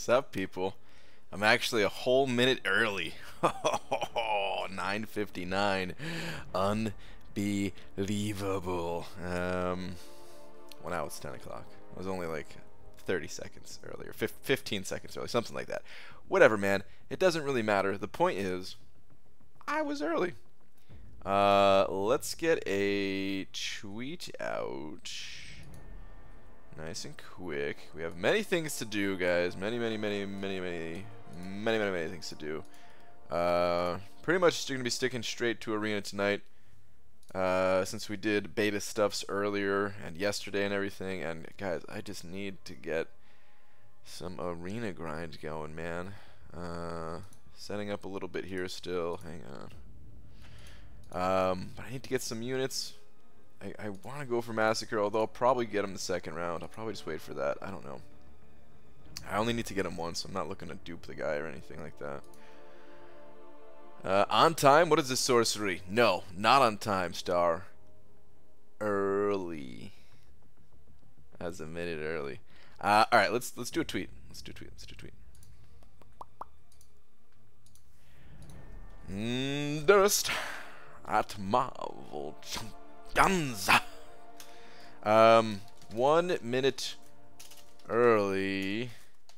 Sup, people? I'm actually a whole minute early. 9:59. Unbelievable. Well, now it's 10 o'clock. It was only like 30 seconds earlier. 15 seconds early. Something like that. Whatever, man. It doesn't really matter. The point is, I was early. Let's get a tweet out. Nice and quick. We have many things to do, guys. Many things to do. Pretty much just gonna be sticking straight to arena tonight. Since we did beta stuffs earlier and yesterday and everything, and guys, I just need to get some arena grind going, man. Setting up a little bit here still. Hang on. But I need to get some units. I want to go for Massacre, although I'll probably get him the second round. I'll probably just wait for that. I don't know. I only need to get him once. I'm not looking to dupe the guy or anything like that. On time? What is this sorcery? No, not on time, Star. Early. That's a minute early. Alright, let's do a tweet. Let's do a tweet. Durst at Marvel Ganza. 1 minute early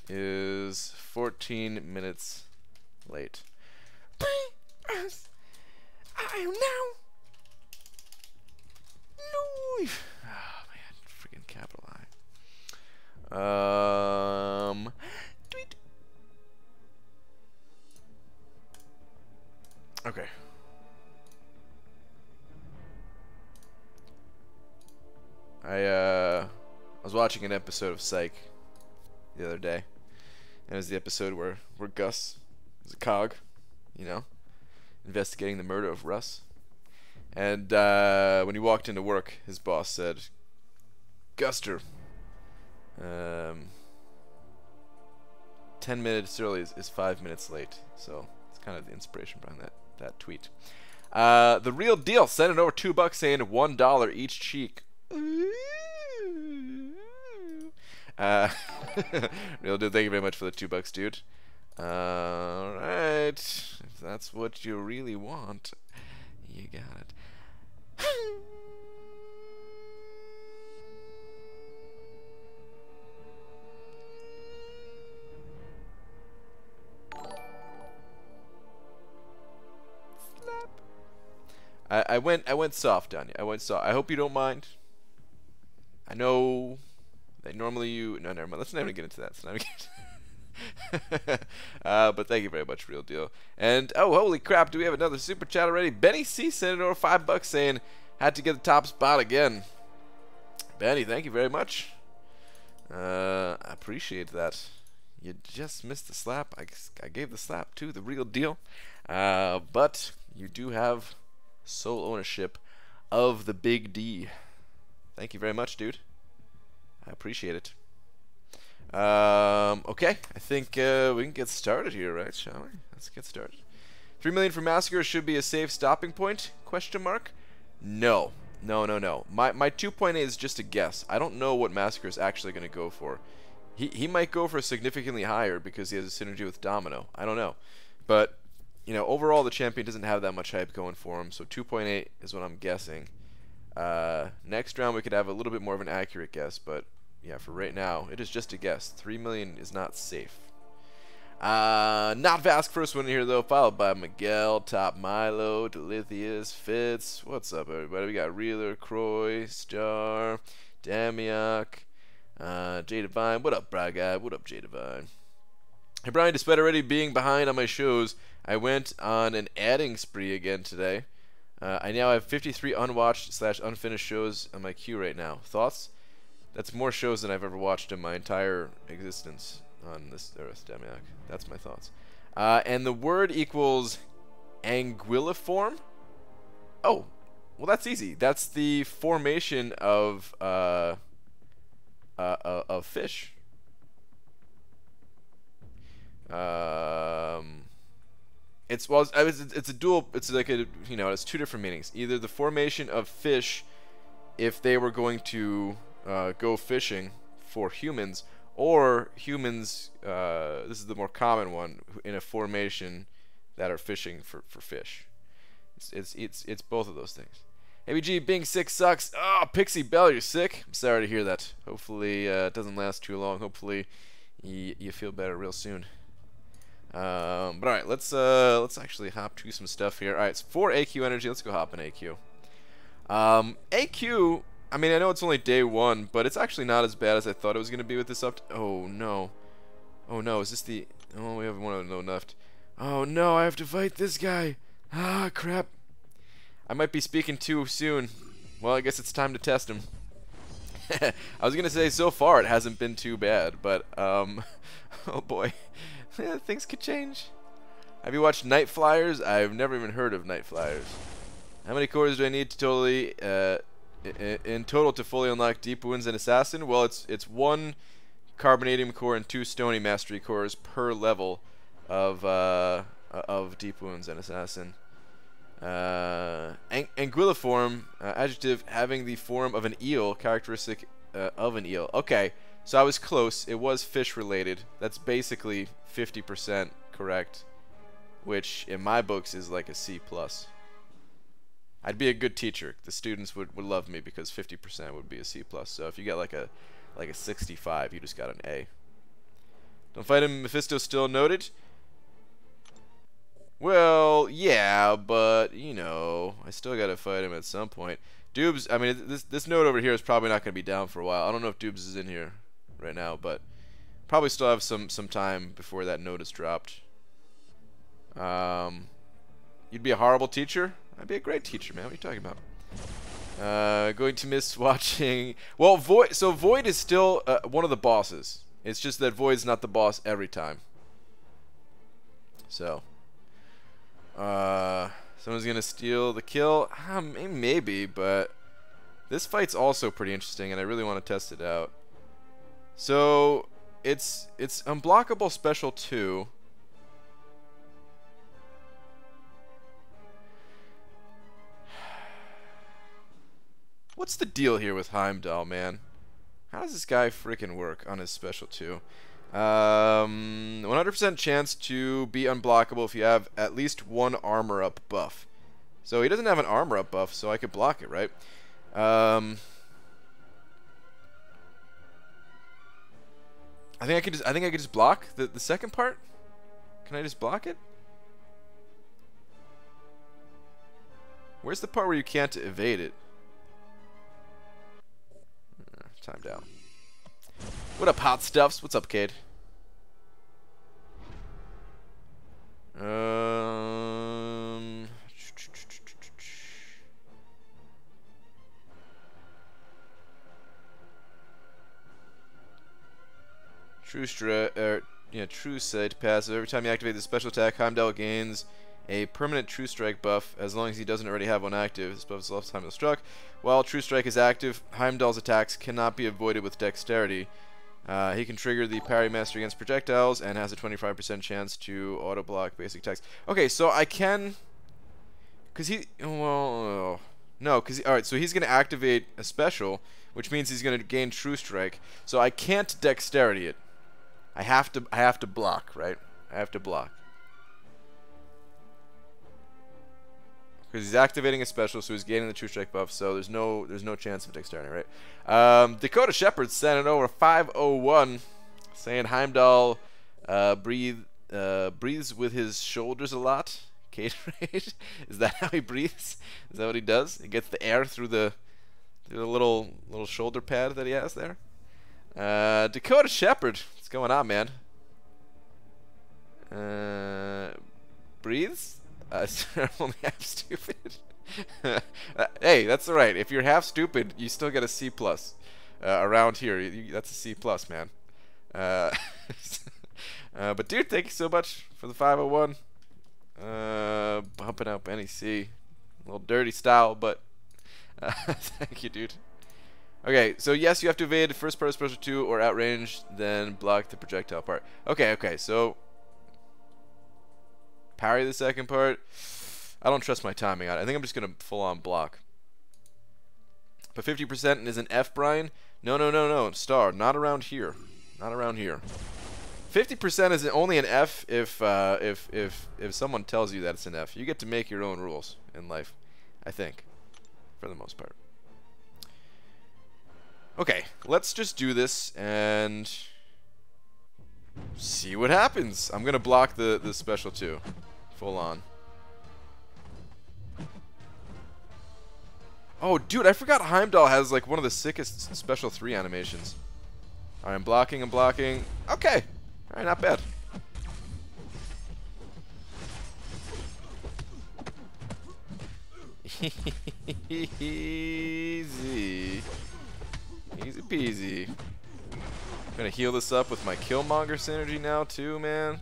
is 14 minutes late. I am now. No. Oh man, freaking capital I. Tweet. Okay. I was watching an episode of Psych the other day. And it was the episode where Gus is a cog, you know, investigating the murder of Russ. And when he walked into work, his boss said, "Guster, 10 minutes early is 5 minutes late." So it's kind of the inspiration behind that tweet. The real deal, sending over $2 saying $1 each cheek. Real dude, thank you very much for the $2, dude. Alright, if that's what you really want, you got it. Slap. I went soft on you. I went soft. I hope you don't mind. I know that normally you... No, never mind. Let's not even get into that. But thank you very much, real deal. And, oh, holy crap, do we have another super chat already? Benny C sent over $5 saying, had to get the top spot again. Benny, thank you very much. I appreciate that. You just missed the slap. I gave the slap to the real deal. But you do have sole ownership of the Big D. Thank you very much, dude. I appreciate it. Okay, I think we can get started here, right? Shall we? Let's get started. 3 million for Massacre should be a safe stopping point? Question mark? No. No. My 2.8 is just a guess. I don't know what Massacre is actually going to go for. He might go for significantly higher because he has a synergy with Domino. I don't know. But, you know, overall the champion doesn't have that much hype going for him, so 2.8 is what I'm guessing. Next round we could have a little bit more of an accurate guess, but yeah, for right now it is just a guess. 3 million is not safe. Not Vask first one here though, followed by Miguel, Top Milo, Delithius, Fitz. What's up, everybody? We got Reeler, Croy, Star, Damiak, J Divine. What up, Bra Guy? What up, J Divine? Hey Brian, despite already being behind on my shows, I went on an adding spree again today. I now have 53 unwatched / unfinished shows on my queue right now. Thoughts? That's more shows than I've ever watched in my entire existence on this earth, Demiak. That's my thoughts. And the word equals anguilliform? Oh, well that's easy. That's the formation of fish. It's a dual. It's like a, you know, it's two different meanings. Either the formation of fish, if they were going to go fishing for humans, or humans. This is the more common one in a formation that are fishing for fish. It's both of those things. ABG, being sick sucks. Oh, Pixie Bell, you're sick. I'm sorry to hear that. Hopefully it doesn't last too long. Hopefully you feel better real soon. But all right, let's actually hop to some stuff here. All right, it's 4 AQ energy. Let's go hop in AQ. AQ. I mean, I know it's only day 1, but it's actually not as bad as I thought it was gonna be with this up. Oh no. Oh no. Is this the? Oh, we have one of them left. Oh no, I have to fight this guy. Ah, crap. I might be speaking too soon. Well, I guess it's time to test him. I was gonna say so far it hasn't been too bad, but oh boy, things could change. Have you watched Night Flyers? I've never even heard of Night Flyers. How many cores do I need to totally in total to fully unlock Deep Wounds and Assassin? Well, it's 1 Carbonadium core and 2 Stony Mastery cores per level of Deep Wounds and Assassin. Anguilliform, adjective, having the form of an eel, characteristic of an eel. Okay, so I was close. It was fish related. That's basically 50% correct, which in my books is like a C+. I'd be a good teacher. The students would love me because 50% would be a C+. So if you get like a 65, you just got an A. Don't fight him. Mephisto still noted. Well, yeah, but, you know, I still gotta fight him at some point. Doobs, I mean, this node over here is probably not gonna be down for a while. I don't know if Doobs is in here right now, but probably still have some time before that node is dropped. You'd be a horrible teacher? I'd be a great teacher, man. What are you talking about? Going to miss watching... Well, Void... So Void is still one of the bosses. It's just that Void's not the boss every time. So... someone's gonna steal the kill. Maybe, but this fight's also pretty interesting, and I really want to test it out. So it's unblockable special 2. What's the deal here with Heimdall, man? How does this guy freaking work on his special 2? 100% chance to be unblockable if you have at least 1 armor up buff. So he doesn't have an armor up buff, so I could block it, right? I think I could just block the second part. Can I just block it? Where's the part where you can't evade it? Timed out. What up, hot stuffs? What's up, Cade? True Sight passive. Every time you activate the special attack, Heimdall gains a permanent True Strike buff as long as he doesn't already have one active. This buff is left time struck. While True Strike is active, Heimdall's attacks cannot be avoided with Dexterity. He can trigger the parry master against projectiles and has a 25% chance to auto block basic attacks. Okay, so I can, cause he, well, no, cause all right, so he's gonna activate a special, which means he's gonna gain True Strike. So I can't Dexterity it. I have to block, right? I have to block. Because he's activating a special, so he's gaining the True Strike buff, so there's no chance of Dexterity, right? Dakota Shepherd sending over 501, saying Heimdall breathes with his shoulders a lot. Gatorade? Is that how he breathes? Is that what he does? He gets the air through the little shoulder pad that he has there. Dakota Shepherd, what's going on, man? Breathes? Only half stupid. Hey, that's alright. If you're half stupid, you still get a C+. Around here, that's a C+, man. But dude, thank you so much for the 501. Bumping up NEC. A little dirty style, but thank you, dude. Okay, so yes, you have to evade the first part of special 2 or outrange, then block the projectile part. Okay, so parry the second part. I don't trust my timing on it. I think I'm just gonna full on block. But 50% is an F, Brian? No, star, not around here. Not around here. 50% is only an F if someone tells you that it's an F. You get to make your own rules in life, I think, for the most part. Okay, let's just do this and see what happens. I'm gonna block the special 2, full on. Oh, dude, I forgot Heimdall has like one of the sickest special 3 animations. All right, I'm blocking. I'm blocking. Okay. All right, not bad. Easy. Easy peasy. I'm gonna heal this up with my Killmonger synergy now too, man.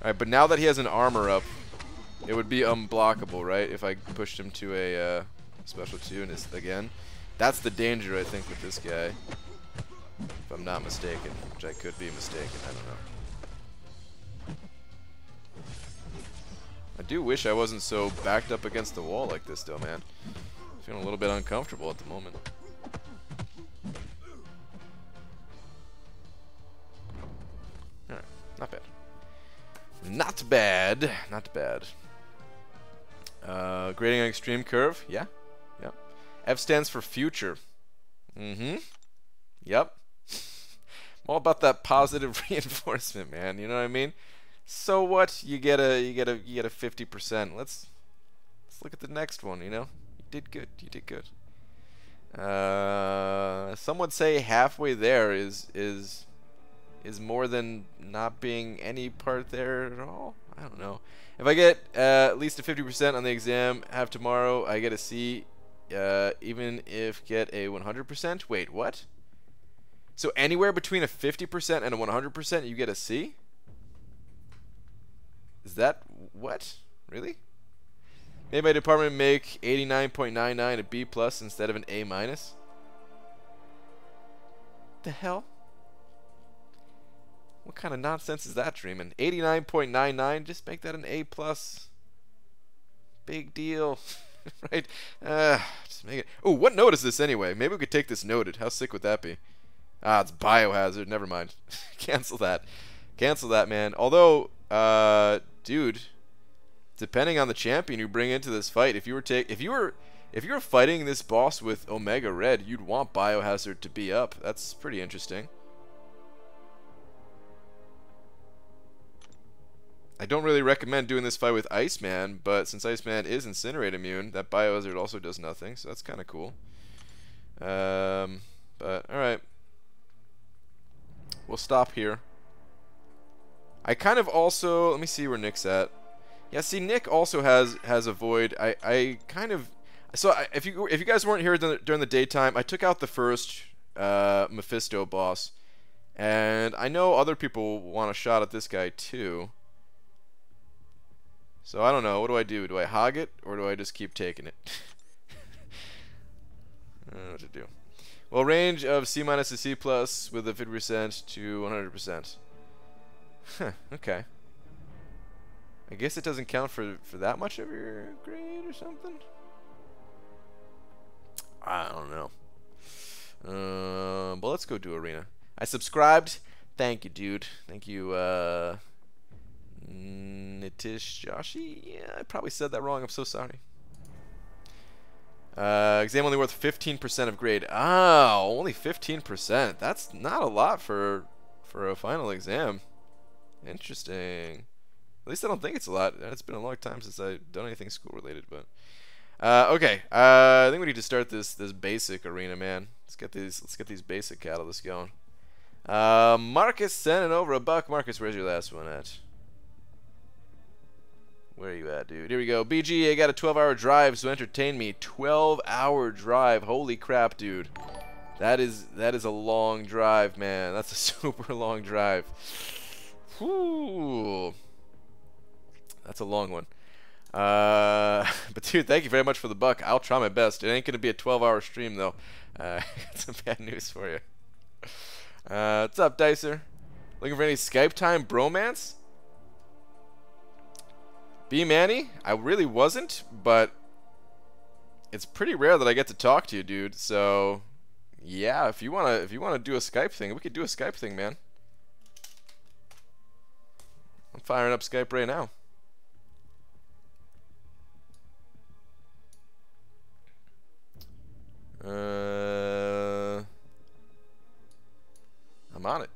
Alright, but now that he has an armor up, it would be unblockable, right? If I pushed him to a special 2 and it's again. That's the danger, I think, with this guy. If I'm not mistaken, which I could be mistaken, I don't know. I do wish I wasn't so backed up against the wall like this, though, man. Feeling a little bit uncomfortable at the moment. Alright, not bad. Not bad. Not bad. Grading on extreme curve, yeah. Yep. F stands for future. Mm-hmm. Yep. I'm all about that positive reinforcement, man. You know what I mean? So what? You get a 50%. Let's look at the next one. You know, you did good. You did good. Some would say halfway there is more than not being any part there at all. I don't know. If I get at least a 50% on the exam, have tomorrow, I get a C. Even if get a 100%. Wait, what? So anywhere between a 50% and a 100%, you get a C? Is that what? Really? Made my department make 89.99 a B plus instead of an A minus? The hell? What kind of nonsense is that, Dreamin'? 89.99, just make that an A plus. Big deal. Right? Just make it. Oh, what note is this anyway? Maybe we could take this noted. How sick would that be? Ah, it's biohazard. Never mind. Cancel that. Cancel that, man. Although, dude, depending on the champion you bring into this fight, if you were fighting this boss with Omega Red, you'd want biohazard to be up. That's pretty interesting. I don't really recommend doing this fight with Iceman, but since Iceman is Incinerate immune, that biohazard also does nothing, so that's kind of cool. But alright. We'll stop here. I kind of also, let me see where Nick's at. Yeah, see, Nick also has a void. I kind of, so if you guys weren't here during the daytime, I took out the first Mephisto boss, and I know other people want a shot at this guy too. So I don't know. What do I do? Do I hog it, or do I just keep taking it? I don't know what to do. Well, range of C minus to C plus with a 50% to 100%. Huh, okay. I guess it doesn't count for that much of your grade or something? I don't know. But let's go do arena. I subscribed. Thank you, dude. Thank you, Nitish Joshi? Yeah, I probably said that wrong. I'm so sorry. Exam only worth 15% of grade. Oh, only 15%. That's not a lot for a final exam. Interesting. At least I don't think it's a lot. It's been a long time since I've done anything school related, but okay. I think we need to start this basic arena, man. Let's get these basic catalysts going. Marcus sending over a buck. Marcus, where's your last one at? Where are you at, dude? Here we go. BG, I got a 12-hour drive, so entertain me. 12-hour drive. Holy crap, dude. That is a long drive, man. That's a super long drive. Whew. That's a long one. But dude, thank you very much for the buck. I'll try my best. It ain't gonna be a 12-hour stream though. Got some bad news for you. What's up, Dicer? Looking for any Skype time bromance? B Manny? I really wasn't, but it's pretty rare that I get to talk to you, dude. So, yeah, if you wanna do a Skype thing, we could do a Skype thing, man. I'm firing up Skype right now. I'm on it.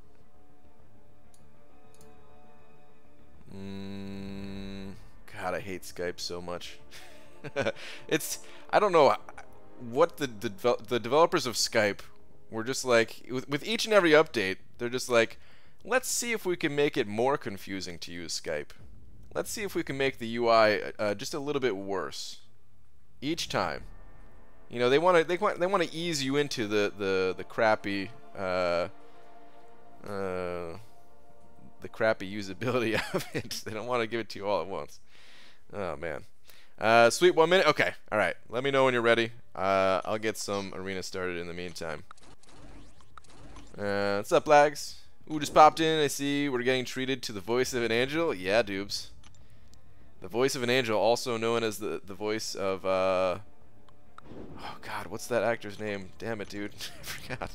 God, I hate Skype so much. I don't know what the developers of Skype were just like, with each and every update, they're just like, let's see if we can make it more confusing to use Skype. Let's see if we can make the UI just a little bit worse each time. You know, they want to ease you into the crappy usability of it. They don't want to give it to you all at once. Oh man. Sweet, 1 minute. Okay. All right. Let me know when you're ready. I'll get some arena started in the meantime. What's up, lags? Ooh, just popped in. I see we're getting treated to the voice of an angel. Yeah, Doobs. The voice of an angel, also known as the voice of oh God, what's that actor's name? Damn it, dude. I forgot.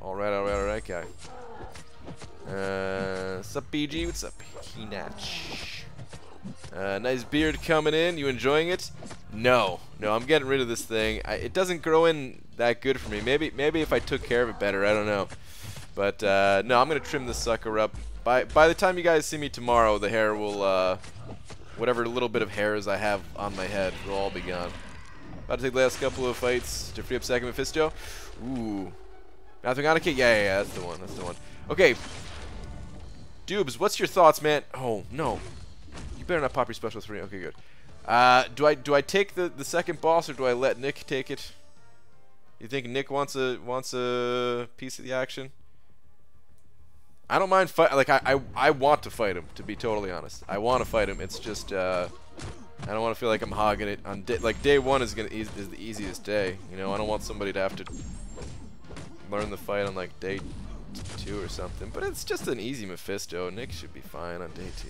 All right, guy. What's up, BG? What's up, Hinach? Nice beard coming in. You enjoying it? No, I'm getting rid of this thing. It doesn't grow in that good for me. Maybe if I took care of it better. I don't know. But no, I'm gonna trim this sucker up. By the time you guys see me tomorrow, the hair will whatever little bit of hairs I have on my head will all be gone. About to take the last couple of fights to free up second Mephisto. Ooh. Nothing on a kick? Yeah, that's the one. That's the one. Okay. Doobs, what's your thoughts, man? Oh, no. You better not pop your special 3. Okay, good. Do I take the second boss, or do I let Nick take it? You think Nick wants a piece of the action? I don't mind fight. Like I want to fight him, to be totally honest. I want to fight him. It's just I don't want to feel like I'm hogging it on day 1 is the easiest day. You know, I don't want somebody to have to learn the fight on like day 2 or something. But it's just an easy Mephisto. Nick should be fine on day 2.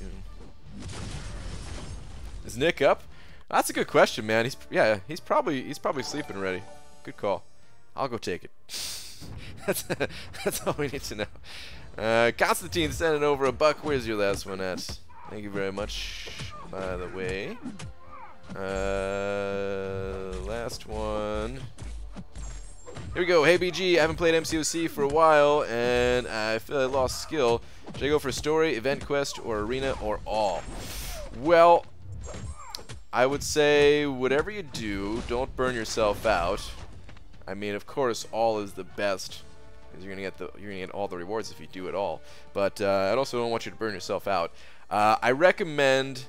Is Nick up? That's a good question, man. He's probably sleeping already. Good call. I'll go take it. That's all we need to know. Constantine sending over a buck. Where's your last one at? Thank you very much. By the way, last one. Here we go. Hey BG, I haven't played MCOC for a while, and I feel I lost skill. Should I go for story, event quest, or arena, or all? Well, I would say whatever you do, don't burn yourself out. I mean, of course, all is the best, because you're gonna get all the rewards if you do it all. But I also don't want you to burn yourself out. I recommend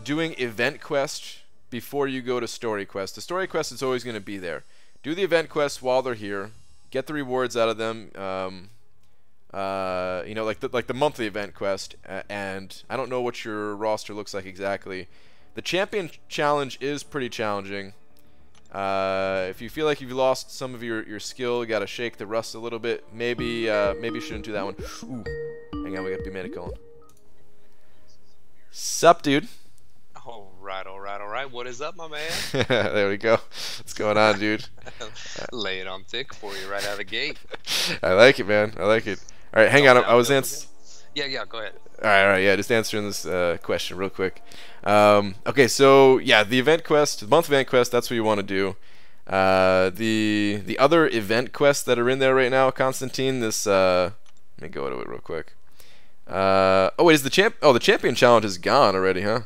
doing event quest before you go to story quest. The story quest is always going to be there. Do the event quest while they're here. Get the rewards out of them. You know, like the monthly event quest. And I don't know what your roster looks like exactly. The champion challenge is pretty challenging. If you feel like you've lost some of your skill, you gotta shake the rust a little bit. Maybe you shouldn't do that one. Ooh, hang on, we got B-Mana calling. Sup, dude? All right. What is up, my man? There we go. What's going on, dude? Lay it on thick for you right out of the gate. I like it, man. I like it. All right, hang on. I was answering. Yeah, go ahead. All right, yeah, just answering this question real quick. Okay, so yeah, the event quest, the monthly event quest, that's what you want to do. The other event quests that are in there right now, Constantine, this let me go to it real quick. Oh wait, is the champion challenge is gone already, huh?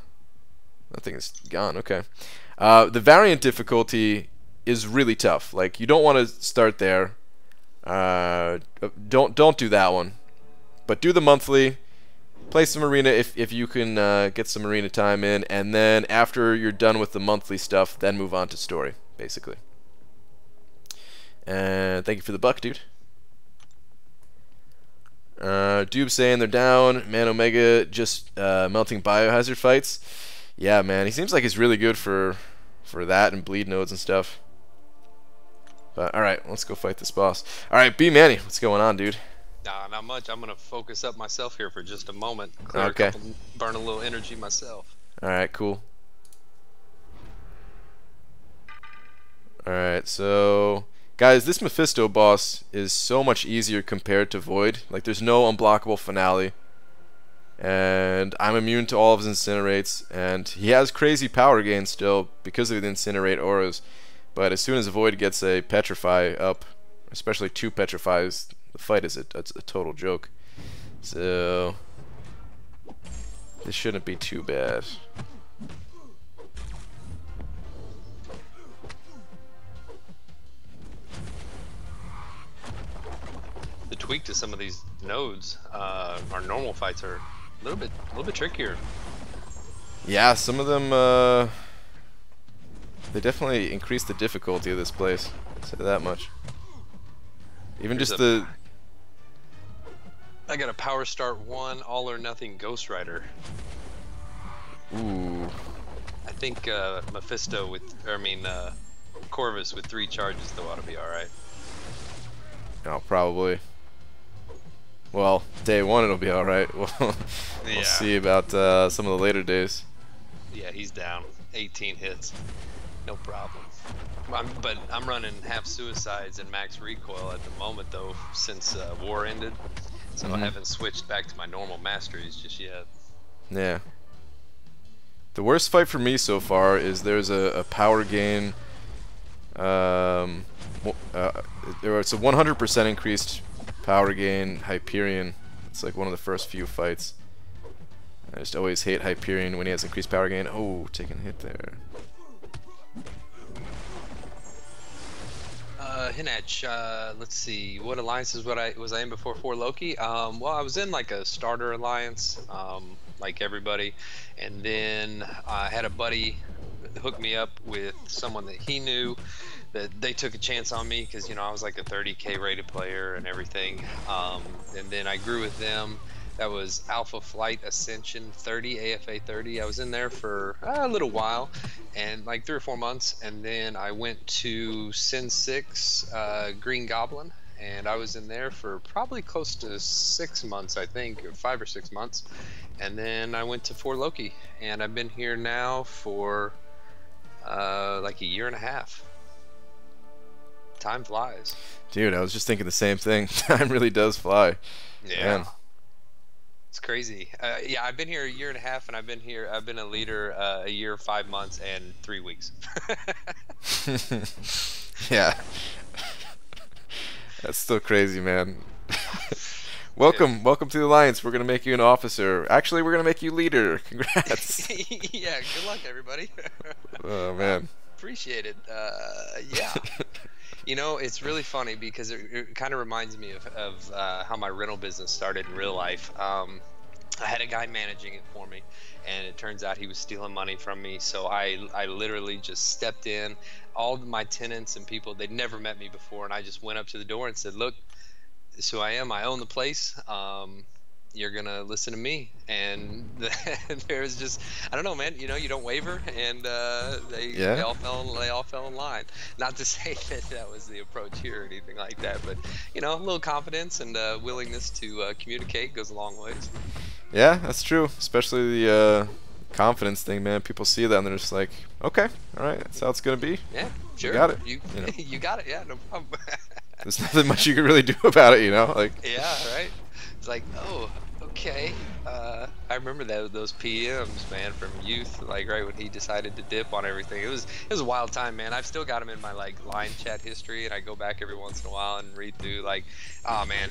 I think it's gone. Okay. The variant difficulty is really tough. Like, you don't want to start there. Don't do that one. But do the monthly. Play some arena if you can get some arena time in, and then after you're done with the monthly stuff, then move on to story, basically. And thank you for the buck, dude. Dube saying they're down. Man Omega just melting biohazard fights. Yeah, man, he seems like he's really good for that and bleed nodes and stuff. But all right, let's go fight this boss. All right, B Manny, what's going on, dude? Nah, not much. I'm gonna focus up myself here for just a moment. Okay. Burn a little energy myself. All right, cool. Alright, so guys, this Mephisto boss is so much easier compared to Void. Like, there's no unblockable finale. And I'm immune to all of his incinerates, and he has crazy power gain still because of the incinerate auras. But as soon as Void gets a petrify up, especially 2 petrifies, the fight is a total joke. So this shouldn't be too bad. The tweak to some of these nodes, our normal fights are a little bit trickier. Yeah, some of them they definitely increased the difficulty of this place. I'll say that much. Even Here's just the I got a Power Start 1 All or Nothing Ghost Rider. ooh. I think Mephisto Corvus with 3 charges though ought to be alright. Oh, probably. Well, day 1 it'll be alright. We'll Yeah. see about some of the later days. Yeah, he's down. 18 hits. No problem. But I'm running half suicides and max recoil at the moment though, since war ended. So I haven't switched back to my normal masteries just yet. Yeah. The worst fight for me so far is there's a power gain. It's a 100% increased power gain Hyperion. It's like one of the first few fights. I just always hate Hyperion when he has increased power gain. Oh, taking a hit there. Hinach, let's see, what alliances was I in before for Loki? Well, I was in like a starter alliance, like everybody, and then I had a buddy hook me up with someone that he knew that they took a chance on me because, you know, I was like a 30k rated player and everything, and then I grew with them. That was Alpha Flight Ascension 30, AFA 30. I was in there for a little while, and like 3 or 4 months, and then I went to Sin 6 Green Goblin, and I was in there for probably close to 6 months, I think, or 5 or 6 months, and then I went to 4 Loki, and I've been here now for like a year and a half. Time flies. Dude, I was just thinking the same thing. Time really does fly. Yeah. Man. It's crazy. Yeah, I've been here a year and a half, and I've been a leader a year, 5 months, and 3 weeks. Yeah. That's still crazy, man. Welcome to the Alliance. We're gonna make you an officer. Actually, we're gonna make you leader. Congrats. Yeah, good luck, everybody. Oh man. Appreciate it. Yeah. You know, it's really funny because it kind of reminds me of how my rental business started in real life. I had a guy managing it for me, and it turns out he was stealing money from me. So I literally just stepped in. All of my tenants and people, they'd never met me before, and I just went up to the door and said, "Look, this is who I am. I own the place. You're gonna listen to me." And there was just, I don't know, man. You know, you don't waver, and they all fell in line. Not to say that that was the approach here or anything like that, but you know, a little confidence and willingness to communicate goes a long ways. Yeah, that's true. Especially the confidence thing, man. People see that and they're just like, okay, all right, that's how it's gonna be. Yeah, sure. You got it. You know. You got it. Yeah, no problem. There's nothing much you can really do about it, you know. Like. Yeah, right. It's like, oh, okay. I remember those PMs, man, from youth, like right when he decided to dip on everything. It was a wild time, man. I've still got him in my like line chat history, and I go back every once in a while and read through. Like, oh man,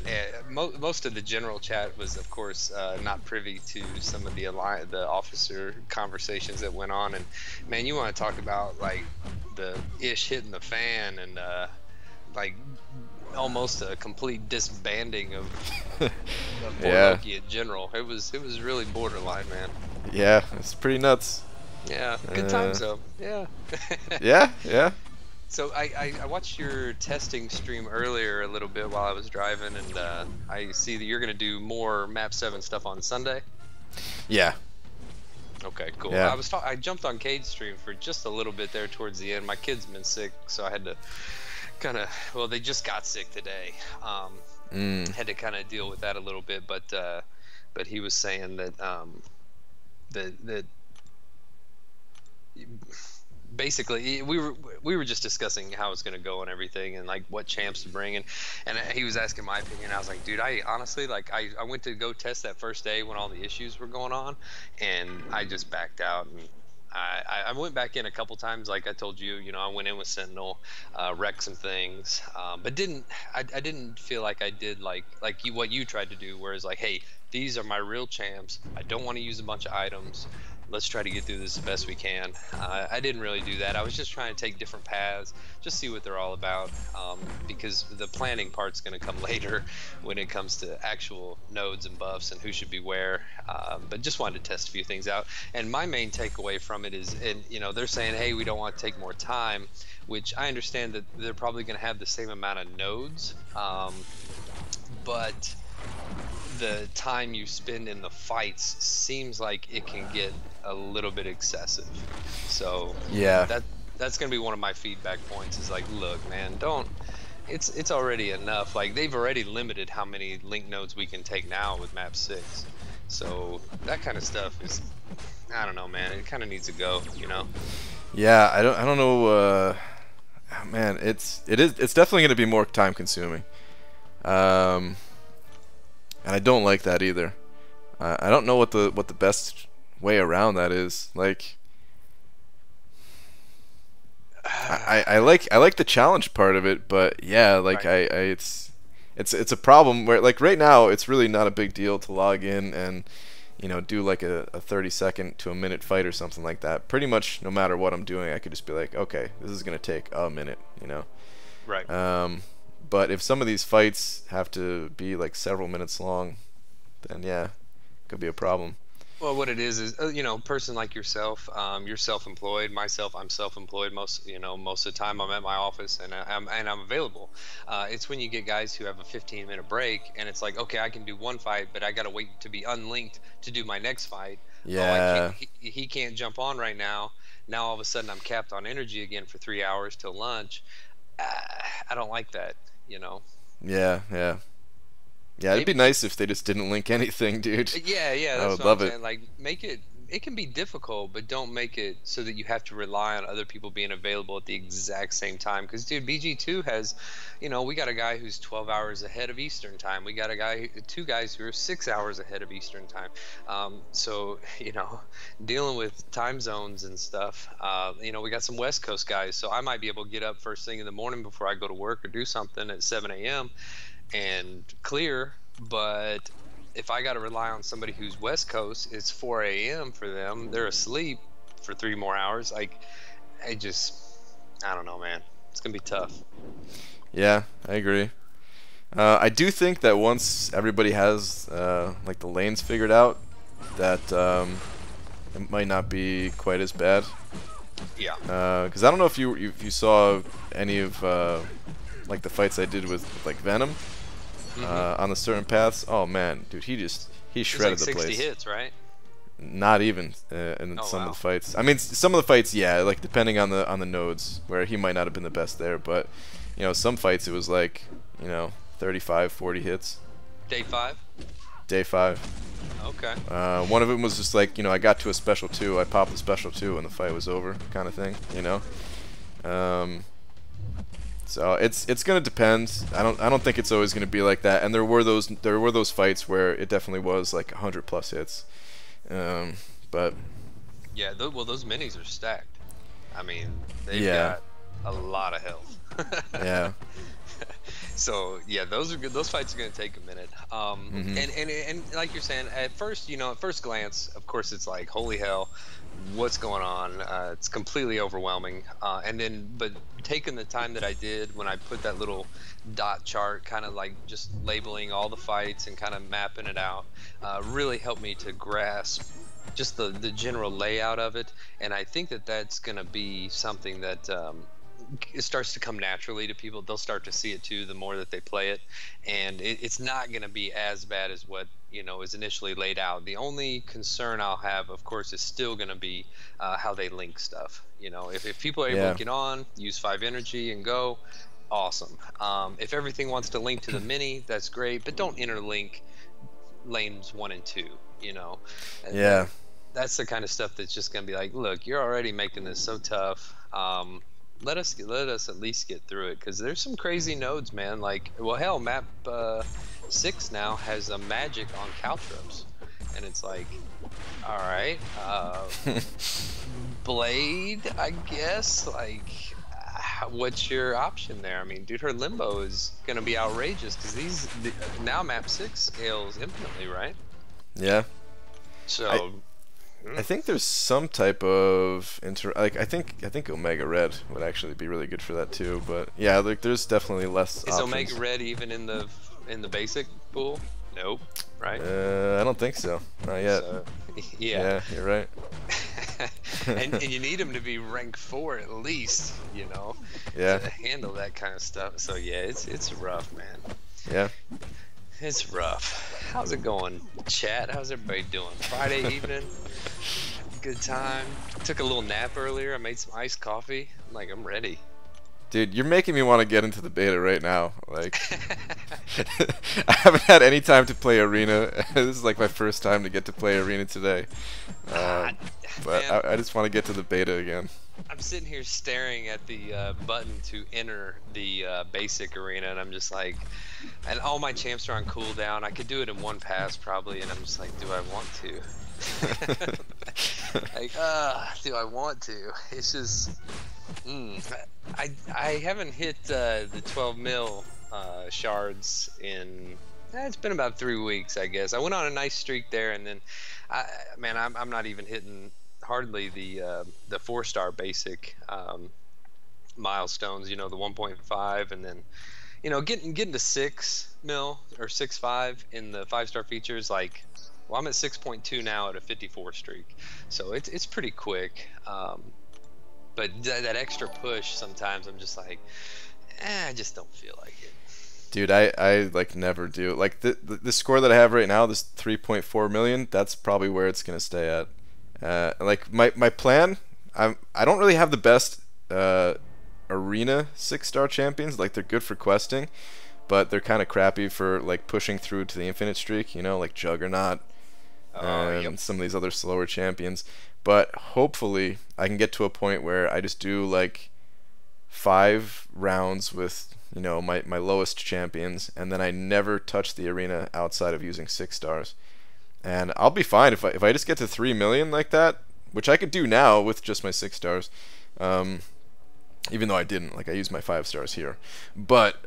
most of the general chat was, of course, not privy to some of the officer conversations that went on. And man, you want to talk about like the ish hitting the fan and like almost a complete disbanding of Loki in general. It was really borderline, man. Yeah, it's pretty nuts. Yeah, good times though. Yeah. Yeah. So I watched your testing stream earlier a little bit while I was driving, and I see that you're gonna do more Map 7 stuff on Sunday. Yeah. Okay, cool. Yeah. I jumped on Cade's stream for just a little bit there towards the end. My kid's been sick, so I had to well, they just got sick today. Had to kind of deal with that a little bit, but he was saying that that basically we were just discussing how it's going to go and everything and like what champs to bring, and he was asking my opinion. I was like, dude, I honestly, like, I went to go test that first day when all the issues were going on, and I just backed out. And I went back in a couple times, like I told you, I went in with Sentinel, wrecked some things, but I didn't feel like I did like what you tried to do, whereas like, hey, these are my real champs. I don't want to use a bunch of items. Let's try to get through this the best we can. I didn't really do that. I was just trying to take different paths, just see what they're all about, because the planning part's going to come later when it comes to actual nodes and buffs and who should be where. But just wanted to test a few things out. And my main takeaway from it is, and they're saying, hey, we don't want to take more time, which I understand that they're probably going to have the same amount of nodes, but the time you spend in the fights seems like it can get a little bit excessive. So yeah, that's gonna be one of my feedback points, is like, look, man, don't, it's already enough. Like, they've already limited how many link nodes we can take now with map 6, so that kind of stuff is, I don't know, man, it kind of needs to go, yeah. I don't know, man. It's definitely going to be more time consuming, and I don't like that either. I don't know what the best way around that is. Like, I like the challenge part of it, but yeah, like, Right. it's a problem where, like, right now it's really not a big deal to log in and do like a 30-second to a minute fight or something like that. Pretty much no matter what I'm doing, I could just be like, okay, this is gonna take a minute, Right. But if some of these fights have to be like several minutes long, then yeah, could be a problem. Well, what it is, person like yourself, you're self-employed. Myself, I'm self-employed. Most of the time I'm at my office, and I'm available. It's when you get guys who have a 15-minute break, and it's like, okay, I can do one fight, but I gotta wait to be unlinked to do my next fight. Oh, Yeah, he can't jump on right now. Now all of a sudden I'm capped on energy again for 3 hours till lunch. I don't like that. yeah, yeah. Yeah, it'd be Maybe. nice if they just didn't link anything, dude. Yeah, I that's would what I'm love it. saying. Like, make it. It can be difficult, but don't make it so that you have to rely on other people being available at the exact same time. Because, dude, BG2 has, we got a guy who's 12 hours ahead of Eastern time. We got two guys who are 6 hours ahead of Eastern time. So, dealing with time zones and stuff. We got some West Coast guys, so I might be able to get up first thing in the morning before I go to work or do something at 7 a.m. and clear. But if I got to rely on somebody who's West Coast, it's 4 a.m. for them. They're asleep for 3 more hours. Like, I don't know, man. It's gonna be tough. Yeah, I agree. I do think that once everybody has like the lanes figured out, that it might not be quite as bad. Yeah. Because I don't know if you saw any of like the fights I did with like Venom. On the certain paths. Oh man, dude, he shredded It's like the 60 place. hits, right? Not even in Oh, some wow. of the fights. I mean, some of the fights, yeah, like depending on the nodes, where he might not have been the best there, but some fights it was like 35, 40 hits. Day 5. Day 5. Okay. One of them was just like I got to a special 2, I popped the special 2, and the fight was over, kind of thing. So it's gonna depend. I don't think it's always gonna be like that. And there were those fights where it definitely was like 100+ hits. But Yeah. Well, those minis are stacked. I mean, they've yeah, got a lot of health. yeah, So yeah, those are good. Those fights are going to take a minute. mhm, And like you're saying, at first glance, of course, it's like, holy hell, what's going on? It's completely overwhelming. But taking the time that I did when I put that little dot chart, kind of like just labeling all the fights and kind of mapping it out, really helped me to grasp just the general layout of it. And I think that that's going to be something that it starts to come naturally to people. They'll start to see it too the more that they play it, and it's not going to be as bad as what is initially laid out. The only concern I'll have, of course, is still going to be how they link stuff. If people are able yeah, to get on, use 5 energy and go, awesome. If everything wants to link to the mini, that's great, but don't interlink lanes 1 and 2. And yeah. that's the kind of stuff that's just gonna be like, look, you're already making this so tough. Let us at least get through it, because there's some crazy nodes, man. Like, well, hell, map 6 now has a magic on Caltrops, and it's like, all right, Blade, I guess. Like, what's your option there? I mean, dude, her limbo is gonna be outrageous, because now map 6 scales infinitely, right? Yeah. So. I think there's some type of like I think Omega Red would actually be really good for that too. But yeah, like there's definitely less. Is options. Omega Red even in the basic pool? Nope. Right. I don't think so. Not yet. So, yeah, you're right. and you need him to be rank 4 at least, you know, yeah, to handle that kind of stuff. So yeah, it's rough, man. Yeah. It's rough. How's it going, chat? How's everybody doing? Friday evening? Good time. Took a little nap earlier. I made some iced coffee. I'm ready. Dude, you're making me want to get into the beta right now. Like, I haven't had any time to play Arena. This is like my first time to get to play Arena today. But I just want to get to the beta again. I'm sitting here staring at the button to enter the basic arena, and I'm just like, and all my champs are on cooldown. I could do it in one pass probably, and I'm just like, do I want to? Like, do I want to? It's just, I haven't hit the 12 mil shards in. It's been about 3 weeks, I guess. I went on a nice streak there, and then, man, I'm not even hitting hardly the 4-star basic milestones. You know, the 1.5, and then, you know, getting to 6 mil or 6.5 in the 5-star features. Like, well, I'm at 6.2 now at a 54 streak, so it's pretty quick. But that extra push, sometimes I'm just like, I just don't feel like it. Dude, I like never do. Like the score that I have right now, this 3.4 million, that's probably where it's gonna stay at. Like my plan, I don't really have the best arena 6-star champions. Like they're good for questing, but they're kind of crappy for like pushing through to the infinite streak. You know, like Juggernaut and some of these other slower champions. But hopefully I can get to a point where I just do like 5 rounds with, you know, my lowest champions, and then I never touch the arena outside of using 6 stars. And I'll be fine if I just get to 3 million like that, which I could do now with just my 6 stars. Even though I didn't, like I used my 5 stars here. But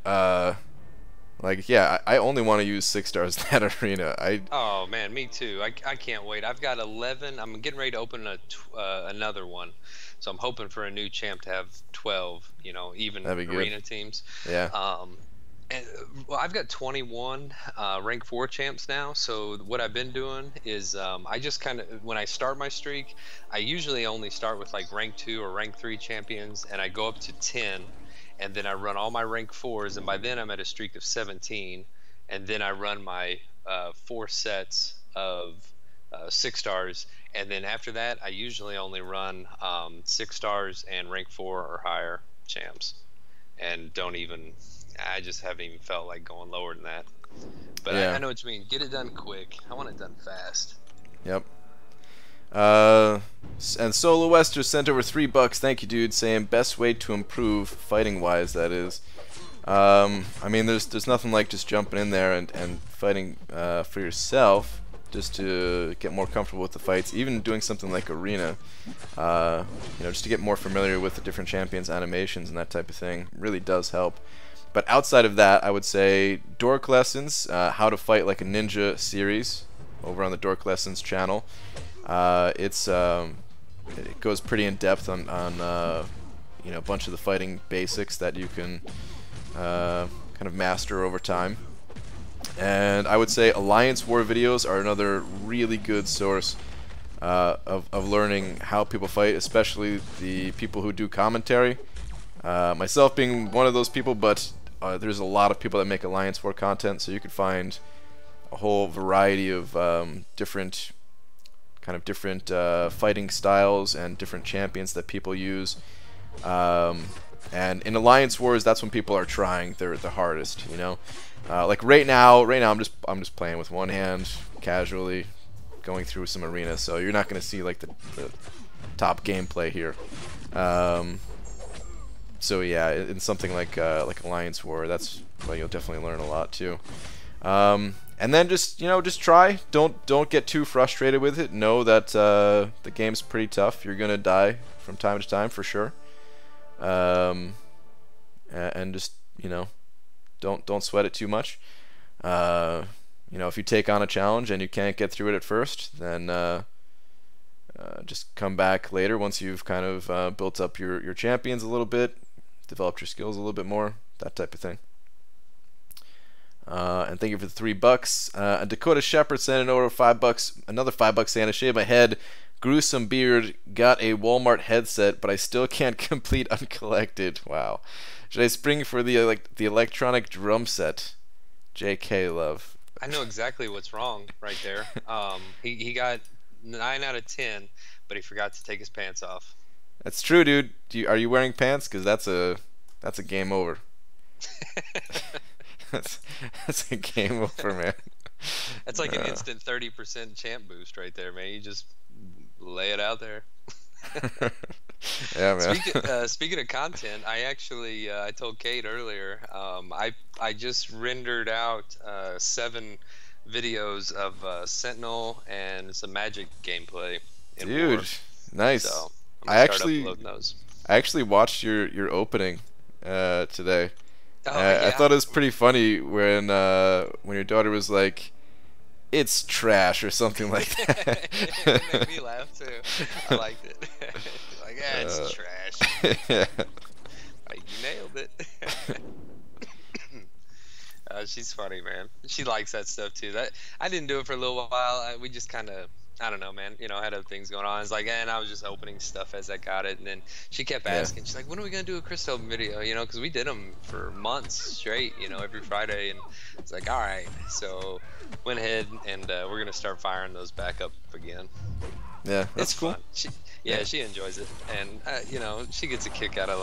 like, yeah, I only want to use 6 stars in that arena. Oh man, me too. I can't wait. I've got 11. I'm getting ready to open another one, so I'm hoping for a new champ to have 12. You know, even arena teams. Yeah. And, well, I've got 21 rank 4 champs now. So what I've been doing is I just kind of, when I start my streak, I usually only start with like rank 2 or rank 3 champions, and I go up to 10. And then I run all my rank 4s, and by then I'm at a streak of 17. And then I run my 4 sets of 6 stars, and then after that I usually only run 6 stars and rank 4 or higher champs, and I just haven't even felt like going lower than that. But yeah. I know what you mean. Get it done quick. I want it done fast. Yep. And Solo Wester sent over $3. Thank you, dude. Saying best way to improve fighting wise. That is. I mean, there's nothing like just jumping in there and fighting for yourself, just to get more comfortable with the fights. Even doing something like Arena, you know, just to get more familiar with the different champions' animations and that type of thing, really does help. But outside of that, I would say Dork Lessons, How to Fight Like a Ninja series, over on the Dork Lessons channel. It goes pretty in depth on you know, a bunch of the fighting basics that you can kind of master over time. And I would say Alliance War videos are another really good source of learning how people fight, especially the people who do commentary. Myself being one of those people, but there's a lot of people that make Alliance War content, so you could find a whole variety of different fighting styles and different champions that people use. And in Alliance Wars, that's when people are trying their hardest, you know. Like right now I'm just playing with one hand casually, going through some arenas, so you're not going to see like the top gameplay here. So yeah, in something like Alliance War, that's where you'll definitely learn a lot too. And then just try. Don't get too frustrated with it. Know that the game's pretty tough. You're gonna die from time to time for sure. And just don't sweat it too much. If you take on a challenge and you can't get through it at first, then just come back later once you've kind of built up your champions a little bit, developed your skills a little bit more, that type of thing. And thank you for the $3. A Dakota Shepherd sent an order of $5. Another $5 saying I shaved my head, grew some beard, got a Walmart headset, but I still can't complete uncollected. Wow. Should I spring for the electronic drum set? JK love. I know exactly what's wrong right there. He got 9 out of 10, but he forgot to take his pants off. That's true, dude. Are you wearing pants? Because that's a game over. That's a game over, man. That's like an instant 30% champ boost right there, man. You just lay it out there. Yeah, man. Speaking of content, I actually I told Kate earlier. I just rendered out 7 videos of Sentinel and some Magic gameplay. Dude, nice. So I actually watched your opening today. Oh, yeah. I thought it was pretty funny when your daughter was like, "It's trash" or something like that. It made me laugh too. I liked it. Like, yeah, it's trash. Yeah. Like, you nailed it. She's funny, man. She likes that stuff too. I didn't do it for a little while. We just kind of, I don't know, man. Had other things going on. It's like, and I was just opening stuff as I got it, and then she kept asking. She's like, "When are we gonna do a Chris Open video?" Because we did them for months straight. Every Friday, and it's like, all right. So went ahead and we're gonna start firing those back up again. Yeah, that's it's cool. Fun. She enjoys it, and she gets a kick out of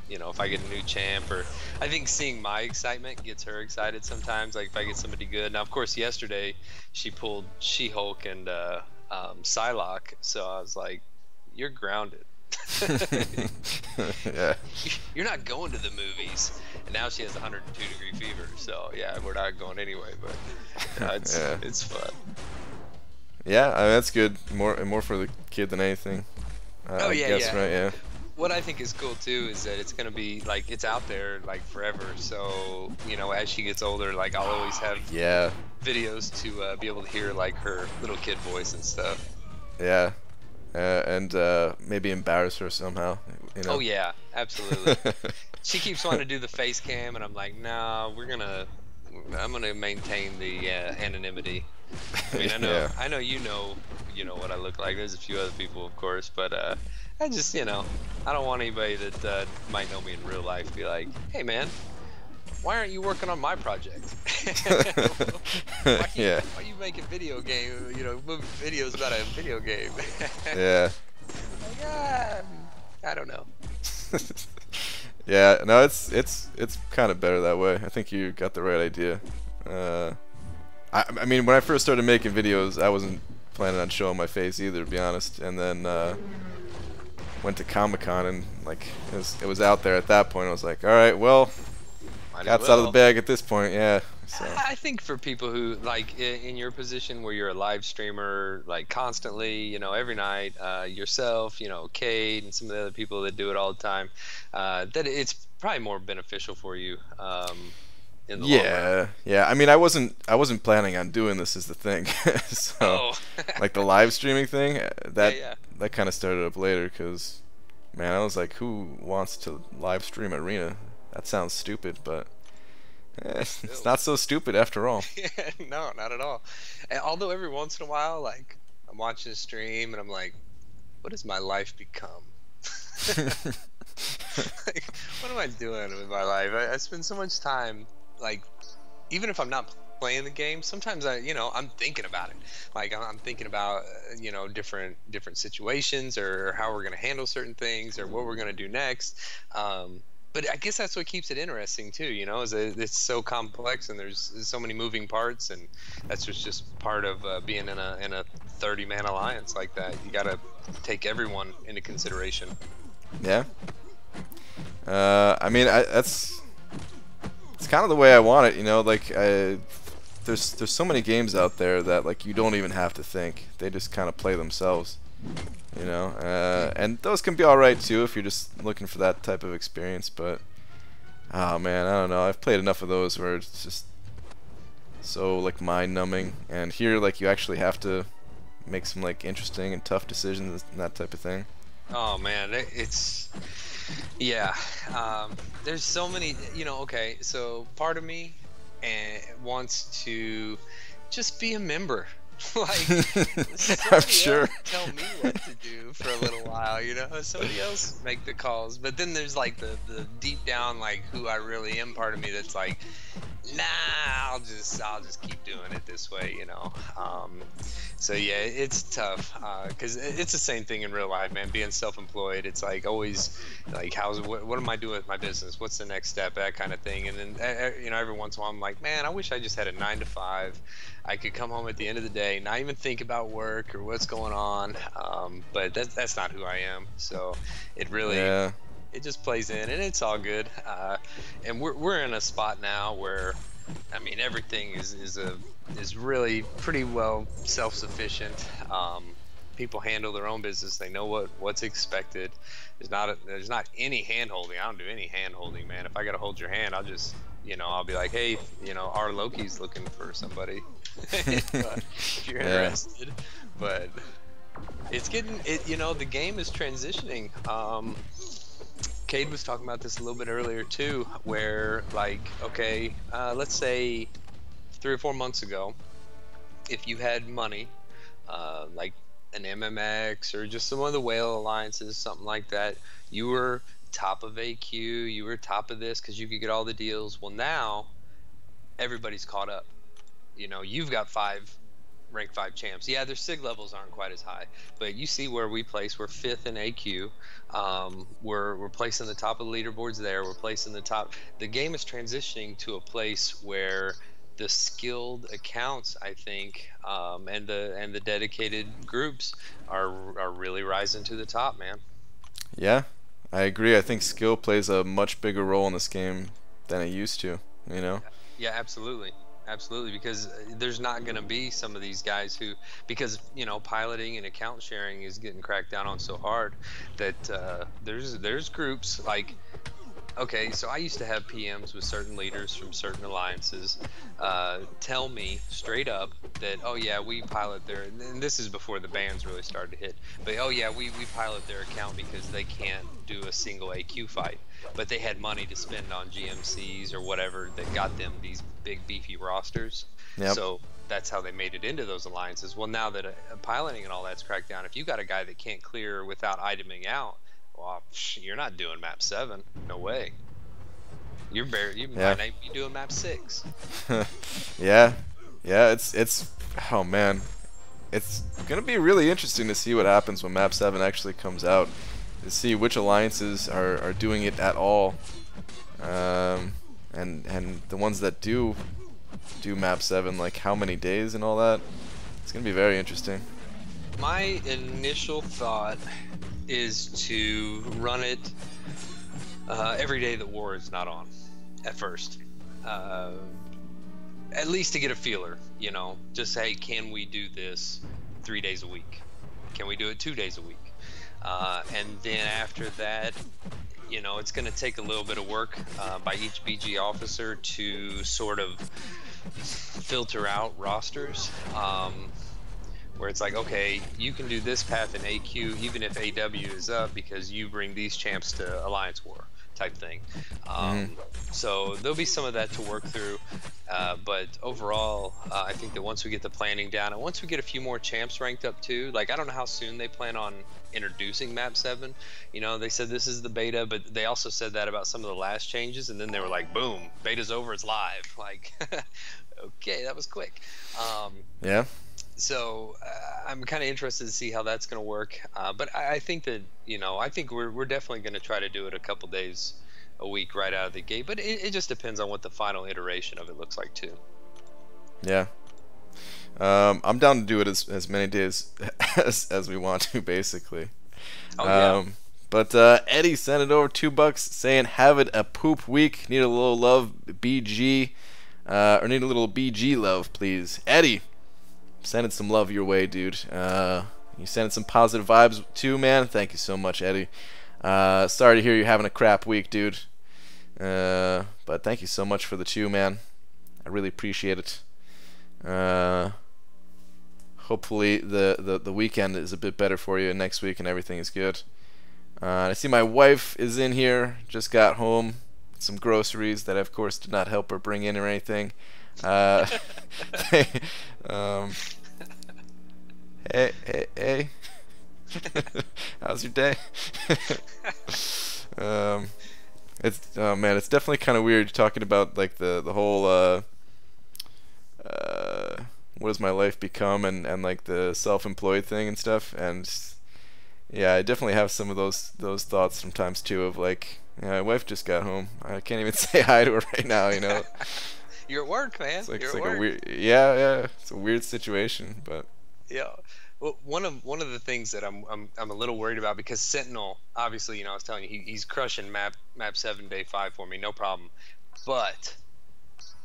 if I get a new champ, or I think seeing my excitement gets her excited sometimes. Like if I get somebody good. Now, of course, yesterday she pulled She-Hulk and Psylocke, so I was like, "You're grounded." Yeah. You're not going to the movies. And now she has 102-degree fever, so yeah, we're not going anyway. But it's fun. Yeah, I mean, that's good. More for the kid than anything. I guess, right? Yeah. What I think is cool too is that it's gonna be it's out there forever. So as she gets older, I'll always have videos to be able to hear her little kid voice and stuff. Yeah, and maybe embarrass her somehow. Oh yeah, absolutely. She keeps wanting to do the face cam, and I'm like, nah, I'm gonna maintain the anonymity. I mean, I know you know what I look like. There's a few other people, of course, but I just I don't want anybody that might know me in real life to be like, "Hey man, why aren't you working on my project?" Why are you making video game movie videos about a video game? Yeah. I don't know. Yeah, no, it's kind of better that way. I think you got the right idea. I mean, when I first started making videos, I wasn't planning on showing my face either, to be honest. And then went to Comic-Con, and it was out there at that point. I was like, all right, well, cat's out of the bag at this point. Yeah. So. I think for people who in your position where you're a live streamer constantly, every night, yourself, Cade and some of the other people that do it all the time, that it's probably more beneficial for you. In the long run. Yeah. I mean, I wasn't planning on doing this, is the thing. So, the live streaming thing, that kind of started up later, because, man, I was like, who wants to live stream Arena? That sounds stupid, but it's not so stupid after all. No, not at all. Although every once in a while, I'm watching a stream and I'm like, what has my life become? What am I doing with my life? I spend so much time, even if I'm not playing the game, sometimes I'm thinking about it. I'm thinking about different situations, or how we're gonna handle certain things, or what we're gonna do next. but I guess that's what keeps it interesting too, you know, is that it's so complex and there's so many moving parts, and that's just part of being in a 30-man alliance like that. You got to take everyone into consideration. Yeah. I mean, that's it's kind of the way I want it, you know. Like, there's so many games out there that like you don't even have to think; they just kind of play themselves, you know. And those can be all right too if you're just looking for that type of experience. But oh man, I don't know. I've played enough of those where it's just so like mind-numbing. And here, like, you actually have to make some like interesting and tough decisions and that type of thing. Oh man, it's yeah. There's so many, you know. Okay, so part of me wants to just be a member. Like, I'm somebody sure. else tell me what to do for a little while, you know. Somebody else make the calls. But then there's like the deep down, like, who I really am part of me that's like, nah, I'll just keep doing it this way, you know. So yeah, it's tough because it's the same thing in real life, man. Being self-employed, it's like always like, what am I doing with my business? What's the next step? That kind of thing. And then you know, every once in a while, I'm like, man, I wish I just had a 9 to 5. I could come home at the end of the day, not even think about work or what's going on. But that's not who I am. So it really. Yeah. It just plays in, and it's all good. And we're in a spot now where, I mean, everything is really pretty well self-sufficient. People handle their own business. They know what's expected. There's not any hand-holding. I don't do any hand-holding, man. If I gotta hold your hand, I'll just, you know, I'll be like, hey, you know, our Loki's looking for somebody if you're interested. But it's getting it. You know, the game is transitioning. Cade was talking about this a little bit earlier too, where like, okay, let's say 3 or 4 months ago, if you had money, like an MMX or just some of the whale alliances, something like that, you were top of AQ, you were top of this because you could get all the deals. Well, now everybody's caught up. You know, you've got rank 5 champs. Yeah, their SIG levels aren't quite as high, but you see where we place. We're 5th in AQ. We're placing the top of the leaderboards there. We're placing the top. The game is transitioning to a place where the skilled accounts, I think, and the dedicated groups are really rising to the top, man. Yeah, I agree. I think skill plays a much bigger role in this game than it used to, you know? Yeah, absolutely. Absolutely, because there's not going to be some of these guys who, because, you know, piloting and account sharing is getting cracked down on so hard that there's groups like, okay, so I used to have PMs with certain leaders from certain alliances tell me straight up that, oh yeah, we pilot their, and this is before the bans really started to hit, but oh yeah, we pilot their account because they can't do a single AQ fight, but they had money to spend on GMCs or whatever that got them these big beefy rosters. Yep. So that's how they made it into those alliances. Well, now that piloting and all that's cracked down, if you got a guy that can't clear without iteming out, well, you're not doing map 7. No way. You might not be doing map 6. Yeah, it's oh man, it's gonna be really interesting to see what happens when map 7 actually comes out, to see which alliances are doing it at all, and the ones that do map 7, like how many days and all that. It's gonna be very interesting. My initial thought is to run it every day that war is not on at first, at least to get a feeler, you know, just hey, can we do this 3 days a week? Can we do it 2 days a week? And then after that, you know, it's going to take a little bit of work by each BG officer to sort of filter out rosters, where it's like, okay, you can do this path in AQ even if AW is up because you bring these champs to Alliance War type thing. So there'll be some of that to work through, but overall, I think that once we get the planning down and once we get a few more champs ranked up too, like I don't know how soon they plan on introducing map 7. You know, they said this is the beta, but they also said that about some of the last changes, and then they were like, boom, beta's over, it's live. Like, okay, that was quick. Yeah. So I'm kind of interested to see how that's going to work. But I think that, you know, I think we're definitely going to try to do it a couple days a week right out of the gate. But it just depends on what the final iteration of it looks like too. Yeah. I'm down to do it as many days as we want to, basically. Oh yeah. But Eddie sent it over $2 saying, have it a poop week. Need a little love, BG. Or need a little BG love, please. Eddie, sending some love your way, dude. You sending some positive vibes too, man. Thank you so much, Eddie. Sorry to hear you're having a crap week, dude. But thank you so much for the chew, man. I really appreciate it. Hopefully the weekend is a bit better for you next week and everything is good. I see my wife is in here. Just got home. Some groceries that, of course, did not help her bring in or anything. Hey. Hey. How's your day? It's definitely kind of weird talking about like the whole what has my life become and like the self-employed thing and stuff. And yeah, I definitely have some of those thoughts sometimes too of like, yeah, my wife just got home. I can't even say hi to her right now, you know. You're at work, man. It's like, You're it's at like work. a weird, yeah, it's a weird situation, but Yeah. Well, one of the things that I'm a little worried about, because Sentinel, obviously, you know, I was telling you, he's crushing map 7 day 5 for me, no problem. But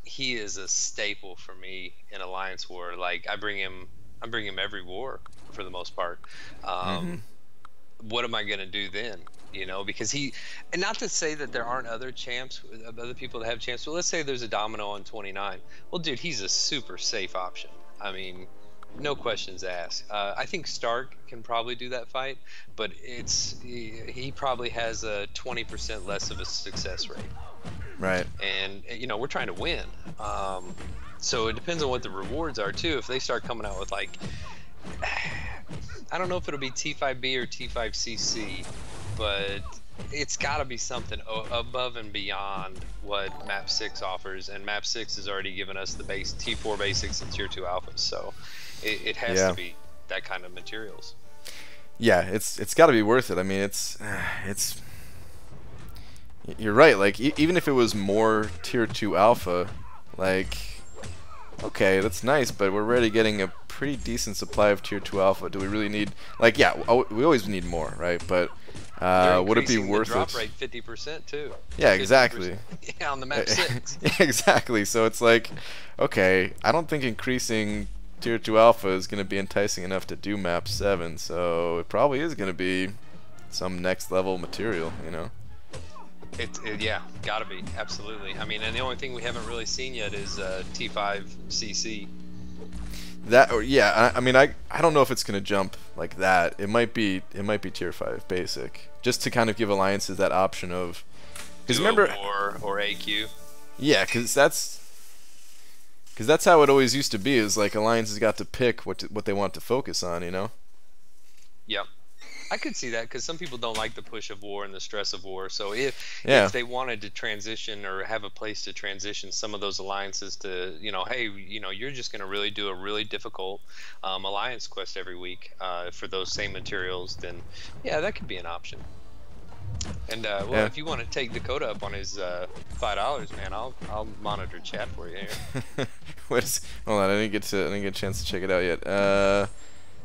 he is a staple for me in Alliance War. Like I bring him every war for the most part. What am I gonna do then? You know, because and not to say that there aren't other champs, other people that have champs. But let's say there's a Domino on 29. Well, dude, he's a super safe option. I mean, no questions asked. I think Stark can probably do that fight, but he probably has a 20% less of a success rate. right. And you know, we're trying to win. So it depends on what the rewards are too. If they start coming out with like, I don't know if it'll be T5B or T5CC, but it's got to be something above and beyond what Map 6 offers. And Map 6 has already given us the base T4 basics and Tier 2 alphas, so it has to be that kind of materials. Yeah, it's got to be worth it. I mean, it's you're right. Like even if it was more Tier 2 alpha, like okay, that's nice, but we're already getting a pretty decent supply of Tier 2 alpha. Do we really need, like, yeah, we always need more, right? But would it be worth the drop it? rate 50% too. Yeah, exactly. Yeah, on the map 6. Yeah, exactly. So it's like, okay, I don't think increasing Tier 2 alpha is going to be enticing enough to do map 7, so it probably is going to be some next level material, you know? Yeah, gotta be, absolutely. I mean, and the only thing we haven't really seen yet is T5CC. That, or yeah, I mean, I don't know if it's gonna jump like that. It might be Tier 5 basic, just to kind of give alliances that option of, because remember, or AQ. yeah, because that's how it always used to be. Is like alliances got to pick what they want to focus on, you know? Yep. I could see that, because some people don't like the push of war and the stress of war. So if they wanted to transition or have a place to transition some of those alliances to, you know, hey, you know, you're just going to really do a really difficult alliance quest every week for those same materials, then yeah, that could be an option. And if you want to take Dakota up on his $5, man, I'll monitor chat for you here. Hold on, I didn't get a chance to check it out yet.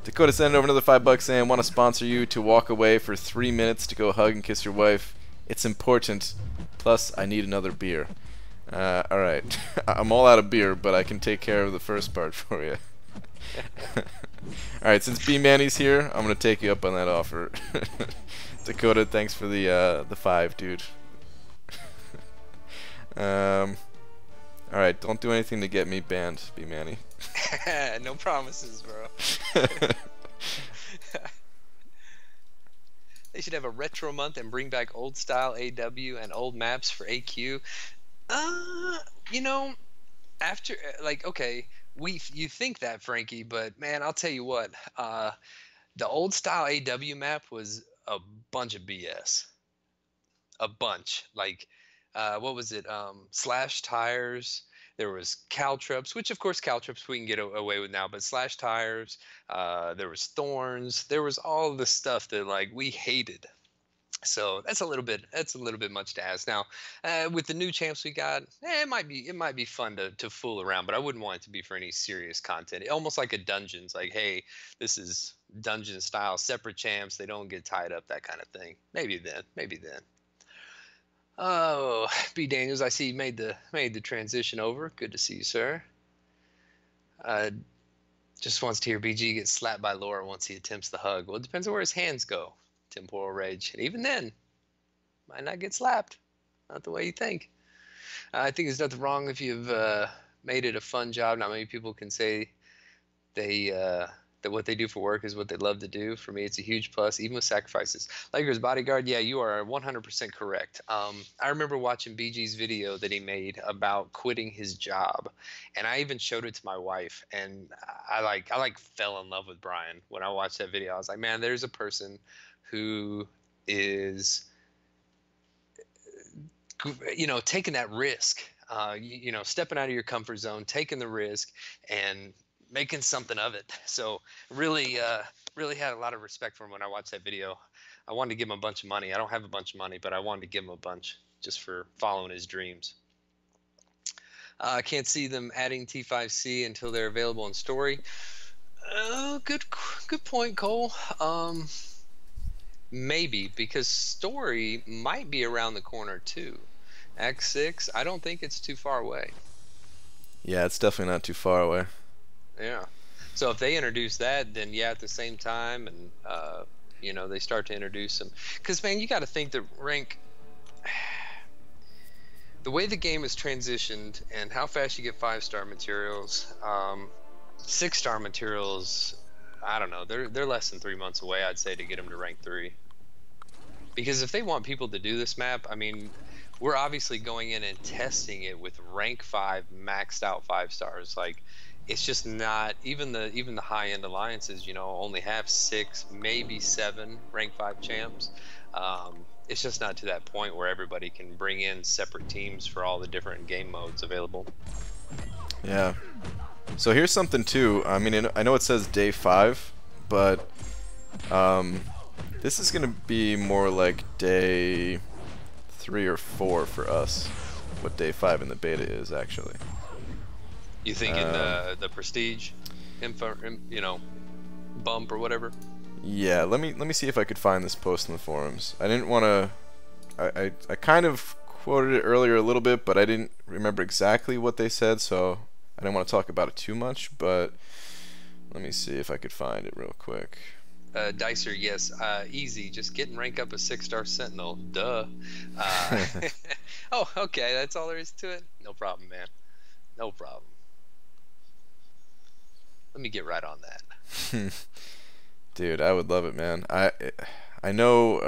Dakota sent over another $5 saying, want to sponsor you to walk away for 3 minutes to go hug and kiss your wife. It's important. Plus, I need another beer. Alright. I'm all out of beer, but I can take care of the first part for you. Alright, since B Manny's here, I'm going to take you up on that offer. Dakota, thanks for the 5, dude. Alright, don't do anything to get me banned, B Manny. No promises, bro. They should have a retro month and bring back old style AW and old maps for AQ. You know, after like, okay, you think that, Frankie, but man, I'll tell you what, the old style AW map was a bunch of BS. A bunch. Like, what was it? Slash tires. There was caltrops, which of course caltrops we can get away with now, but slash tires. There was thorns. There was all the stuff that like we hated. So that's a little bit much to ask. Now, with the new champs we got, it might be fun to fool around, but I wouldn't want it to be for any serious content. Almost like a dungeons, like, hey, this is dungeon style, separate champs, they don't get tied up, that kind of thing. Maybe then, maybe then. Oh, B Daniels, I see you made the transition over. Good to see you, sir. Just wants to hear BG get slapped by Laura once he attempts the hug. Well, it depends on where his hands go. Temporal rage, and even then, might not get slapped. Not the way you think. I think there's nothing wrong if you've made it a fun job. Not many people can say that what they do for work is what they love to do. For me, it's a huge plus, even with sacrifices. Lakers bodyguard, yeah, you are 100% correct. I remember watching BG's video that he made about quitting his job, and I even showed it to my wife, and I fell in love with Brian when I watched that video. I was like, man, there's a person who is, taking that risk, stepping out of your comfort zone, taking the risk, and making something of it. So really had a lot of respect for him when I watched that video. I wanted to give him a bunch of money. I don't have a bunch of money, but I wanted to give him a bunch just for following his dreams. I can't see them adding T5C until they're available in story. Good point, Cole. Maybe, because story might be around the corner too. Act 6, I don't think it's too far away. Yeah, it's definitely not too far away. Yeah. So if they introduce that, then yeah, at the same time, and they start to introduce them. Because, man, you got to think that rank, the way the game is transitioned and how fast you get 5-star materials, 6-star materials, I don't know, they're less than 3 months away, I'd say, to get them to rank 3. Because if they want people to do this map, I mean, we're obviously going in and testing it with rank 5 maxed out 5-stars. Like, it's just not, even the high end alliances, only have 6, maybe 7 rank 5 champs. It's just not to that point where everybody can bring in separate teams for all the different game modes available. Yeah. So here's something too. I mean, I know it says day 5, but this is gonna be more like day 3 or 4 for us. What day 5 in the beta is actually. You thinking the prestige info, bump or whatever? Yeah. Let me see if I could find this post in the forums. I didn't want to. I kind of quoted it earlier a little bit, but I didn't remember exactly what they said, so I didn't want to talk about it too much. But let me see if I could find it real quick. Dicer, yes, easy. Just get and rank up a 6-star sentinel. Duh. Oh, okay. That's all there is to it. No problem, man. No problem. Let me get right on that. Dude, I would love it, man. I know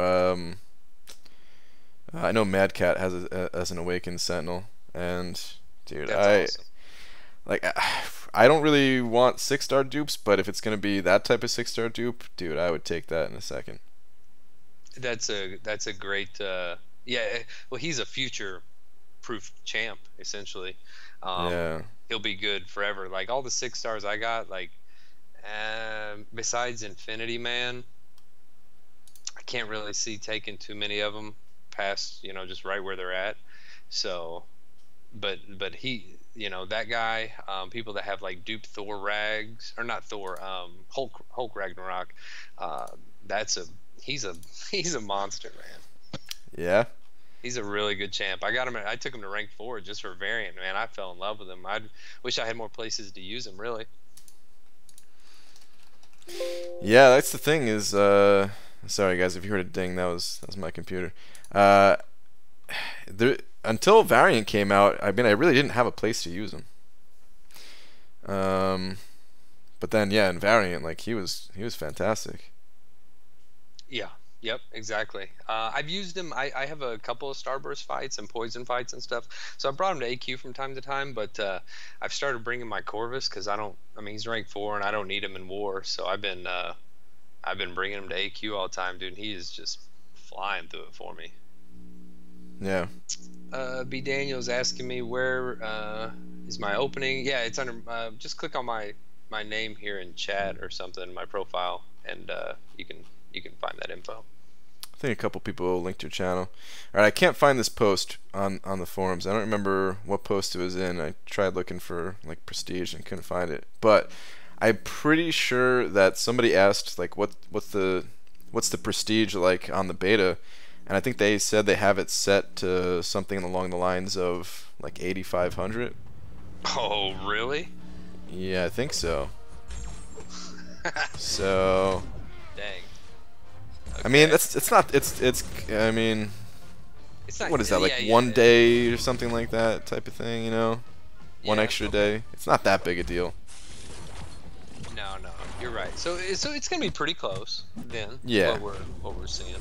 Mad Cat has an awakened sentinel, and dude, That's awesome. I don't really want 6-star dupes, but if it's gonna be that type of 6-star dupe, dude, I would take that in a second. That's a great yeah. Well, he's a future proof champ essentially. Yeah. He'll be good forever. Like all the 6-stars I got, like besides Infinity Man, I can't really see taking too many of them past just right where they're at. So, but he, that guy, people that have like duped Thor rags, or not Thor, Hulk Ragnarok, he's a monster, man. Yeah. He's a really good champ. I took him to rank 4 just for variant, man. I fell in love with him. I wish I had more places to use him, really. Yeah, that's the thing is, sorry guys, if you heard a ding, that was my computer. Until Variant came out, I mean, I really didn't have a place to use him. But then, yeah, in Variant, like, he was fantastic. Yeah. Yep, exactly. I've used him. I have a couple of Starburst fights and Poison fights and stuff, so I brought him to AQ from time to time. But I've started bringing my Corvus because I mean, he's rank 4 and I don't need him in war. So I've been bringing him to AQ all the time, dude. And he is just flying through it for me. Yeah. B Daniel's asking me where is my opening. Yeah, it's under. Just click on my name here in chat or something, my profile, and you can find that info. I think a couple people linked your channel. All right, I can't find this post on the forums. I don't remember what post it was in. I tried looking for like prestige and couldn't find it. But I'm pretty sure that somebody asked like what's the prestige like on the beta, and I think they said they have it set to something along the lines of like 8,500. Oh, really? Yeah, I think so. So. Dang. Okay. I mean, it's I mean, It's not, what is that, like yeah, one day or something like that type of thing, you know? One Yeah, extra okay. day. It's not that big a deal. No, you're right. So it's gonna be pretty close then. Yeah. What we're seeing.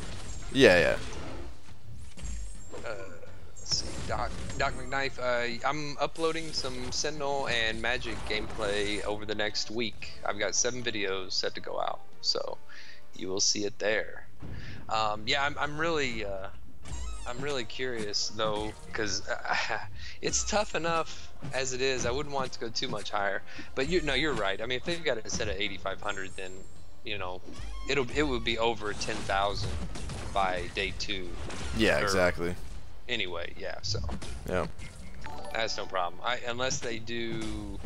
Yeah, yeah. Let's see, Doc McKnife. I'm uploading some Sentinel and Magic gameplay over the next week. I've got 7 videos set to go out, so you will see it there. Yeah, I'm really curious though, because it's tough enough as it is. I wouldn't want to go too much higher, but you're right. I mean, if they've got it set at 8,500, then you know it would be over 10,000 by day 2. Yeah, Or- exactly. Anyway, yeah, so Yeah. that's no problem. Unless they do,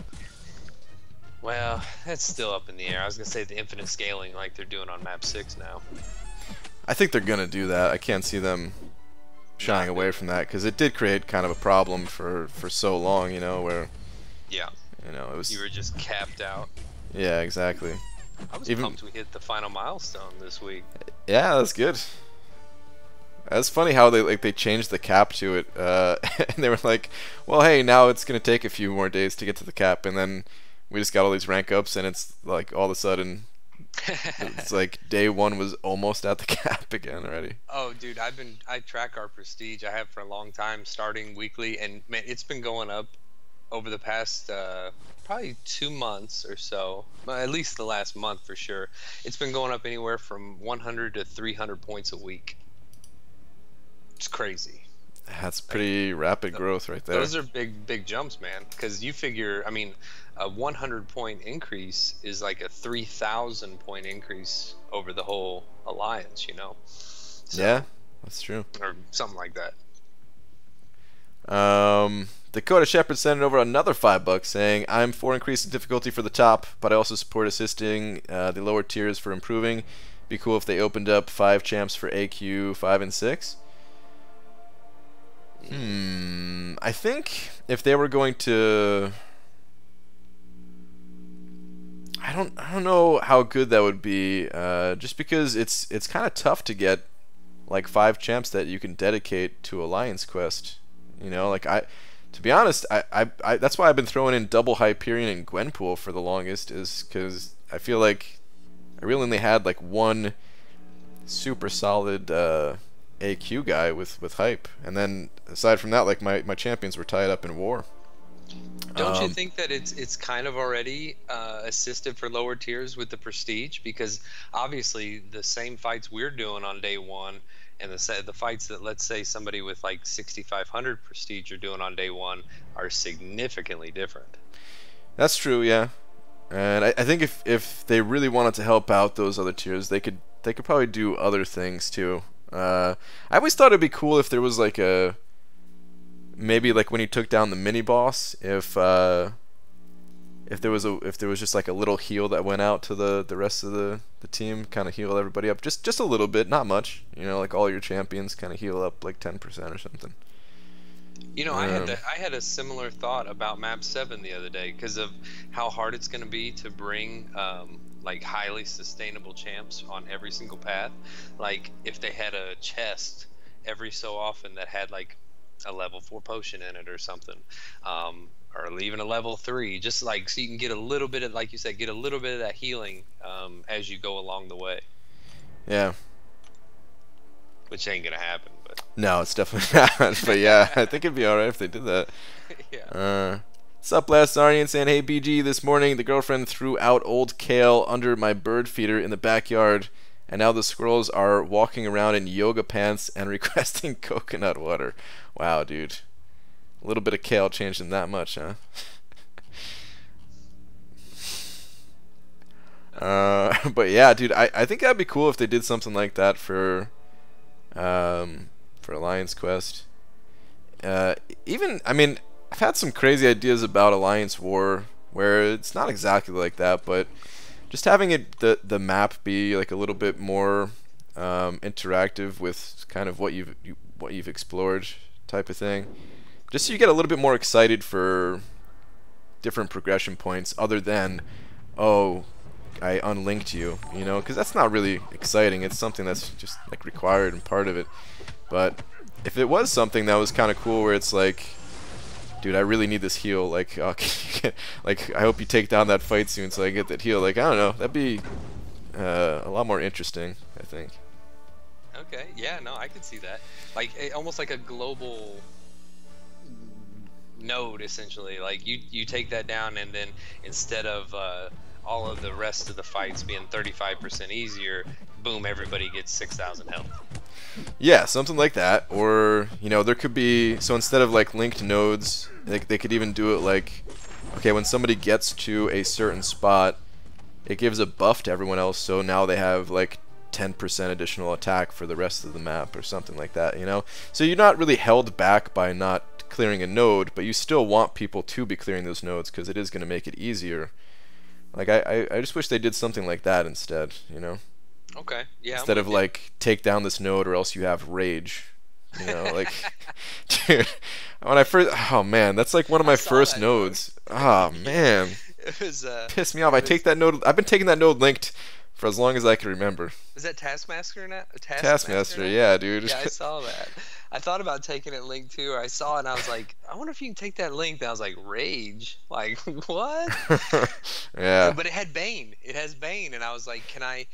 well, that's still up in the air. I was gonna say the infinite scaling like they're doing on map 6 now. I think they're gonna do that. I can't see them shying away from that, because it did create kind of a problem for so long, you know, where Yeah, it was. you were just capped out. Yeah, exactly. I was Even- pumped we hit the final milestone this week. Yeah, that's good. That's funny how they changed the cap to it, and they were like, well, hey, now it's gonna take a few more days to get to the cap, and then we just got all these rank ups, and it's like all of a sudden it's like day 1 was almost at the cap again already. Oh, dude, I track our prestige. I have for a long time, starting weekly, and man, it's been going up over the past probably 2 months or so. Well, at least the last month for sure. It's been going up anywhere from 100 to 300 points a week. It's crazy. That's pretty rapid growth right there. Those are big jumps, man. Because you figure, I mean, a 100-point increase is like a 3,000-point increase over the whole alliance, you know? So, Yeah, that's true. or something like that. Dakota Shepherd sent over another $5 saying, I'm for increasing difficulty for the top, but I also support assisting the lower tiers for improving. Be cool if they opened up 5 champs for AQ 5 and 6. I think if they were going to, I don't know how good that would be. Just because it's kind of tough to get like 5 champs that you can dedicate to Alliance Quest. You know, like to be honest, I that's why I've been throwing in double Hyperion and Gwenpool for the longest, is because I feel like I really only had like one super solid AQ guy with hype, and then aside from that, like my champions were tied up in war. Don't you think that it's kind of already assisted for lower tiers with the prestige? Because obviously the same fights we're doing on day 1 and the fights that, let's say, somebody with like 6,500 prestige are doing on day 1 are significantly different. That's true, yeah. And I think if they really wanted to help out those other tiers, they could probably do other things too. I always thought it'd be cool if there was like maybe like when you took down the mini boss, if there was just like a little heal that went out to the rest of the team, kind of heal everybody up just a little bit, not much, you know, like all your champions kind of heal up like 10% or something. You know, I had a similar thought about map 7 the other day because of how hard it's going to be to bring like highly sustainable champs on every single path. Like if they had a chest every so often that had like a level 4 potion in it or something, or even a level 3, just like so you can get a little bit of, like you said, get a little bit of that healing as you go along the way. Yeah. Which ain't gonna happen, but No, it's definitely not. But yeah, I think it'd be alright if they did that. yeah. What's up, Last Arnian saying, hey BG, this morning the girlfriend threw out old kale under my bird feeder in the backyard, and now the squirrels are walking around in yoga pants and requesting coconut water. Wow, dude. A little bit of kale changed them that much, huh? But yeah, dude, I think that'd be cool if they did something like that for for Alliance Quest. Even, I mean, I've had some crazy ideas about Alliance War where it's not exactly like that, but just having it the map be like a little bit more interactive with kind of what you've explored type of thing, just so you get a little bit more excited for different progression points other than, oh, I unlinked you, you know, because that's not really exciting. It's something that's just like required and part of it. But if it was something that was kind of cool where it's like, dude, I really need this heal, like, like, I hope you take down that fight soon so I get that heal, like, I don't know, that'd be a lot more interesting, I think. Okay, yeah, no, I could see that. Like, almost like a global node, essentially. Like, you take that down, and then instead of all of the rest of the fights being 35% easier, boom, everybody gets 6,000 health. Yeah, something like that. Or, you know, there could be, so instead of like linked nodes, they could even do it like, okay, when somebody gets to a certain spot, it gives a buff to everyone else, so now they have like 10% additional attack for the rest of the map or something like that, you know? So you're not really held back by not clearing a node, but you still want people to be clearing those nodes because it is going to make it easier. Like, I just wish they did something like that instead, you know? Okay, yeah. Instead of like, take down this node or else you have rage. You know, like, dude, when I first, oh man, that's like one of my first nodes. Oh man, It was pissed me off. I take that node. I've been taking that node linked for as long as I can remember. Was that Taskmaster now? Taskmaster, yeah, dude. Yeah, I saw that. I thought about taking it linked too, or I saw it and I was like, I wonder if you can take that linked. And I was like, rage? Like, what? Yeah. But it had Bane. It has Bane, and I was like, can I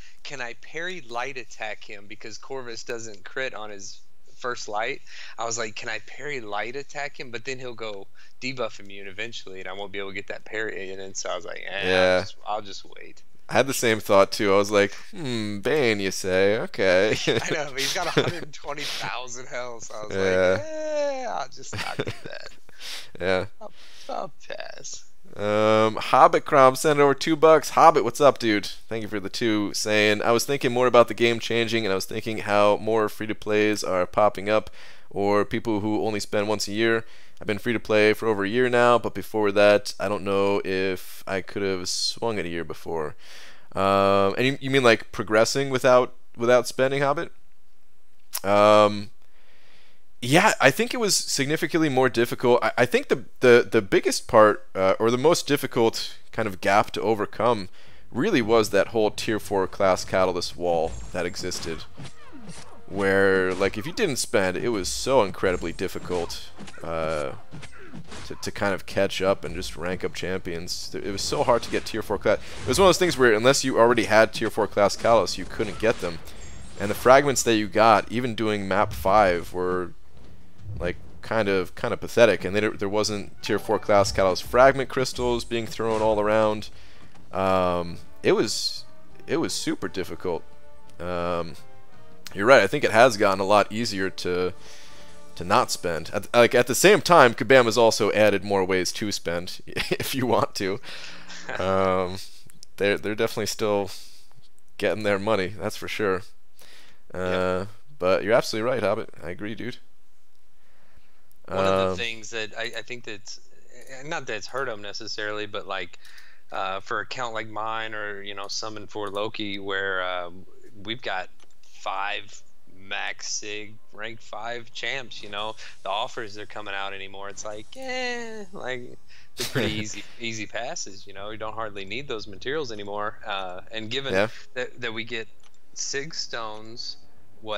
parry light attack him because Corvus doesn't crit on his first light? I was like, can I parry light attack him? But then he'll go debuff immune eventually, and I won't be able to get that parry. And then so I was like, yeah, I'll just wait. I had the same thought too. I was like, Bane, you say? Okay. I know, but he's got 120,000 health. So I was like, I'll just not do that. Yeah. I'll pass. Hobbit Crom sent over $2. Hobbit, what's up, dude? Thank you for the 2. Saying, I was thinking more about the game changing, and I was thinking how more free-to-plays are popping up, or people who only spend once a year. I've been free to play for over a year now, but before that, I don't know if I could have swung it a year before. And you mean like progressing without spending, Hobbit? Yeah, I think it was significantly more difficult. I think the biggest part, or the most difficult kind of gap to overcome, really was that whole Tier 4 class Catalyst wall that existed. Where, like, if you didn't spend, it was so incredibly difficult to kind of catch up and just rank up champions. It was so hard to get Tier 4 class. It was one of those things where unless you already had Tier 4 class Catalyst, you couldn't get them. And the fragments that you got, even doing map 5, were like kind of pathetic. And there wasn't Tier 4 class Catalyst fragment crystals being thrown all around. It was super difficult. You're right. I think it has gotten a lot easier to not spend. At the same time, Kabam has also added more ways to spend if you want to. They're definitely still getting their money. That's for sure. Yep. But you're absolutely right, Hobbit. I agree, dude. One of the things that I think that's not that it's hurt them necessarily, but like for a account like mine or Summon for Loki, where we've got 5 max sig rank 5 champs, the offers that are coming out anymore, it's like like they're pretty easy passes, you don't hardly need those materials anymore, and given that we get sig stones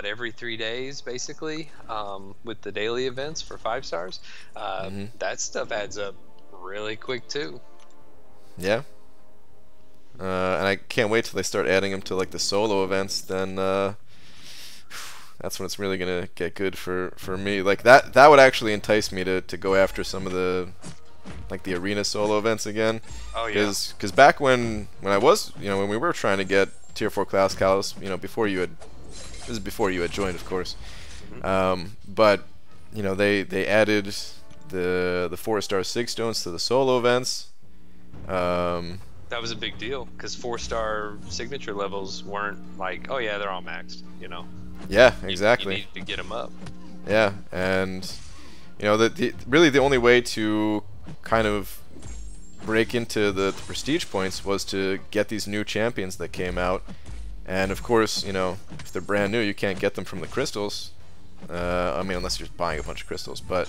every 3 days basically, with the daily events for 5 stars, that stuff adds up really quick too. Yeah. And I can't wait till they start adding them to like the solo events. Then that's when it's really gonna get good for me. Like that would actually entice me to go after some of the arena solo events again. Oh yeah. Because back when I was when we were trying to get Tier 4 class Catalyst, before you had, this is before you had joined, of course. But they added the 4-star sig stones to the solo events. That was a big deal because 4-star signature levels weren't like, oh yeah, they're all maxed, Yeah, You exactly. needed to get them up. Yeah, and you know, really the only way to kind of break into the prestige points was to get these new champions that came out. And of course, you know, if they're brand new, you can't get them from the crystals. I mean, unless you're buying a bunch of crystals. But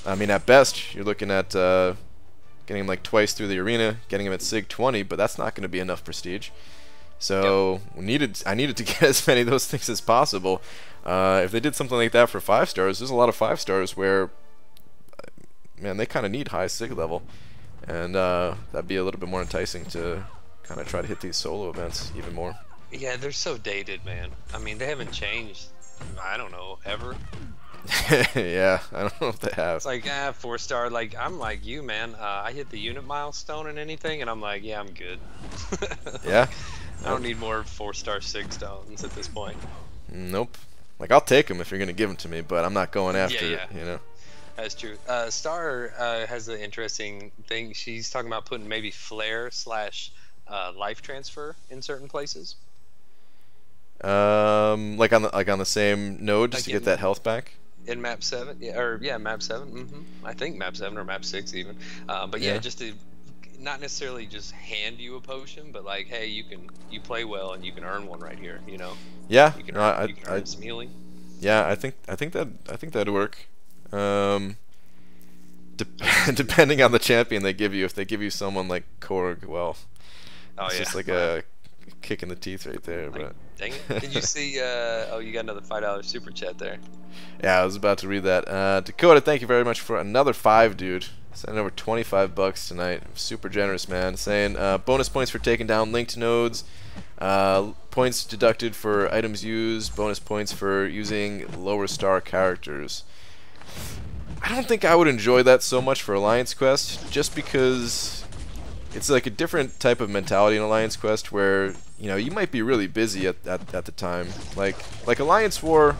I mean, at best, you're looking at getting them like twice through the arena, getting them at Sig 20, but that's not going to be enough prestige. So I needed to get as many of those things as possible. If they did something like that for 5 stars, there's a lot of 5 stars where, man, they kind of need high Sig level, and that'd be a little bit more enticing to kind of try to hit these solo events even more. Yeah, they're so dated, man. I mean, they haven't changed. I don't know, ever. Yeah, I don't know if they have. It's like 4-star. Like I'm like you, man. I hit the unit milestone and anything, and I'm like, yeah, I'm good. Yeah. I don't need more 4-star Sig stones at this point. Nope. Like, I'll take them if you're gonna give them to me, but I'm not going after Yeah. it. You know. That's true. Star has an interesting thing. She's talking about putting maybe flare / life transfer in certain places. Like on the same node, just Like to get that health back. In map 7, yeah, map 7. I think map 7 or map 6 even. But yeah, just to not necessarily just hand you a potion, but like, hey, you play well and you can earn one right here. You know. Yeah. You can No, earn some healing. Yeah, I think that'd work. Depending on the champion they give you, if they give you someone like Korg, well, it's just like a kick in the teeth right there. Like, but dang it! Did you see? Oh, you got another $5 super chat there. yeah, I was about to read that. Dakota, thank you very much for another 5, dude. Sending over 25 bucks tonight. Super generous, man. Saying bonus points for taking down linked nodes. Points deducted for items used. Bonus points for using lower star characters. I don't think I would enjoy that so much for Alliance Quest, just because it's like a different type of mentality in Alliance Quest where, you know, you might be really busy at the time. Like Alliance War,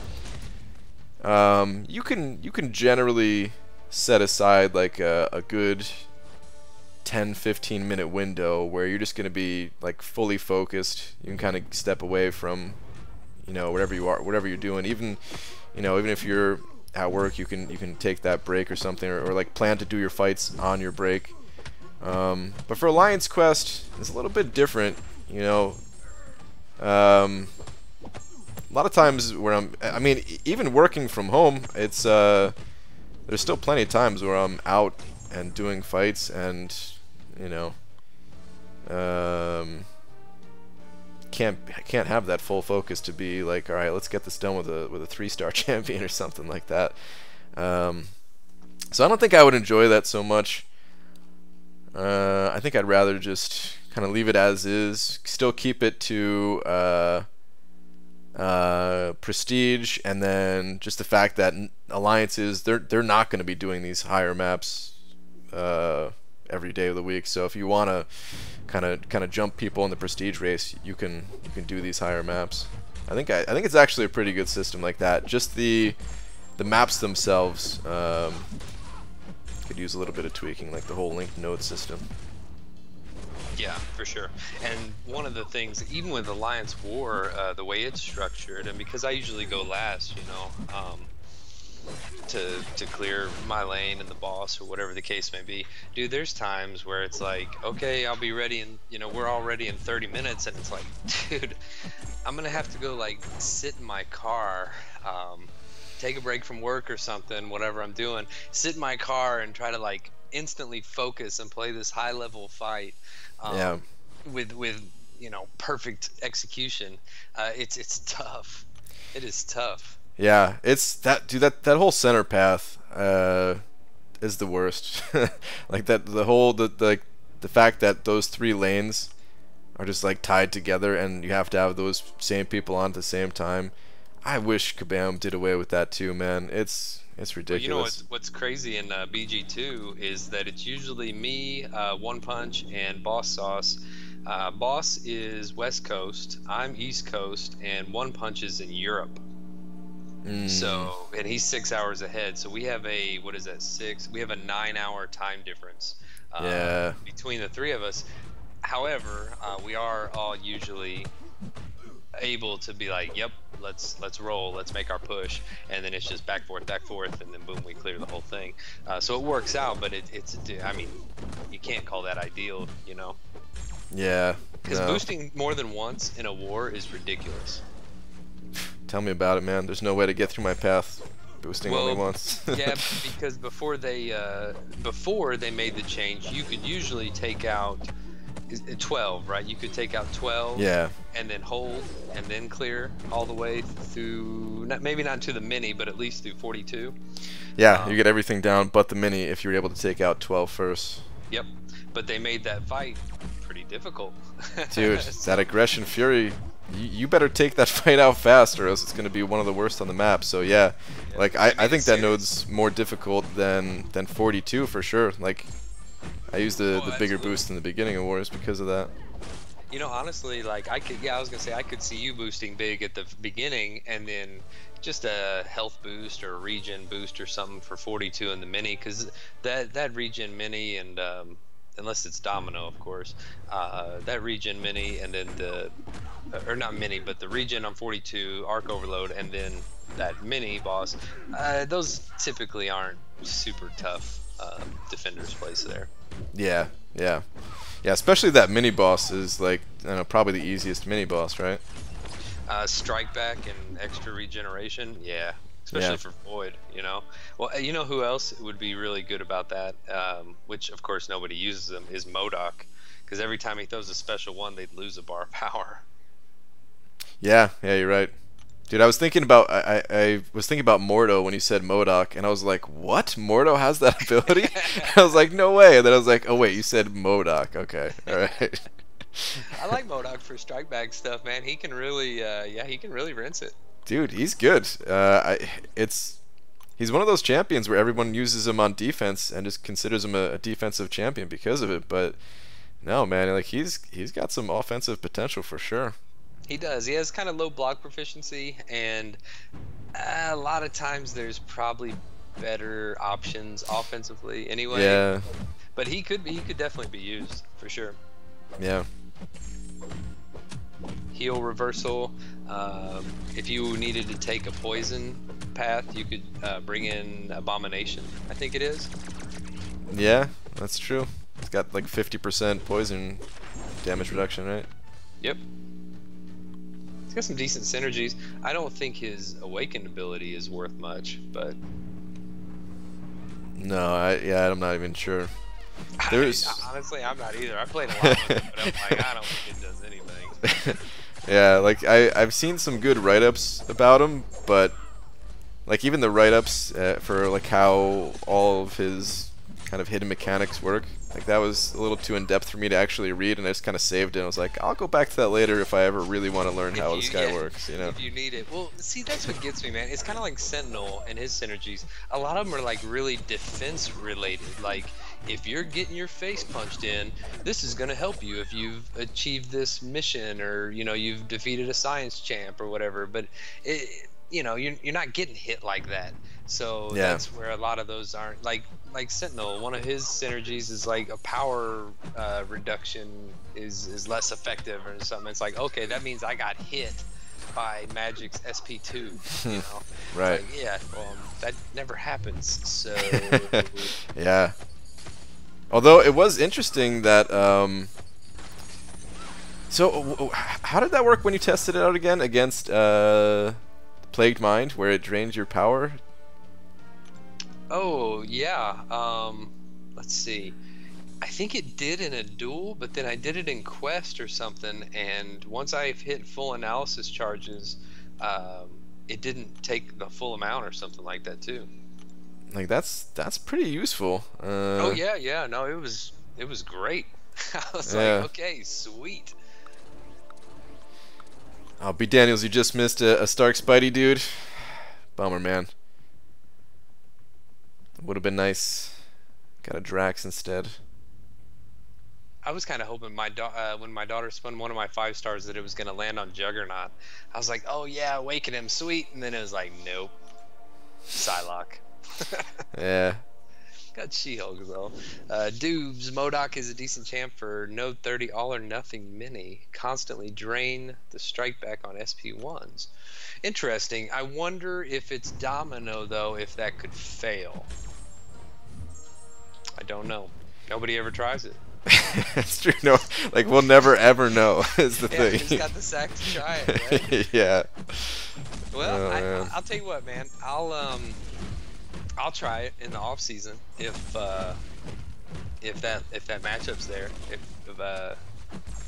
you can generally set aside like a good 10-15 minute window where you're just going to be like fully focused. You can kind of step away from, you know, whatever you're doing. Even, you know, even if you're at work, you can take that break or something, or like plan to do your fights on your break. But for Alliance Quest, it's a little bit different, you know. A lot of times where I mean, even working from home, it's there's still plenty of times where I'm out and doing fights, and you know, can't have that full focus to be like, all right, let's get this done with a 3-star champion or something like that. So I don't think I would enjoy that so much. I think I'd rather just kind of leave it as is, still keep it to prestige, and then just the fact that alliances, they're not going to be doing these higher maps every day of the week. So if you want to kind of jump people in the prestige race, you can do these higher maps. I think it's actually a pretty good system like that. Just the maps themselves could use a little bit of tweaking, like the whole linked node system. Yeah, for sure. And one of the things, even with Alliance War, the way it's structured, and because I usually go last, you know, to clear my lane and the boss or whatever the case may be, dude, there's times where it's like, okay, I'll be ready, and you know, we're all ready in 30 minutes, and it's like, dude, I'm gonna have to go like sit in my car, take a break from work or something, whatever I'm doing, sit in my car and try to like instantly focus and play this high level fight. Yeah. With you know, perfect execution. It's tough. It is tough. Yeah, it's that, dude. That whole center path is the worst. Like that, the fact that those 3 lanes are just like tied together, and you have to have those same people on at the same time. I wish Kabam did away with that too, man. It's ridiculous. Well, you know what's crazy in BG2 is that it's usually me, One Punch, and Boss Sauce. Boss is West Coast, I'm East Coast, and One Punch is in Europe. So, and he's 6 hours ahead. So we have a, what is that, 6? We have a 9-hour time difference between the 3 of us. However, we are all usually able to be like, yep, let's roll, let's make our push, and then it's just back forth, and then boom, we clear the whole thing. So it works out, but I mean, you can't call that ideal, you know? Yeah. Because No. boosting more than once in a war is ridiculous. Tell me about it, man. There's no way to get through my path boosting only once. Yeah, because before they made the change, you could usually take out 12, right? You could take out 12, Yeah. and then hold, and then clear all the way through, maybe not to the mini, but at least through 42. Yeah, you get everything down but the mini if you're able to take out 12 first. Yep, but they made that fight pretty difficult. Dude, that aggression fury, you better take that fight out fast or else it's going to be one of the worst on the map. So yeah, like I think that node's more difficult than 42 for sure. Like I used the bigger boost in the beginning of wars because of that. You know, honestly, like I was gonna say I could see you boosting big at the beginning, and then just a health boost or a regen boost or something for 42 in the mini, because that regen mini, and unless it's domino, of course, that regen mini, and then or not mini, but the regen on 42, arc overload, and then that mini boss, those typically aren't super tough defenders place there. Yeah, yeah. Yeah, especially that mini boss is like, I don't know, probably the easiest mini boss, right? Strike back and extra regeneration, yeah. Especially for Void, you know. Well, you know who else would be really good about that, which of course nobody uses them, is MODOK. Because every time he throws a special one, they'd lose a bar of power. Yeah, yeah, you're right. Dude, I was thinking about I was thinking about Mordo when you said MODOK, and I was like, what? Mordo has that ability? I was like, no way. And then I was like, oh wait, you said MODOK. Okay, all right. I like MODOK for strike back stuff, man. He can really, he can really rinse it. Dude, he's good. He's one of those champions where everyone uses him on defense and just considers him a defensive champion because of it. But no, man, like he's got some offensive potential for sure. He does. He has kind of low block proficiency, and a lot of times there's probably better options offensively anyway. Yeah. But he could definitely be used for sure. Yeah. Heal reversal. If you needed to take a poison path, you could bring in Abomination, I think it is. Yeah, that's true. It's got like 50% poison damage reduction, right? Yep. He's got some decent synergies. I don't think his awakened ability is worth much, but no, I'm not even sure. There's honestly, I'm not either. I played a lot with it, but I'm like, I don't think it does anything. Yeah, like I've seen some good write-ups about him, but like even the write-ups for like how all of his kind of hidden mechanics work, like that was a little too in-depth for me to actually read, and I just kind of saved it. I was like, I'll go back to that later if I ever really want to learn how this guy works, you know? If you need it. Well, see, that's what gets me, man. It's kind of like Sentinel and his synergies. A lot of them are like really defense-related. Like, if you're getting your face punched in, this is going to help you if you've achieved this mission, or, you know, you've defeated a science champ or whatever. But, you know, you're not getting hit like that. So that's where a lot of those aren't. Like Sentinel, one of his synergies is like a power reduction is less effective or something. It's like, okay, that means I got hit by Magic's SP2, you know? Right. Like, yeah, well, that never happens, so... Yeah. Although it was interesting that, so how did that work when you tested it out again against Plagued Mind, where it drains your power? Oh, yeah. Let's see. I think it did in a duel, but then I did it in Quest or something, and once I hit full analysis charges, it didn't take the full amount or something like that too. Like that's pretty useful. Oh yeah, no, it was great. I was like, okay, sweet. Oh, B. Daniels, you just missed a Stark Spidey, dude. Bummer, man. Would have been nice. Got a Drax instead. I was kind of hoping when my daughter spun one of my 5 stars that it was going to land on Juggernaut. I was like, oh yeah, awaken him, sweet. And then it was like, nope. Psylocke. Yeah. Got She-Hulk though. Dubes, MODOK is a decent champ for node 30 all or nothing mini. Constantly drain the strike back on SP1s. Interesting. I wonder if it's Domino though, if that could fail. I don't know. Nobody ever tries it. That's true. No, like we'll never ever know is the thing. He's got the sack to try it, right? Yeah. Well, I'll tell you what, man. I'll try it in the off season if that matchup's there,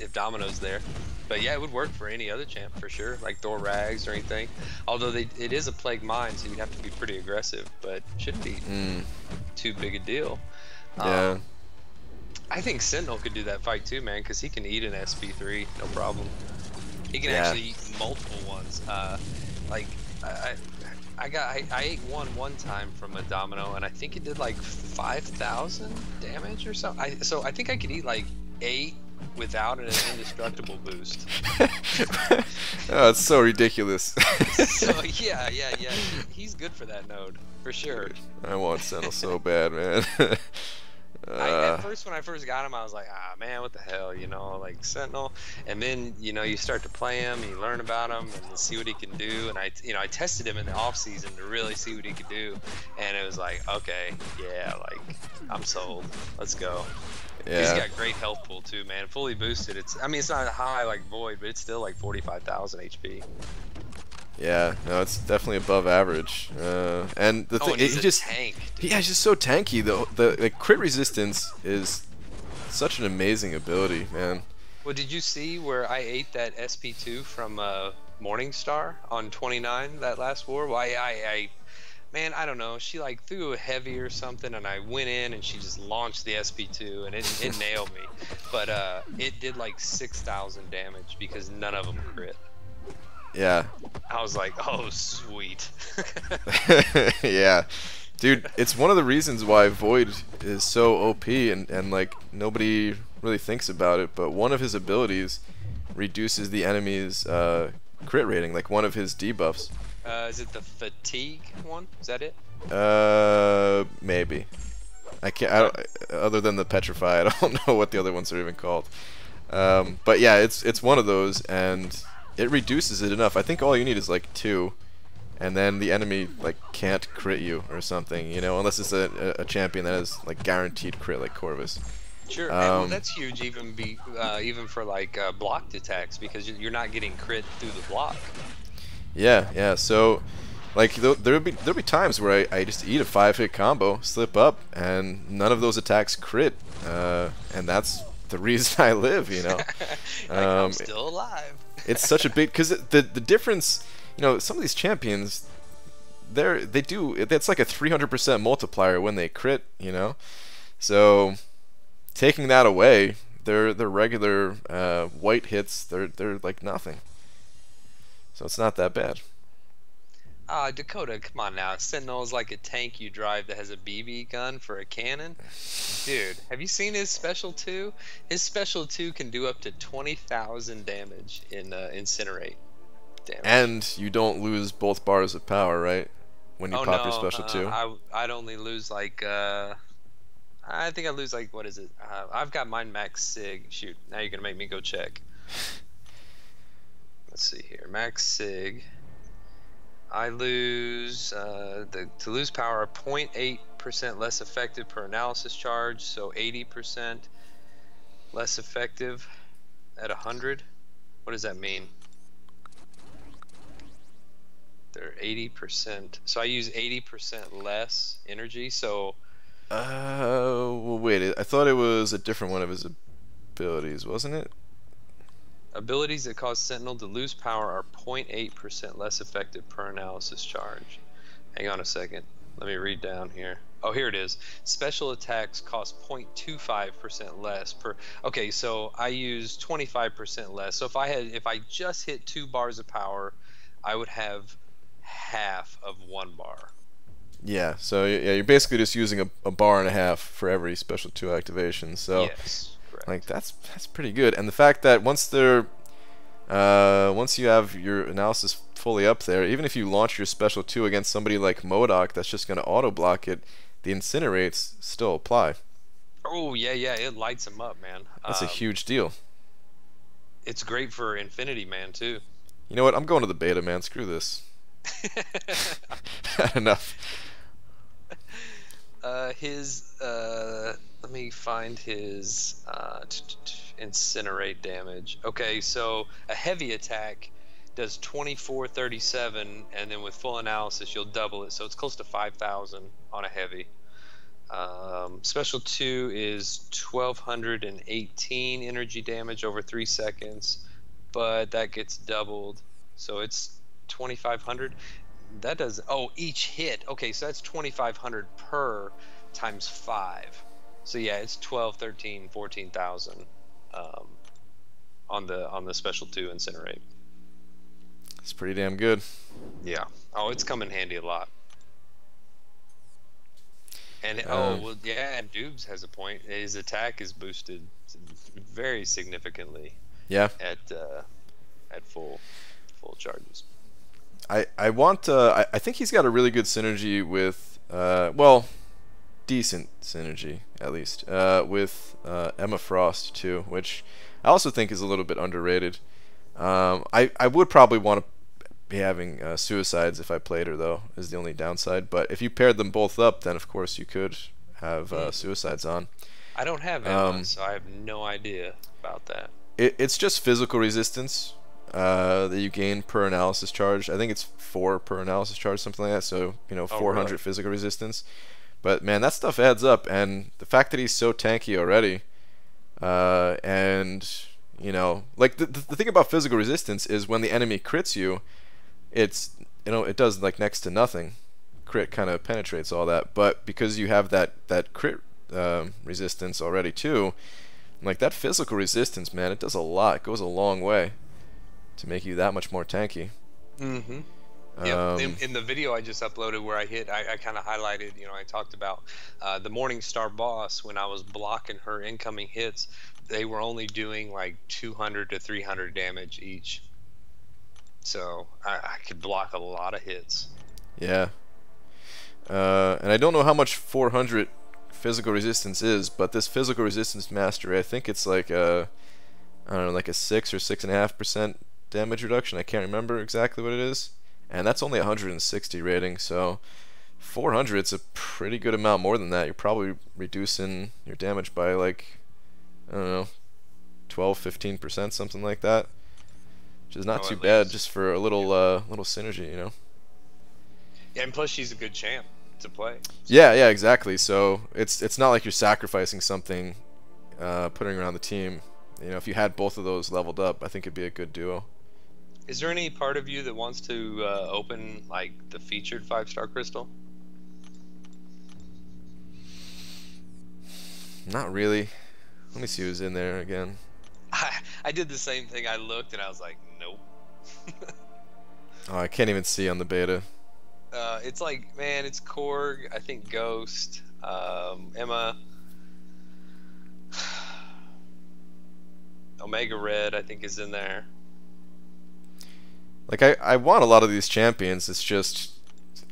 if Domino's there. But yeah, it would work for any other champ for sure, like Thor Rags or anything. Although it is a plague mine, so you'd have to be pretty aggressive, but shouldn't be too big a deal. Yeah. I think Sentinel could do that fight too, man, because he can eat an SP3, no problem. He can actually eat multiple ones. Like I ate one time from a Domino, and I think it did like 5,000 damage or something. So I think I could eat like 8 without an indestructible boost. Oh, it's so ridiculous. So yeah. He's good for that node for sure. I want Sentinel so bad, man. At first, when I first got him, I was like, ah, man, what the hell, you know, like Sentinel. And then, you know, you start to play him, and you learn about him, and see what he can do. And I tested him in the off season to really see what he could do. And it was like, okay, yeah, like I'm sold. Let's go. Yeah. He's got great health pool too, man. Fully boosted. It's not high like Void, but it's still like 45,000 HP. Yeah, no, it's definitely above average. And the thing, he's just tank. Yeah, he's just so tanky. The crit resistance is such an amazing ability, man. Well, did you see where I ate that SP2 from Morningstar on 29 that last war? Well, man, I don't know. She like threw a heavy or something, and I went in and she just launched the SP2, and it nailed me. But it did like 6,000 damage because none of them crit. Yeah. I was like, oh, sweet. Yeah. Dude, it's one of the reasons why Void is so OP and like nobody really thinks about it, but one of his abilities reduces the enemy's crit rating, like one of his debuffs. Is it the fatigue one? Is that it? Maybe. Other than the petrify, I don't know what the other ones are even called. But yeah, it's one of those, and it reduces it enough. I think all you need is like 2, and then the enemy like can't crit you or something, you know, unless it's a champion that has like guaranteed crit like Corvus. Sure, well, that's huge even for like blocked attacks, because you're not getting crit through the block. Yeah. So like there'll be times where I just eat a 5-hit combo, slip up, and none of those attacks crit, and that's the reason I live, you know. Like, I'm still alive. It's such a big, because the difference, you know, some of these champions, it's like a 300% multiplier when they crit, you know. So taking that away, their regular white hits, they're like nothing. So it's not that bad. Dakota, come on now. Sentinel is like a tank you drive that has a BB gun for a cannon. Dude, have you seen his special 2? His special 2 can do up to 20,000 damage in Incinerate damage. And you don't lose both bars of power, right? When you pop your special 2? I'd only lose like, I think I lose like, what is it? I've got mine max sig. Shoot, now you're going to make me go check. Let's see here. Max sig. I lose to lose power 0.8% less effective per analysis charge, so 80% less effective at 100. What does that mean? They're 80%. So I use 80% less energy. So. Well, wait. I thought it was a different one of his abilities, wasn't it? Abilities that cause Sentinel to lose power are 0.8% less effective per analysis charge. Hang on a second. Let me read down here. Oh, here it is. Special attacks cost 0.25% less per. Okay, so I use 25% less. So if I just hit 2 bars of power, I would have half of 1 bar. Yeah. So yeah, you're basically just using a bar and a half for every special 2 activation. So. Yes. Like that's pretty good, and the fact that once you have your analysis fully up there, even if you launch your special 2 against somebody like MODOK that's just going to auto block it, the incinerates still apply. Oh yeah, yeah, it lights them up, man. That's a huge deal. It's great for Infinity Man too. You know what? I'm going to the beta, man. Screw this. Enough. Let me find his incinerate damage. Okay, so a heavy attack does 2437, and then with full analysis you'll double it, so it's close to 5,000 on a heavy. Special 2 is 1218 energy damage over 3 seconds, but that gets doubled, so it's 2500. That does, oh, each hit. Okay, so that's 2500 per times 5. So yeah, it's 12, 13, 14,000 on the special 2 incinerate. It's pretty damn good. Yeah. Oh, it's come in handy a lot. And oh well, yeah, and Dubes has a point. His attack is boosted very significantly. Yeah. At full charges. I want I think he's got a really good synergy with well, decent synergy at least with Emma Frost too, which I also think is a little bit underrated. I would probably want to be having suicides if I played her, though, is the only downside. But if you paired them both up, then of course you could have suicides on. I don't have Emma, so I have no idea about that. It's just physical resistance that you gain per analysis charge. I think it's 4 per analysis charge, something like that. So, you know, 400 really? physical resistance. But man, that stuff adds up, and the fact that he's so tanky already, and you know, like the thing about physical resistance is when the enemy crits you, it's, you know, it does like next to nothing. Crit kind of penetrates all that, but because you have that crit resistance already too, like that physical resistance, man, it does a lot. It goes a long way to make you that much more tanky. Mm-hmm. Yeah, in the video I just uploaded where I kind of highlighted, you know, I talked about the Morningstar boss. When I was blocking her incoming hits, they were only doing like 200 to 300 damage each. So I could block a lot of hits. Yeah. And I don't know how much 400 physical resistance is, but this physical resistance mastery, I think it's like a, I don't know, like a 6 or 6.5% damage reduction. I can't remember exactly what it is. And that's only 160 rating, so 400, it's a pretty good amount more than that. You're probably reducing your damage by like, I don't know, 12-15%, something like that. Which is not too bad, just for a little little synergy, you know. Yeah, and plus she's a good champ to play. Yeah, yeah, exactly. So it's not like you're sacrificing something, putting her on the team. You know, if you had both of those leveled up, I think it'd be a good duo. Is there any part of you that wants to open like the featured 5-star crystal? Not really. Let me see who's in there again. I did the same thing. I looked and I was like, nope. Oh, I can't even see on the beta. It's like, man, it's Korg, I think Ghost, Emma, Omega Red, I think is in there. Like, I want a lot of these champions. It's just,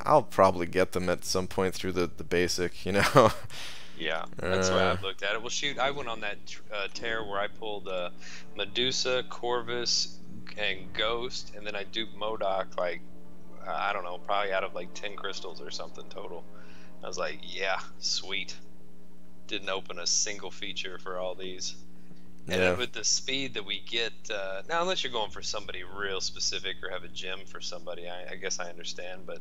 I'll probably get them at some point through the basic, you know. Yeah, that's why I've looked at it. Well, shoot, I went on that tear where I pulled Medusa, Corvus, and Ghost, and then I duped MODOK, like, I don't know, probably out of like 10 crystals or something total. I was like, yeah, sweet. Didn't open a single feature for all these. And then with the speed that we get, now unless you're going for somebody real specific or have a gem for somebody, I guess I understand. But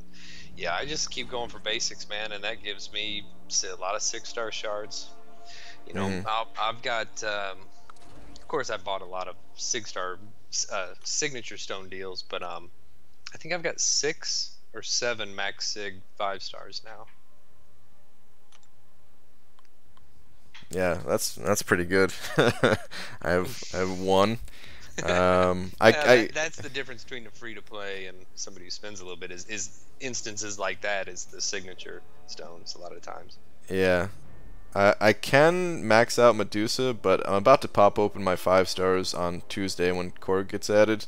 yeah, I just keep going for basics, man, and that gives me a lot of 6-star shards. You know, I've got, of course, I bought a lot of 6-star signature stone deals, but I think I've got 6 or 7 max sig 5-stars now. Yeah, that's pretty good. I have 1. That's the difference between a free to play and somebody who spends a little bit is instances like that is the signature stones a lot of times. Yeah. I can max out Medusa, but I'm about to pop open my 5-stars on Tuesday when Korg gets added.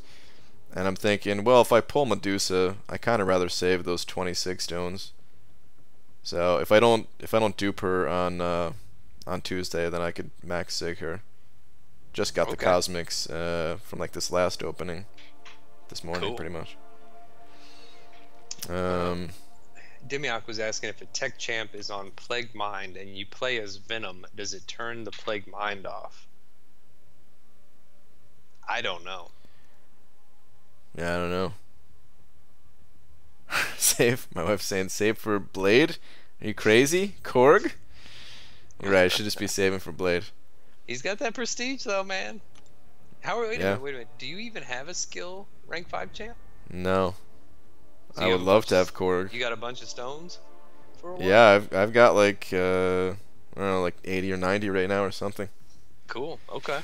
And I'm thinking, well, if I pull Medusa, I kind of rather save those 26 stones. So if I don't dupe her on Tuesday, then I could max sig her. Just got the cosmics from like this last opening this morning, pretty much. Demiok was asking if a tech champ is on Plague Mind and you play as Venom, does it turn the Plague Mind off? I don't know. Yeah, I don't know. Save. My wife's saying save for Blade. Are you crazy, Korg? You're right. I should just be saving for Blade. He's got that prestige though, man. Wait a minute. Do you even have a skill rank 5 champ? No. So I would love to have Korg. You got a bunch of stones for a while? Yeah, I've got like I don't know, like 80 or 90 right now or something. Cool. Okay.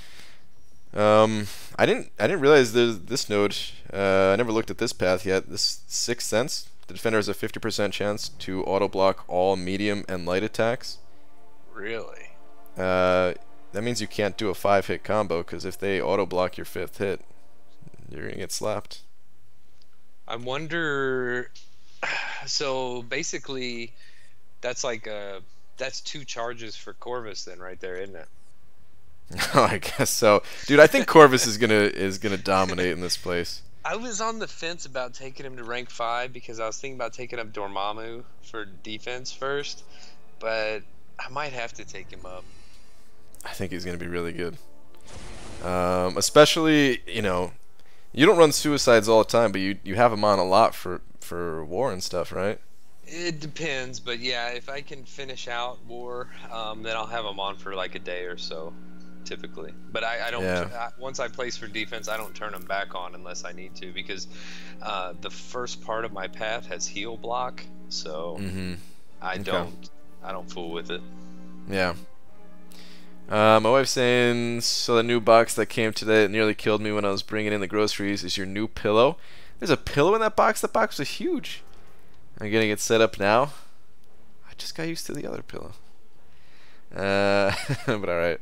I didn't realize there's this node. I never looked at this path yet. This Sixth Sense. The defender has a 50% chance to auto block all medium and light attacks. Really? That means you can't do a 5-hit combo, because if they auto block your 5th hit, you're gonna get slapped. I wonder. So basically, that's like that's 2 charges for Corvus then, right there, isn't it? Oh, I guess so, dude. I think Corvus is gonna dominate in this place. I was on the fence about taking him to rank 5 because I was thinking about taking up Dormammu for defense first, but I might have to take him up. I think he's gonna be really good. Especially, you know, you don't run suicides all the time, but you have him on a lot for war and stuff, right? It depends, but yeah, if I can finish out war, then I'll have him on for like a day or so, typically. But I don't. Yeah. Once I place for defense, I don't turn him back on unless I need to, because the first part of my path has heal block, so I don't fool with it. Yeah. My wife's saying, so the new box that came today that nearly killed me when I was bringing in the groceries is your new pillow. There's a pillow in that box? That box was huge. I'm getting it set up now. I just got used to the other pillow. But alright.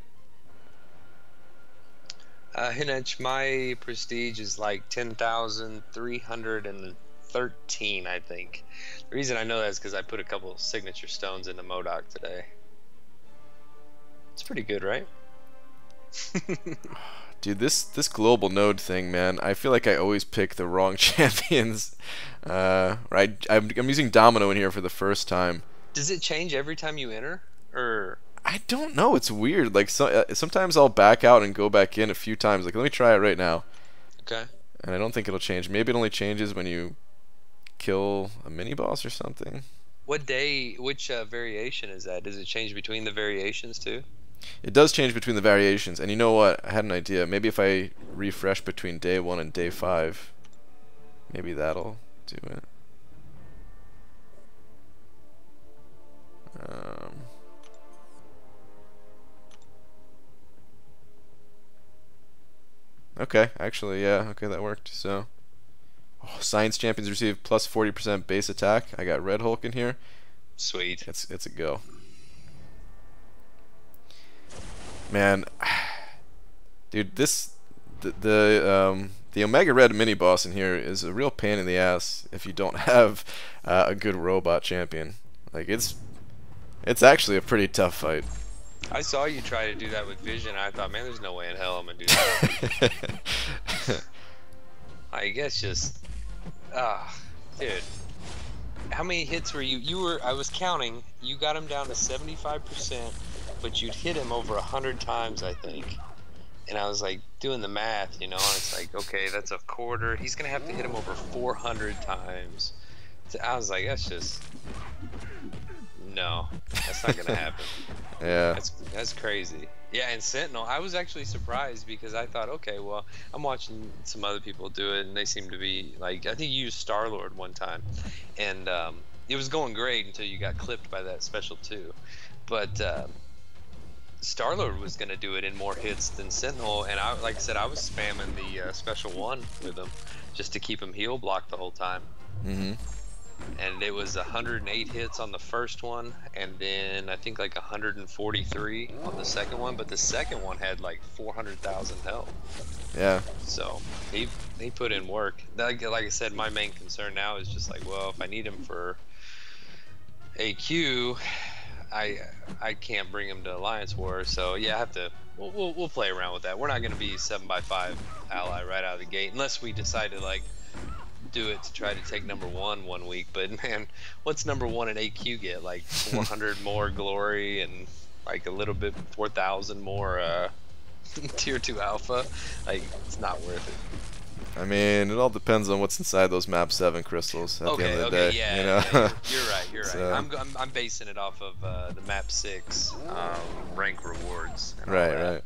Hinech, my prestige is like 10,313, I think. The reason I know that is because I put a couple of signature stones into MODOK today. It's pretty good, right? Dude, this global node thing, man, I feel like I always pick the wrong champions. Right? I'm using Domino in here for the first time. Does it change every time you enter? Or I don't know. It's weird. Like sometimes I'll back out and go back in a few times. Like, let me try it right now. Okay. And I don't think it'll change. Maybe it only changes when you kill a mini boss or something. What day? Which variation is that? Does it change between the variations too? It does change between the variations. And you know what? I had an idea. Maybe if I refresh between day 1 and day 5, maybe that'll do it. Okay, actually, yeah, okay, that worked. So, Science Champions receive plus 40% base attack. I got Red Hulk in here. Sweet. It's a go. Man, dude, the Omega Red mini boss in here is a real pain in the ass if you don't have a good robot champion. Like, it's actually a pretty tough fight. I saw you try to do that with Vision. I thought, man, there's no way in hell I'm gonna do that. I guess just, dude. How many hits were you? I was counting. You got him down to 75%, but you'd hit him over 100 times, I think. And I was like doing the math, you know, and it's like, okay, that's a quarter. He's gonna have to hit him over 400 times. So I was like, that's just. No, that's not gonna happen. Yeah. That's crazy. Yeah, and Sentinel, I was actually surprised because I thought, okay, well, I'm watching some other people do it, and they seem to be like, I think you used Star-Lord one time, and it was going great until you got clipped by that special 2. But Star-Lord was gonna do it in more hits than Sentinel, and like I said, I was spamming the special 1 with him just to keep him heal blocked the whole time. And it was 108 hits on the first one, and then I think like 143 on the second one, but the second one had like 400,000 health. Yeah. So he put in work. Like I said, my main concern now is just like, well, if I need him for AQ, I can't bring him to Alliance War, so yeah, I have to. We'll play around with that. We're not gonna be 7x5 ally right out of the gate unless we decide to like do it to try to take number 1 week. But man, what's number 1 in AQ get? Like 400 more glory and like a little bit 4,000 more tier 2 alpha. Like it's not worth it. I mean, it all depends on what's inside those map 7 crystals at the end of the day. Yeah, you know? yeah, you're right. So, I'm basing it off of the map 6 rank rewards. And right, all that. right.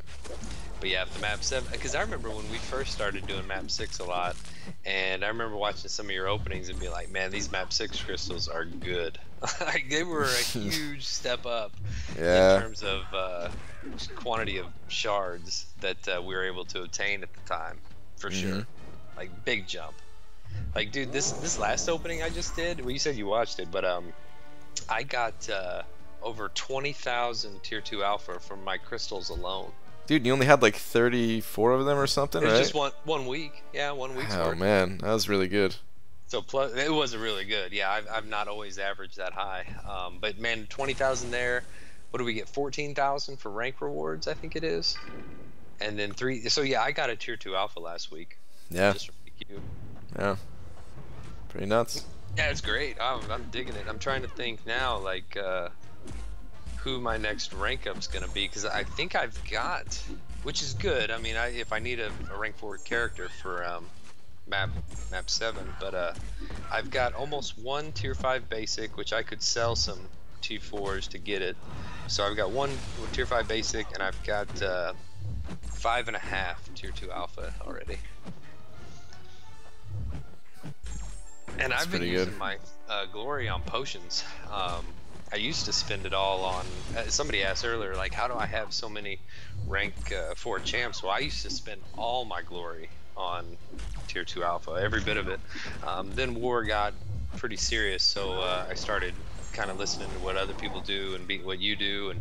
But yeah, the map 7, because I remember when we first started doing map 6 a lot, and I remember watching some of your openings and being like, man, these map 6 crystals are good. Like they were a huge step up in terms of quantity of shards that we were able to obtain at the time, for sure. Like big jump. Like dude, this last opening I just did, well you said you watched it, but I got over 20,000 tier 2 alpha from my crystals alone. Dude, you only had like 34 of them or something, right? It was just one week. Yeah, 1 week. Oh man, that was really good. So plus, it was really good. Yeah, I've not always averaged that high. But man, 20,000 there. What do we get? 14,000 for rank rewards, I think it is. And then 3. So yeah, I got a tier 2 alpha last week. Yeah. Just cute. Yeah. Pretty nuts. Yeah, it's great. I'm digging it. I'm trying to think now, like, who my next rank up's gonna be, because I think I've got, which is good. I mean, if I need a rank 4 character for map 7, but I've got almost 1 tier 5 basic, which I could sell some T4s to get it. So I've got 1 tier 5 basic, and I've got 5.5 tier 2 alpha already. And I've been using my glory on potions. I used to spend it all on. Somebody asked earlier, like, how do I have so many rank 4 champs? Well, I used to spend all my glory on tier 2 alpha, every bit of it. Then war got pretty serious, so I started kind of listening to what other people do and what you do, and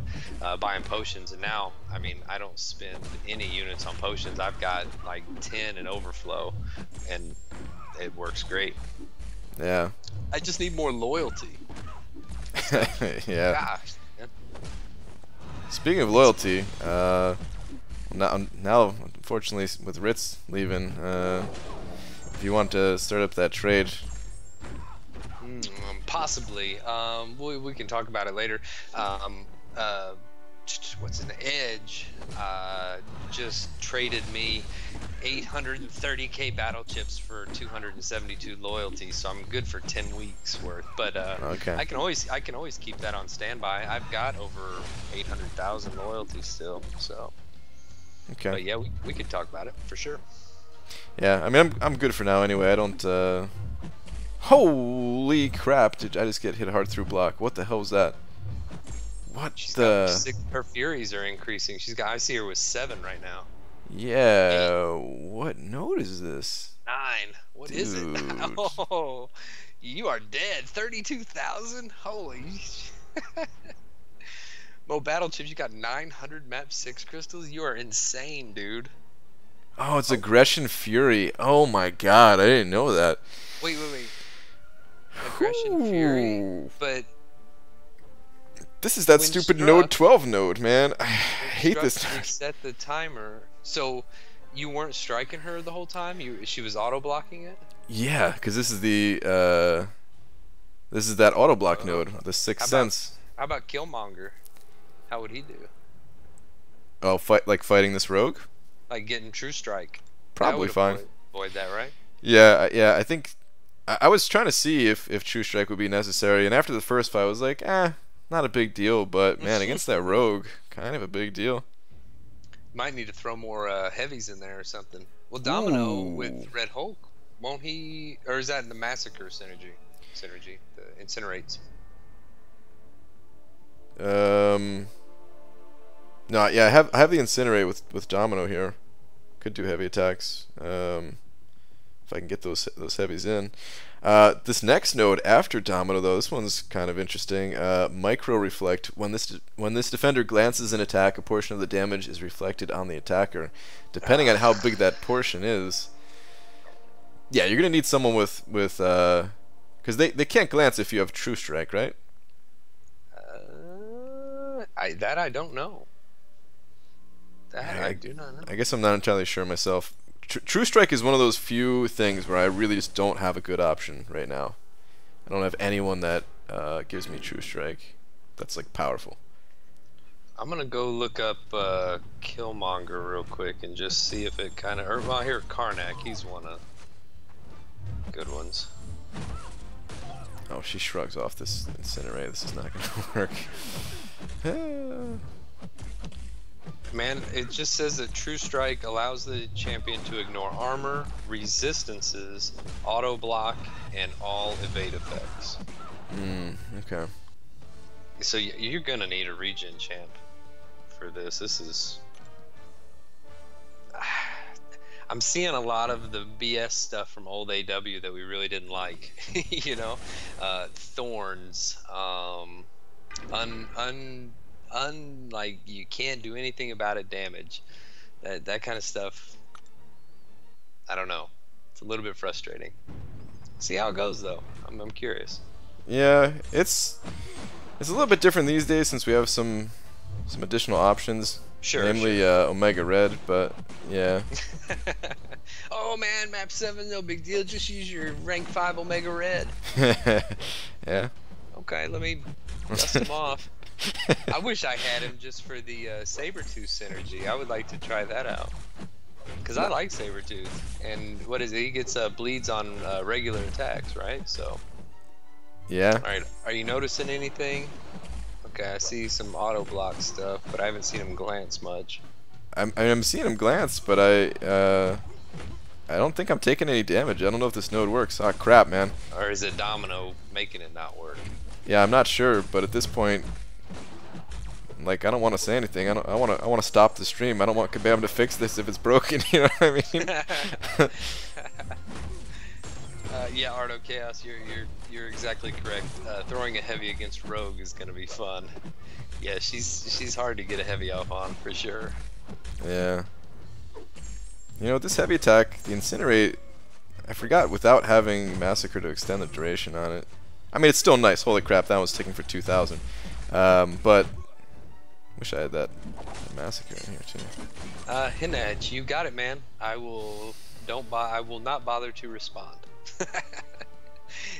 buying potions. And now, I mean, I don't spend any units on potions. I've got like 10 in overflow, and it works great. Yeah. I just need more loyalty. Yeah. Gosh, man. Speaking of loyalty, now unfortunately with Ritz leaving, if you want to start up that trade. Possibly. We can talk about it later. What's in the Edge? Just traded me 830k battle chips for 272 loyalty, so I'm good for 10 weeks worth. But okay. I can always keep that on standby. I've got over 800,000 loyalty still. So. Okay. But yeah, we could talk about it for sure. Yeah, I mean I'm good for now anyway. I don't. Holy crap! Did I just get hit hard through block? What the hell was that? What her furies are increasing. I see her with 7 right now. Yeah. 8. What node is this? 9. What is it? Oh, you are dead. 32,000. Holy. Mo battle chips. You got 900 map 6 crystals. You are insane, dude. Oh, it's aggression fury. Oh my god, I didn't know that. Wait. Aggression fury, but. This is that stupid node 12 node, man. I hate this. Reset the timer. So, you weren't striking her the whole time? She was auto blocking it? Yeah, because this is the this is that auto block node, the Sixth Sense. How about Killmonger? How would he do? Oh, fighting this rogue? Like getting True Strike. Probably fine. Avoid that, right? Yeah. I think I was trying to see if True Strike would be necessary, and after the first fight, I was like, not a big deal, but man, against that rogue, kind of a big deal. Might need to throw more heavies in there or something. Well, Domino with Red Hulk, won't he? Or is that in the Massacre synergy? The Incinerates. No, yeah, I have the Incinerate with Domino here. Could do heavy attacks. If I can get those heavies in. This next node after Domino, though, this one's kind of interesting. Micro Reflect. When this defender glances an attack, a portion of the damage is reflected on the attacker. Depending on how big that portion is. Yeah, you're gonna need someone with because they can't glance if you have True Strike, right? I don't know. That I do not know. I guess I'm not entirely sure myself. True Strike is one of those few things where I really just don't have a good option right now. I don't have anyone that gives me True Strike that's like powerful. I'm gonna go look up Killmonger real quick and just see if it kind of. Or well, here Karnak, he's one of good ones. Oh, she shrugs off this Incinerate. This is not gonna work. Man, it just says that True Strike allows the champion to ignore armor, resistances, auto block, and all evade effects. Okay. So you're gonna need a regen champ for this. This is. I'm seeing a lot of the BS stuff from old AW that we really didn't like. You know, thorns, like you can't do anything about it damage. That kind of stuff. I don't know. It's a little bit frustrating. See how it goes though. I'm curious. Yeah, it's a little bit different these days since we have some additional options. Sure. Namely, sure. Omega Red, but yeah. Oh man, map 7, no big deal. Just use your rank 5 Omega Red. Yeah. Okay, let me dust him off. I wish I had him just for the Sabretooth synergy. I would like to try that out. Because I like Sabretooth. And what is it? He gets bleeds on regular attacks, right? So. Yeah. Alright, are you noticing anything? Okay, I see some auto block stuff, but I haven't seen him glance much. I'm seeing him glance, but I don't think I'm taking any damage. I don't know if this node works. Ah, crap, man. Or is it Domino making it not work? Yeah, I'm not sure, but at this point, like, I don't want to say anything. I want to stop the stream. I don't want Kabam to fix this if it's broken. You know what I mean? Yeah, Ardo Chaos, you're exactly correct. Throwing a heavy against Rogue is gonna be fun. Yeah, she's hard to get a heavy off on for sure. Yeah. You know, this heavy attack, the Incinerate, I forgot without having Massacre to extend the duration on it. I mean, it's still nice. Holy crap, that was ticking for 2,000. But wish I had that Massacre in here too. Hinaj, you got it, man. I will not bother to respond.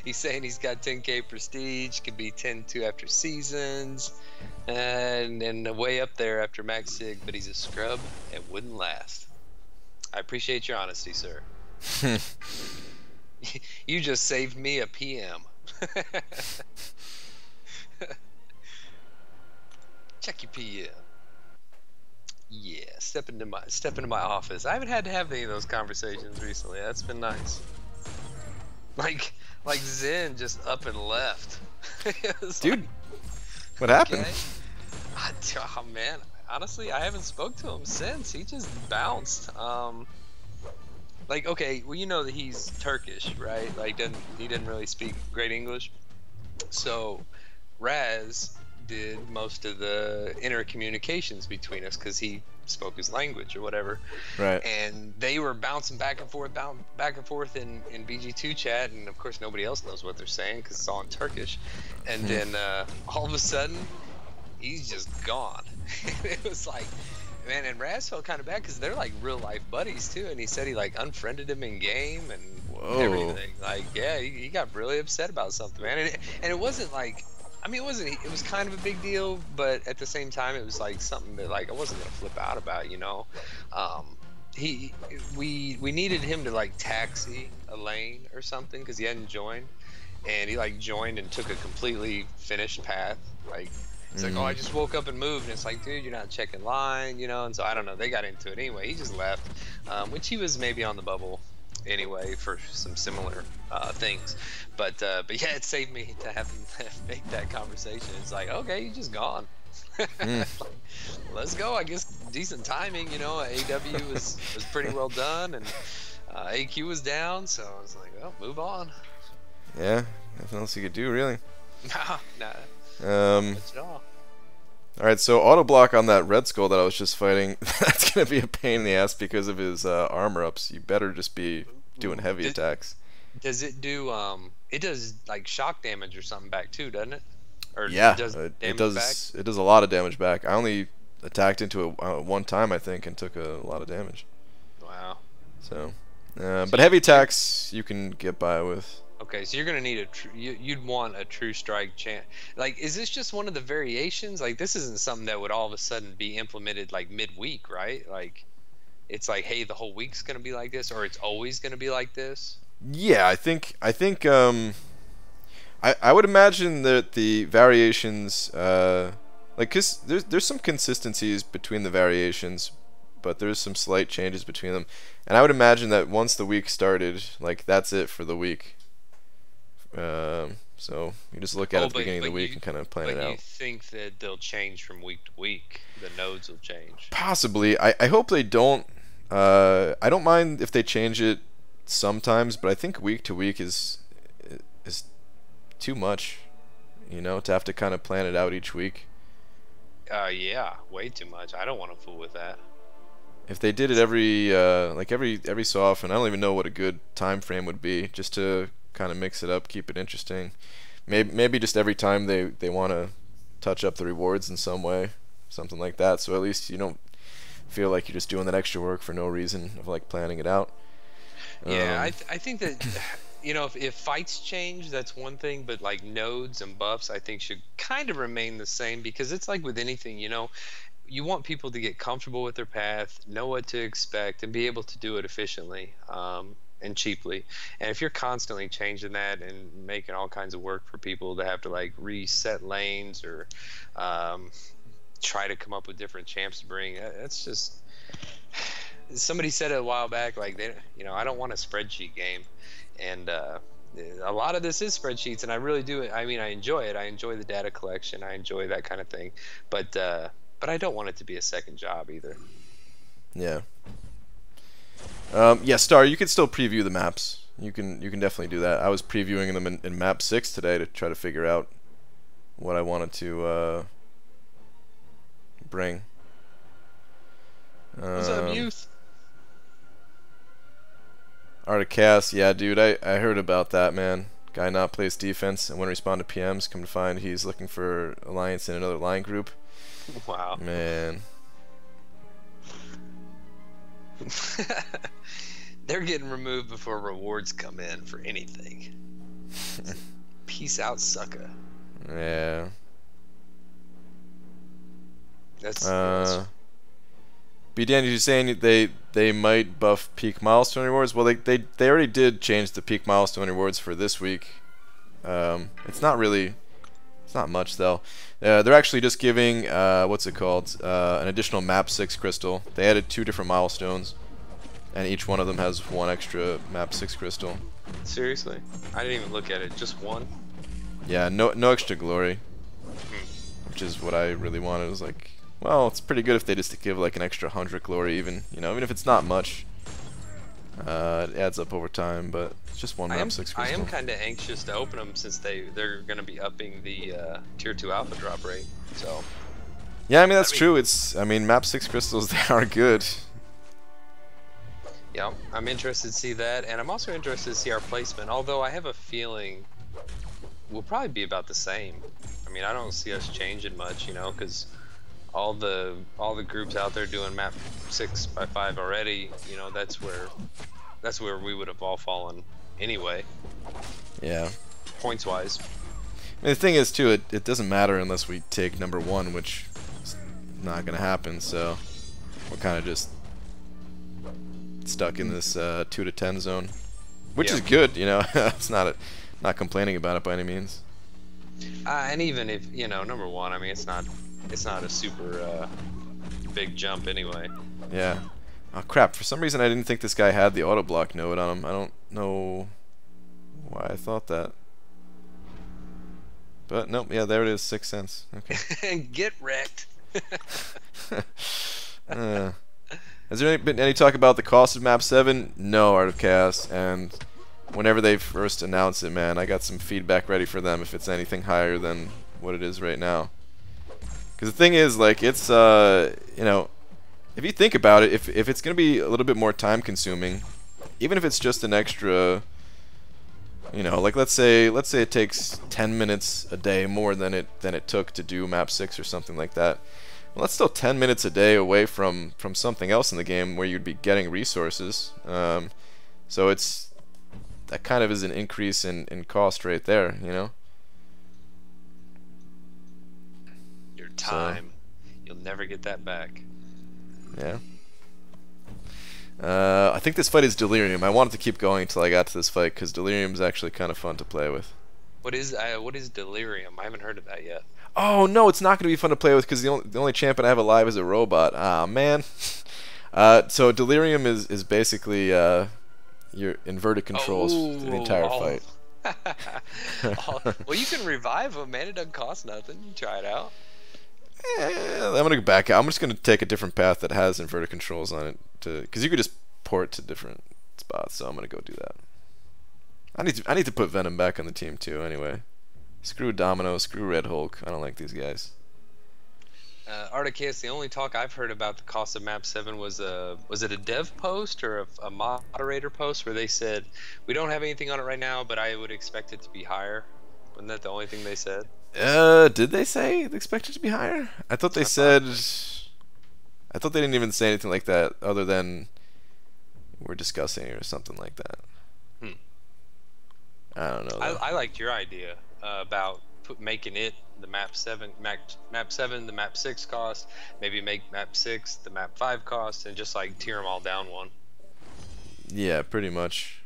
He's saying he's got 10k prestige, could be 10-2 after seasons, and way up there after max sig, but he's a scrub and wouldn't last. I appreciate your honesty, sir. You just saved me a PM. Check your PM. Yeah, step into my office. I haven't had to have any of those conversations recently. That's been nice. Like Zen just up and left. Dude, like, what happened? Oh man, honestly, I haven't spoke to him since. He just bounced. Like, okay, well, you know that he's Turkish, right? Like, he didn't really speak great English. So, Raz did most of the intercommunications between us because he spoke his language or whatever. Right. And they were bouncing back and forth in BG2 chat, and of course nobody else knows what they're saying because it's all in Turkish. And then all of a sudden, he's just gone. It was like, man, and Raz felt kind of bad because they're like real life buddies too. And he said he like unfriended him in game and everything. Like, yeah, he got really upset about something, man. And it wasn't like, I mean, it was kind of a big deal, but at the same time, it was like something that like I wasn't gonna flip out about, you know. We needed him to like taxi a lane or something because he hadn't joined, and he like joined and took a completely finished path. Like, it's like, oh, I just woke up and moved, and it's like, dude, you're not checking line, you know. And so I don't know, they got into it anyway. He just left, which he was maybe on the bubble anyway for some similar things, but yeah, it saved me to have him make that conversation. It's like, okay, you just gone. Let's go. I guess decent timing, you know. AW was pretty well done, and AQ was down, so I was like, well, move on. Yeah, nothing else you could do, really. Nah. Much at all. Alright, so auto block on that Red Skull that I was just fighting, that's gonna be a pain in the ass because of his armor ups. You better just be doing heavy attacks. Does it do it does like shock damage or something back too, doesn't it? Or Yeah, does it damage back? does. It does a lot of damage back. I only attacked into it one time, I think, and took a lot of damage. Wow. So, So but heavy attacks you can get by with. okay, so you're gonna need you'd want a true strike chance. Like, is this just one of the variations? Like, this isn't something that would all of a sudden be implemented like midweek, right? Like, it's like, hey, the whole week's gonna be like this, or it's always gonna be like this. Yeah, I would imagine that the variations, like, 'cause there's some consistencies between the variations, but there's some slight changes between them, and I would imagine that once the week started, like, that's it for the week. So you just look at it at the beginning of the week and kind of plan it out. But you think that they'll change from week to week? The nodes will change. Possibly. I hope they don't. I don't mind if they change it sometimes, but I think week to week is too much, you know, to have to kind of plan it out each week. Yeah, way too much. I don't want to fool with that. If they did it every every so often, I don't even know what a good time frame would be, just to kind of mix it up, keep it interesting. Maybe just every time they want to touch up the rewards in some way, something like that. So at least you don't feel like you're just doing that extra work for no reason of like planning it out. Yeah, I think that you know, if fights change, that's one thing, but like nodes and buffs, I think should kind of remain the same, because it's like with anything, you know, you want people to get comfortable with their path, know what to expect, and be able to do it efficiently and cheaply. And if you're constantly changing that and making all kinds of work for people to have to like reset lanes or try to come up with different champs to bring, that's just, somebody said it a while back, like, they, you know, I don't want a spreadsheet game. And a lot of this is spreadsheets, and I really do. I mean, I enjoy it. I enjoy the data collection. I enjoy that kind of thing. But I don't want it to be a second job either. Yeah. Yeah, Star, you can still preview the maps. You can definitely do that. I was previewing them in map 6 today to try to figure out what I wanted to bring. What's up, youth? Art of Chaos, yeah, dude, I heard about that, man. Guy not plays defense and wouldn't respond to PMs. Come to find he's looking for alliance in another line group. Wow. Man. They're getting removed before rewards come in for anything. Peace out, sucker. Yeah. That's BDN, you're saying they might buff peak milestone rewards? Well, they already did change the peak milestone rewards for this week. It's not much though. They're actually just giving what's it called? An additional map 6 crystal. They added 2 different milestones, and each one of them has 1 extra map 6 crystal. Seriously? I didn't even look at it. Just 1? Yeah, no extra glory, which is what I really wanted. It was like, well, it's pretty good if they just give like an extra 100 glory, even if it's not much. It adds up over time, but it's just 1 map 6 crystal. I am kind of anxious to open them, since they're going to be upping the tier 2 alpha drop rate. So. Yeah, I mean that's true. I mean map 6 crystals, they are good. Yeah, I'm interested to see that, and I'm also interested to see our placement. Although I have a feeling we'll probably be about the same. I mean, I don't see us changing much, you know, because all the groups out there doing map 6x5 already, you know, that's where we would have all fallen anyway. Yeah. Points wise. I mean, the thing is too, it doesn't matter unless we take number 1, which is not gonna happen. So we're kind of just stuck in this 2 to 10 zone, which is good, you know. It's not complaining about it by any means. And even if, you know, number 1, I mean, it's not a super big jump anyway. Yeah. Oh crap, for some reason I didn't think this guy had the auto block node on him. I don't know why I thought that. But nope, yeah, there it is, 6 cents. Okay. Get wrecked. Has there been any talk about the cost of map 7? No, Art of Chaos, and whenever they first announce it, man, I got some feedback ready for them if it's anything higher than what it is right now. Because the thing is, like, it's, you know, if you think about it, if it's going to be a little bit more time consuming, even if it's just an extra, You know, like let's say it takes 10 minutes a day more than it took to do map 6 or something like that. Well, that's still 10 minutes a day away from something else in the game where you'd be getting resources. So that kind of is an increase in cost right there, you know. Your time, you'll never get that back. Yeah. I think this fight is Delirium. I wanted to keep going until I got to this fight because Delirium is actually kind of fun to play with. What is Delirium? I haven't heard of that yet. Oh no, it's not going to be fun to play with because the only champion I have alive is a robot. Ah man. So Delirium is basically your inverted controls for the entire fight. Well, you can revive them, man. It doesn't cost nothing. You try it out. I'm gonna go back out. I'm just gonna take a different path that has inverted controls on it, because you could just port to different spots. So I'm gonna go do that. I need to put Venom back on the team too. Anyway, screw Domino, screw Red Hulk. I don't like these guys. Articus, the only talk I've heard about the cost of Map 7 was it a dev post or a moderator post where they said we don't have anything on it right now, but I would expect it to be higher. Wasn't that the only thing they said? Did they say they expect it to be higher? I thought they said. I thought they didn't even say anything like that, other than we're discussing it or something like that. I don't know. I liked your idea about making it the map 7, the map 6 cost. Maybe make map 6 the map 5 cost, and just like tier them all down one. Yeah, pretty much.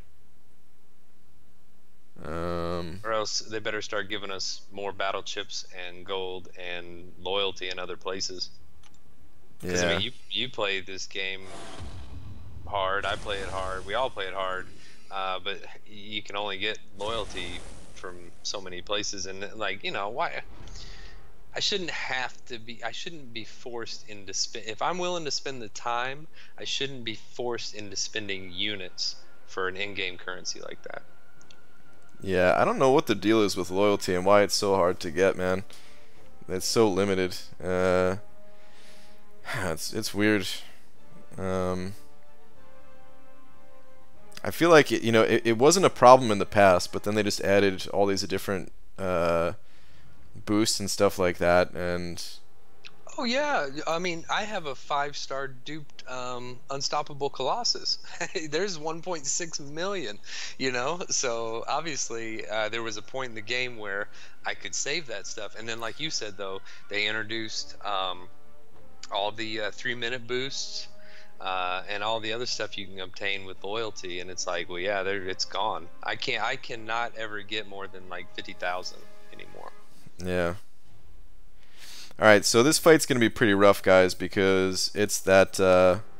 Or else they better start giving us more battle chips and gold and loyalty in other places. Because I mean, you play this game hard, I play it hard, we all play it hard, but you can only get loyalty from so many places, and like, you know, why? I shouldn't be forced into if I'm willing to spend the time, I shouldn't be forced into spending units for an in-game currency like that. Yeah, I don't know what the deal is with loyalty and why it's so hard to get, man. It's so limited. It's weird. I feel like it wasn't a problem in the past, but then they just added all these different boosts and stuff like that, and oh yeah, I mean, I have a 5-star duped unstoppable Colossus. There's 1.6 million, you know, so obviously there was a point in the game where I could save that stuff, and then like you said though, they introduced all the 3-minute boosts and all the other stuff you can obtain with loyalty, and it's like, well, yeah, it's gone. I cannot ever get more than like 50,000 anymore. Yeah. Alright, so this fight's going to be pretty rough, guys, because it's that,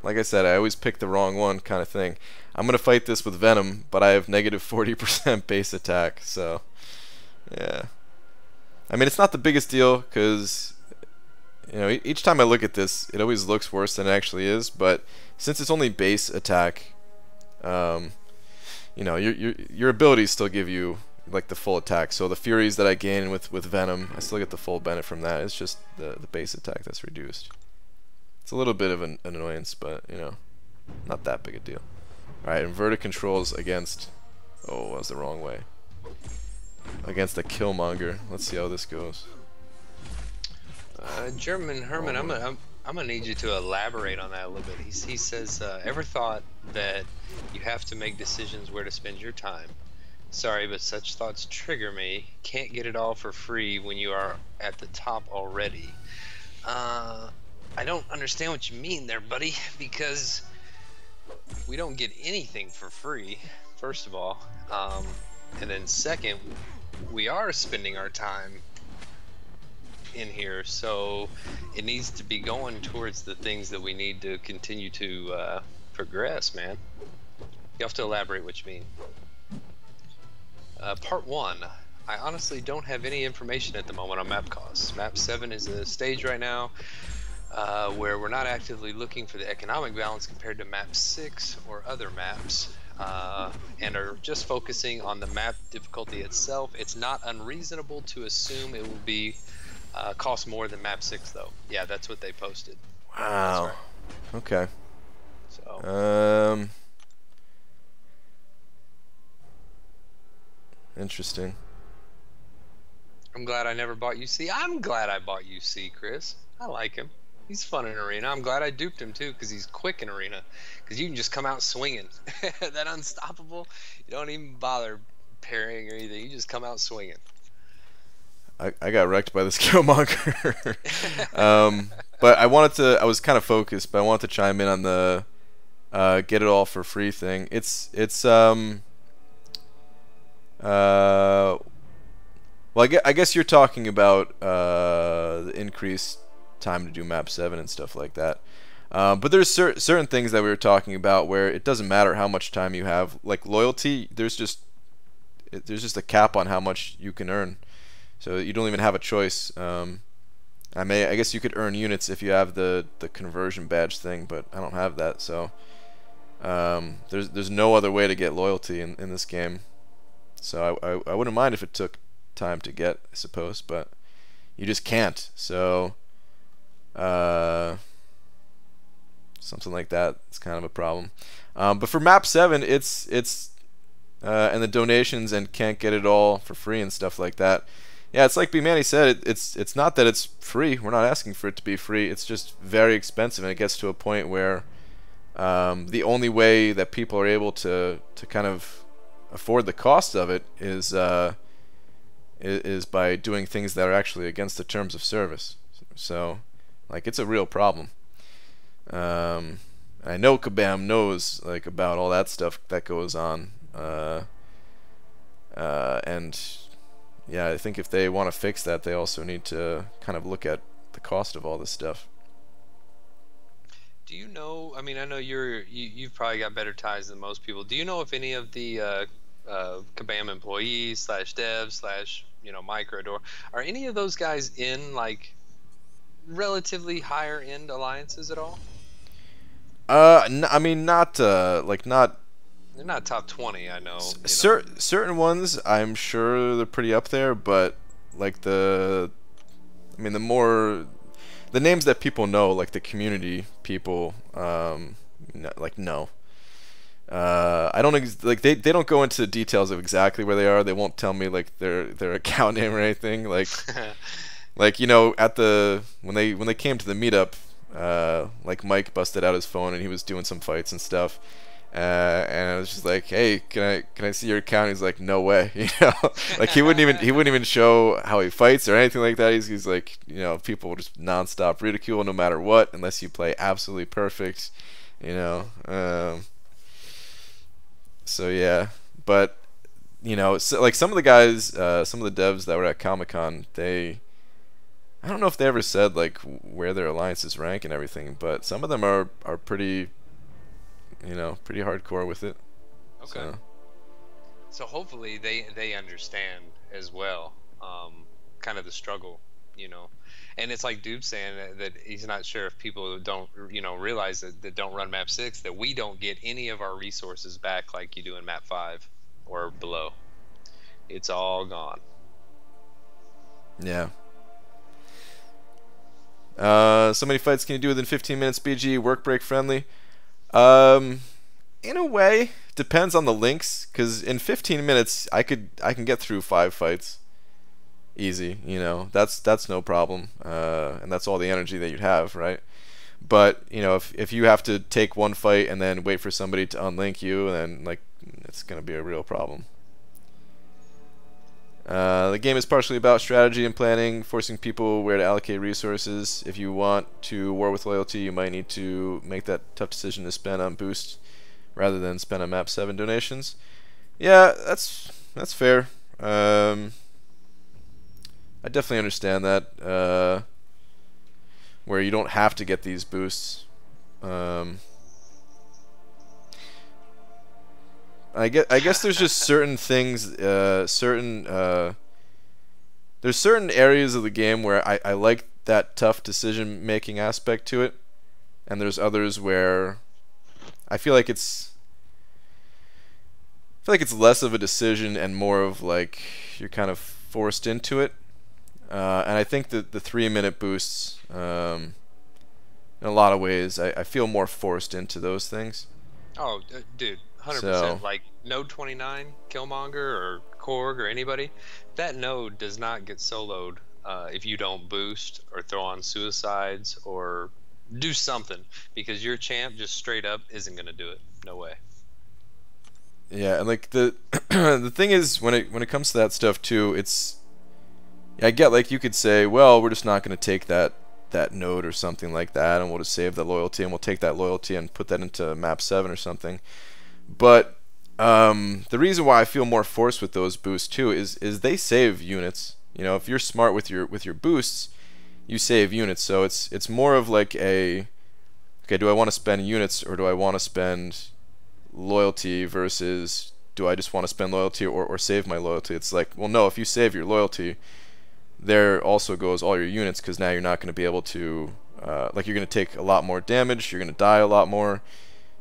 like I said, I always pick the wrong one kind of thing. I'm going to fight this with Venom, but I have negative 40% base attack, so, yeah. I mean, it's not the biggest deal, because, you know, each time I look at this, it always looks worse than it actually is, but since it's only base attack, you know, your abilities still give you like the full attack. So the Furies that I gain with Venom, I still get the full benefit from that. It's just the base attack that's reduced. It's a little bit of an annoyance, but you know, not that big a deal. Alright, inverted controls against, oh, that was the wrong way, against the Killmonger. Let's see how this goes. German Herman, I'm gonna need you to elaborate on that a little bit. He says, ever thought that you have to make decisions where to spend your time? Sorry, but such thoughts trigger me. Can't get it all for free when you are at the top already. I don't understand what you mean there, buddy, because we don't get anything for free, first of all. And then second, we are spending our time in here, so it needs to be going towards the things that we need to continue to progress, man. You have to elaborate what you mean. Part 1. I honestly don't have any information at the moment on map costs. Map 7 is a stage right now where we're not actively looking for the economic balance compared to map 6 or other maps, and are just focusing on the map difficulty itself. It's not unreasonable to assume it will be cost more than map 6 though. Yeah, that's what they posted. Wow. Right. Okay. So Interesting. I'm glad I never bought UC. I'm glad I bought UC, Chris. I like him. He's fun in arena. I'm glad I duped him too, because he's quick in arena. Because you can just come out swinging. That unstoppable. You don't even bother parrying or anything. You just come out swinging. I got wrecked by the Skillmonger. But I was kind of focused, but I wanted to chime in on the get it all for free thing. Well, I guess you're talking about the increased time to do map 7 and stuff like that. But there's certain things that we were talking about where it doesn't matter how much time you have. Like loyalty, there's just a cap on how much you can earn. So you don't even have a choice. I guess you could earn units if you have the conversion badge thing, but I don't have that. So there's no other way to get loyalty in this game. So I wouldn't mind if it took time to get, I suppose, but you just can't. So something like that is kind of a problem. But for map 7, it's and the donations and can't get it all for free and stuff like that. Yeah, it's like B-Manny said, it's not that it's free. We're not asking for it to be free. It's just very expensive, and it gets to a point where the only way that people are able to kind of afford the cost of it is by doing things that are actually against the terms of service. So, like, it's a real problem. I know Kabam knows like about all that stuff that goes on, and yeah, I think if they want to fix that, they also need to kind of look at the cost of all this stuff. Do you know? I mean, I know you've probably got better ties than most people. Do you know if any of the Kabam employees / devs / Microdor, are any of those guys in like relatively higher end alliances at all? I mean, not not. They're not top 20, I know. Certain ones, I'm sure they're pretty up there, but like the names that people know, like the community people, no. I don't like they don't go into details of exactly where they are. They won't tell me like their account name or anything. Like like at when they came to the meetup, like Mike busted out his phone and he was doing some fights and stuff. And I was just like, hey, can I see your account? He's like, no way, like he wouldn't even show how he fights or anything like that. He's like, people just nonstop ridicule no matter what, unless you play absolutely perfect, So yeah, but so, like some of the guys, some of the devs that were at Comic-Con, I don't know if they ever said like where their alliances rank and everything, but some of them are pretty. Pretty hardcore with it. Okay. So hopefully they understand as well, kind of the struggle, And it's like Dude's saying that he's not sure if people don't, realize that don't run map 6, that we don't get any of our resources back like you do in map 5 or below. It's all gone. Yeah. So many fights can you do within 15 minutes, BG? Work break friendly? In a way, depends on the links, because in 15 minutes I can get through 5 fights easy, that's no problem, and that's all the energy that you'd have, right? But if you have to take one fight and then wait for somebody to unlink you, then like it's gonna be a real problem. The game is partially about strategy and planning, forcing people where to allocate resources. If you want to war with loyalty, you might need to make that tough decision to spend on boost rather than spend on map 7 donations. Yeah, that's fair. I definitely understand that, where you don't have to get these boosts. I guess there's just certain things, there's certain areas of the game where I like that tough decision making aspect to it, and there's others where I feel like it's less of a decision and more of like you're kind of forced into it. And I think that the 3-minute boosts, in a lot of ways, I feel more forced into those things. Oh, dude, So 100%. Like Node 29, Killmonger or Korg or anybody, that node does not get soloed if you don't boost or throw on suicides or do something, because your champ just straight up isn't gonna do it. No way. yeah, and like the the thing is when it comes to that stuff too, it's I get like you could say, well, we're just not going to take that node or something like that, and we'll just save that loyalty, and we'll take that loyalty and put that into map 7 or something. But the reason why I feel more forced with those boosts too is they save units. You know, if you're smart with your boosts, you save units. So it's more of like a, okay, do I want to spend units or do I want to spend loyalty versus do I just want to spend loyalty or save my loyalty? It's like, well, no, if you save your loyalty, there also goes all your units, because now you're not going to be able to, like, you're going to take a lot more damage, you're going to die a lot more,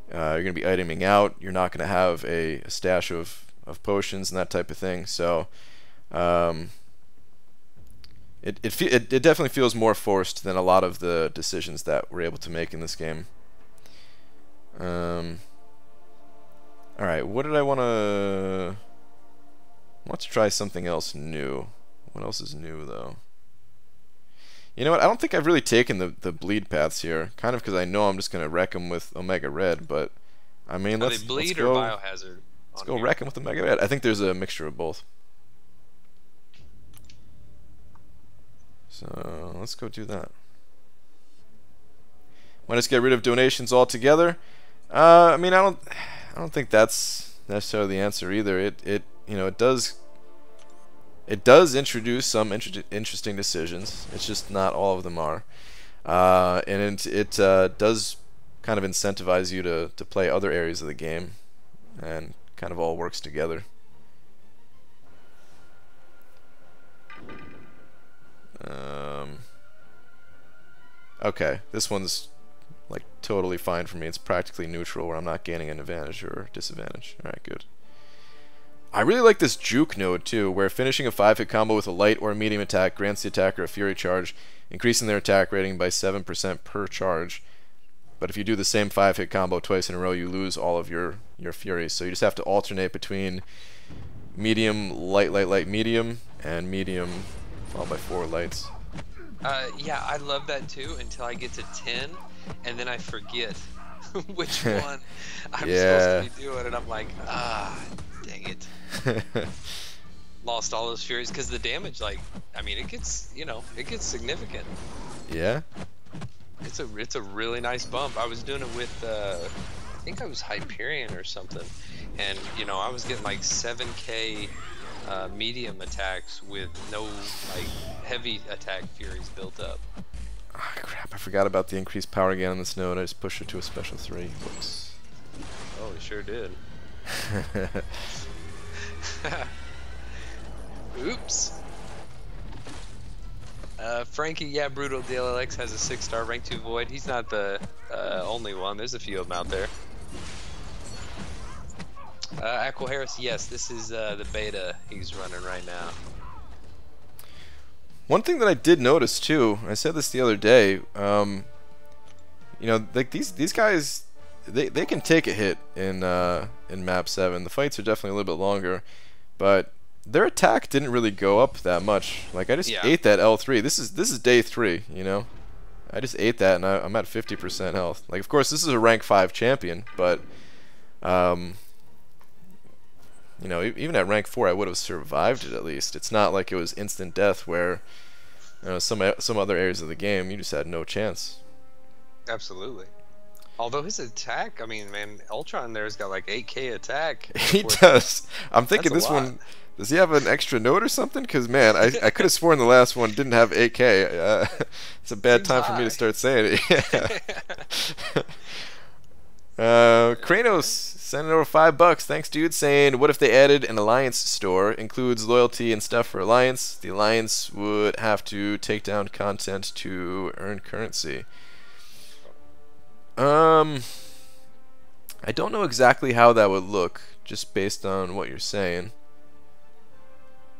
you're going to be iteming out, you're not going to have a stash of potions and that type of thing. So it definitely feels more forced than a lot of the decisions that we're able to make in this game. Alright, what did I want to... Let's try something else new. What else is new, though? You know what? I don't think I've really taken the bleed paths here. Kind of because I know I'm just going to wreck them with Omega Red, but... I mean, Are they bleed or biohazard? Let's go wreck them with Omega Red. I think there's a mixture of both. So, let's go do that. Want to just get rid of donations altogether? I mean, I don't think that's necessarily the answer either. It you know, it does introduce some interesting decisions. It's just not all of them are, and it does kind of incentivize you to play other areas of the game, and kind of all works together. Okay, this one's like totally fine for me. It's practically neutral, where I'm not gaining an advantage or disadvantage. Alright, good. I really like this juke node too, where finishing a 5-hit combo with a light or a medium attack grants the attacker a fury charge, increasing their attack rating by 7% per charge. But if you do the same 5-hit combo twice in a row, you lose all of your furies. So you just have to alternate between medium, light, light, light, medium, and medium followed by 4 lights. Yeah, I love that too until I get to 10, and then I forget which one I'm supposed to be doing, and I'm like, dang it. Lost all those furies, because the damage, like, I mean, it gets, you know, it gets significant. Yeah. It's a really nice bump. I was doing it with, I think I was Hyperion or something, and, you know, I was getting like 7k medium attacks with no, like, heavy attack furies built up. Ah, crap, I forgot about the increased power again on this node. I just pushed it to a special 3. Whoops. Oh, you sure did. Oops. Frankie, yeah, Brutal DLLX has a 6-star rank 2 void. He's not the only one. There's a few of them out there. Aqua Harris, yes, this is the beta he's running right now. One thing that I did notice too, I said this the other day, you know, like these guys, they can take a hit in map 7. The fights are definitely a little bit longer, but their attack didn't really go up that much. Like, I just ate that L3. This is day 3, you know. I just ate that, and I'm at 50% health. Like, of course, this is a rank 5 champion, but you know, even at rank 4, I would have survived it at least. It's not like it was instant death where, you know, some other areas of the game you just had no chance. Absolutely. Although his attack, I mean, man, Ultron there's got like 8k attack. He does. I'm thinking this one, does he have an extra node or something? Because, man, I could have sworn the last one didn't have 8k. It's a bad time for me to start saying it. Kranos sending over $5. Thanks, dude. Saying, what if they added an Alliance store? Includes loyalty and stuff for Alliance. The Alliance would have to take down content to earn currency. I don't know exactly how that would look, just based on what you're saying.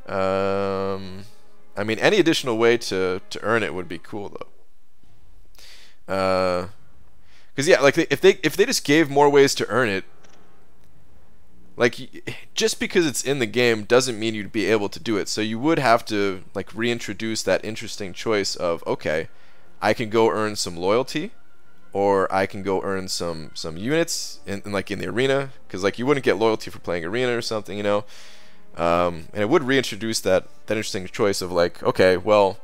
I mean, any additional way to earn it would be cool, though. Because yeah, like if they just gave more ways to earn it, like, just because it's in the game doesn't mean you'd be able to do it. So you would have to like reintroduce that interesting choice of, okay, I can go earn some loyalty, or I can go earn some units in like in the arena, because like you wouldn't get loyalty for playing arena or something, you know. And it would reintroduce that interesting choice of like, okay, well,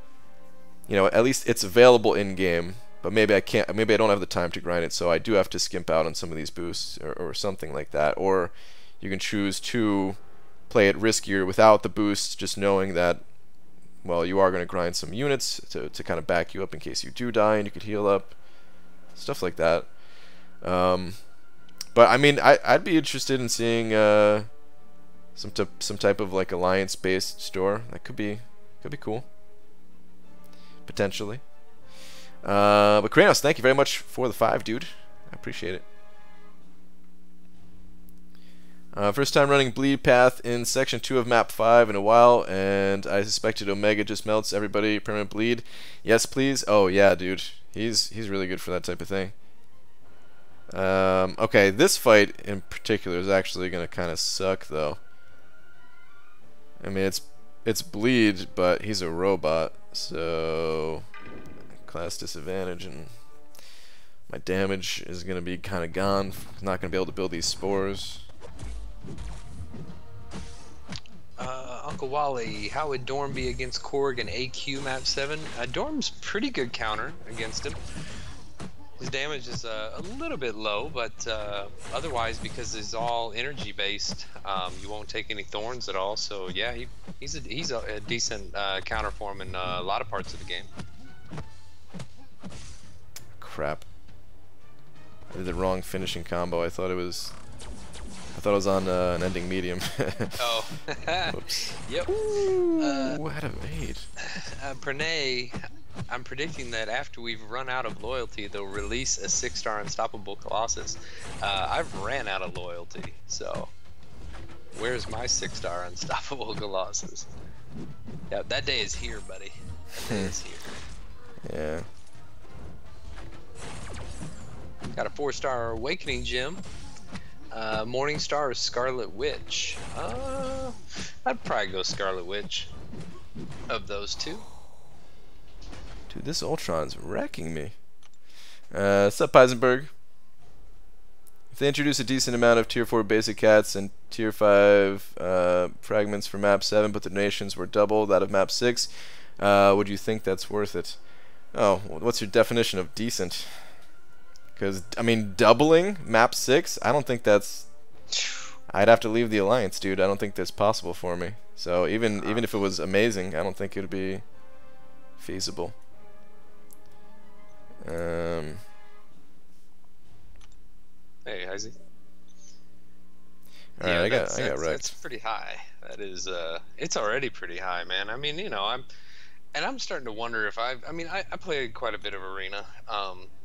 you know, at least it's available in game, but maybe I can't, maybe I don't have the time to grind it, so I do have to skimp out on some of these boosts or something like that. Or you can choose to play it riskier without the boosts, just knowing that, well, you are going to grind some units to kind of back you up in case you do die and you could heal up, stuff like that. But I mean, I'd be interested in seeing some type of like alliance-based store. That could be cool, potentially. But Kranos, thank you very much for the 5, dude. I appreciate it. First time running Bleed Path in Section 2 of Map 5 in a while, and I suspected Omega just melts everybody permanent bleed. Yes, please. Oh, yeah, dude. He's really good for that type of thing. Okay, this fight in particular is actually going to kind of suck, though. I mean, it's Bleed, but he's a robot, so class disadvantage, and my damage is going to be kind of gone. I'm not going to be able to build these spores. Uncle Wally, how would Dorm be against Korg and AQ map 7? Dorm's pretty good counter against him. His damage is a little bit low, but otherwise, because it's all energy based, you won't take any thorns at all. So yeah, he's a decent counter for him in a lot of parts of the game. Crap! I did the wrong finishing combo. I thought it was on an ending medium. Oh. Whoops. Yep. Ooh, had a maid. Pranay, I'm predicting that after we've run out of loyalty, they'll release a 6-star Unstoppable Colossus. I've ran out of loyalty, so where's my 6-star Unstoppable Colossus? Yeah, that day is here, buddy. That day is here. Yeah. Got a 4-star Awakening Gem. Morningstar or Scarlet Witch? I'd probably go Scarlet Witch of those two. Dude, this Ultron's wrecking me. What's up, Heisenberg? If they introduce a decent amount of Tier 4 basic cats and Tier 5 fragments for Map 7, but the donations were double that of Map 6, would you think that's worth it? Oh, what's your definition of decent? Because, I mean, doubling Map 6, I don't think that's... I'd have to leave the Alliance, dude. I don't think that's possible for me. So even if it was amazing, I don't think it would be feasible. Hey, Heisey. Alright, yeah, I got wrecked. That's pretty high. That is, it's already pretty high, man. I mean, you know, I'm starting to wonder if I play quite a bit of Arena.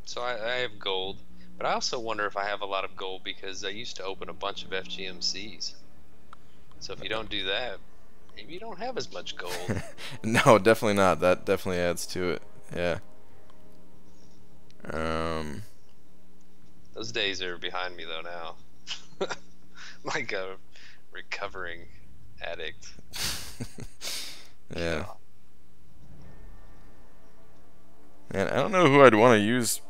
So I have gold, but I also wonder if I have a lot of gold because I used to open a bunch of FGMCs. So if you don't do that, maybe you don't have as much gold. No, definitely not. That definitely adds to it. Yeah. Those days are behind me though now. Like a recovering addict. Yeah. Man, I don't know who I'd want to use.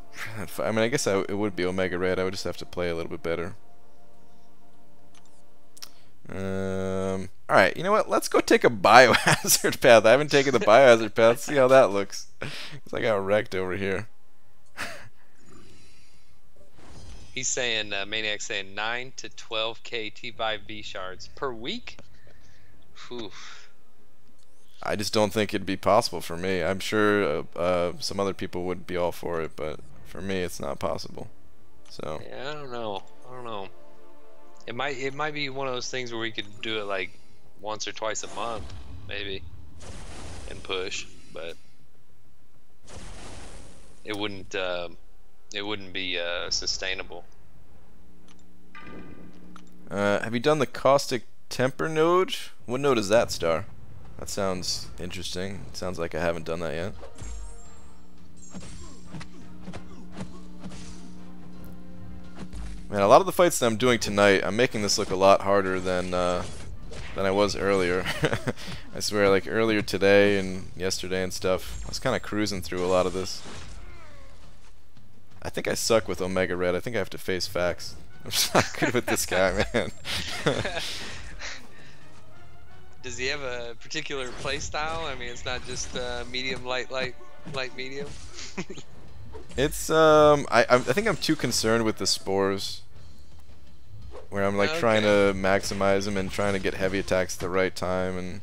I mean, I guess it would be Omega Red. I would just have to play a little bit better. Alright, you know what? Let's go take a biohazard path. I haven't taken the biohazard path. See how that looks. Because I got wrecked over here. He's saying, Maniac's saying 9 to 12k T5B shards per week? Whew. I just don't think it'd be possible for me. I'm sure some other people would be all for it, but for me, it's not possible. So yeah, I don't know. It might be one of those things where we could do it like once or twice a month, maybe, and push, but it wouldn't be sustainable. have you done the Caustic Temper node? What node is that, Star? That sounds interesting. It sounds like I haven't done that yet. Man, a lot of the fights that I'm doing tonight, I'm making this look a lot harder than I was earlier. I swear, like earlier today and yesterday and stuff, I was kind of cruising through a lot of this. I think I suck with Omega Red. I think I have to face facts. I'm just not good with this guy, man. Does he have a particular play style? I mean, it's not just medium, light, medium. It's I think I'm too concerned with the spores, where I'm like trying to maximize them and trying to get heavy attacks at the right time, and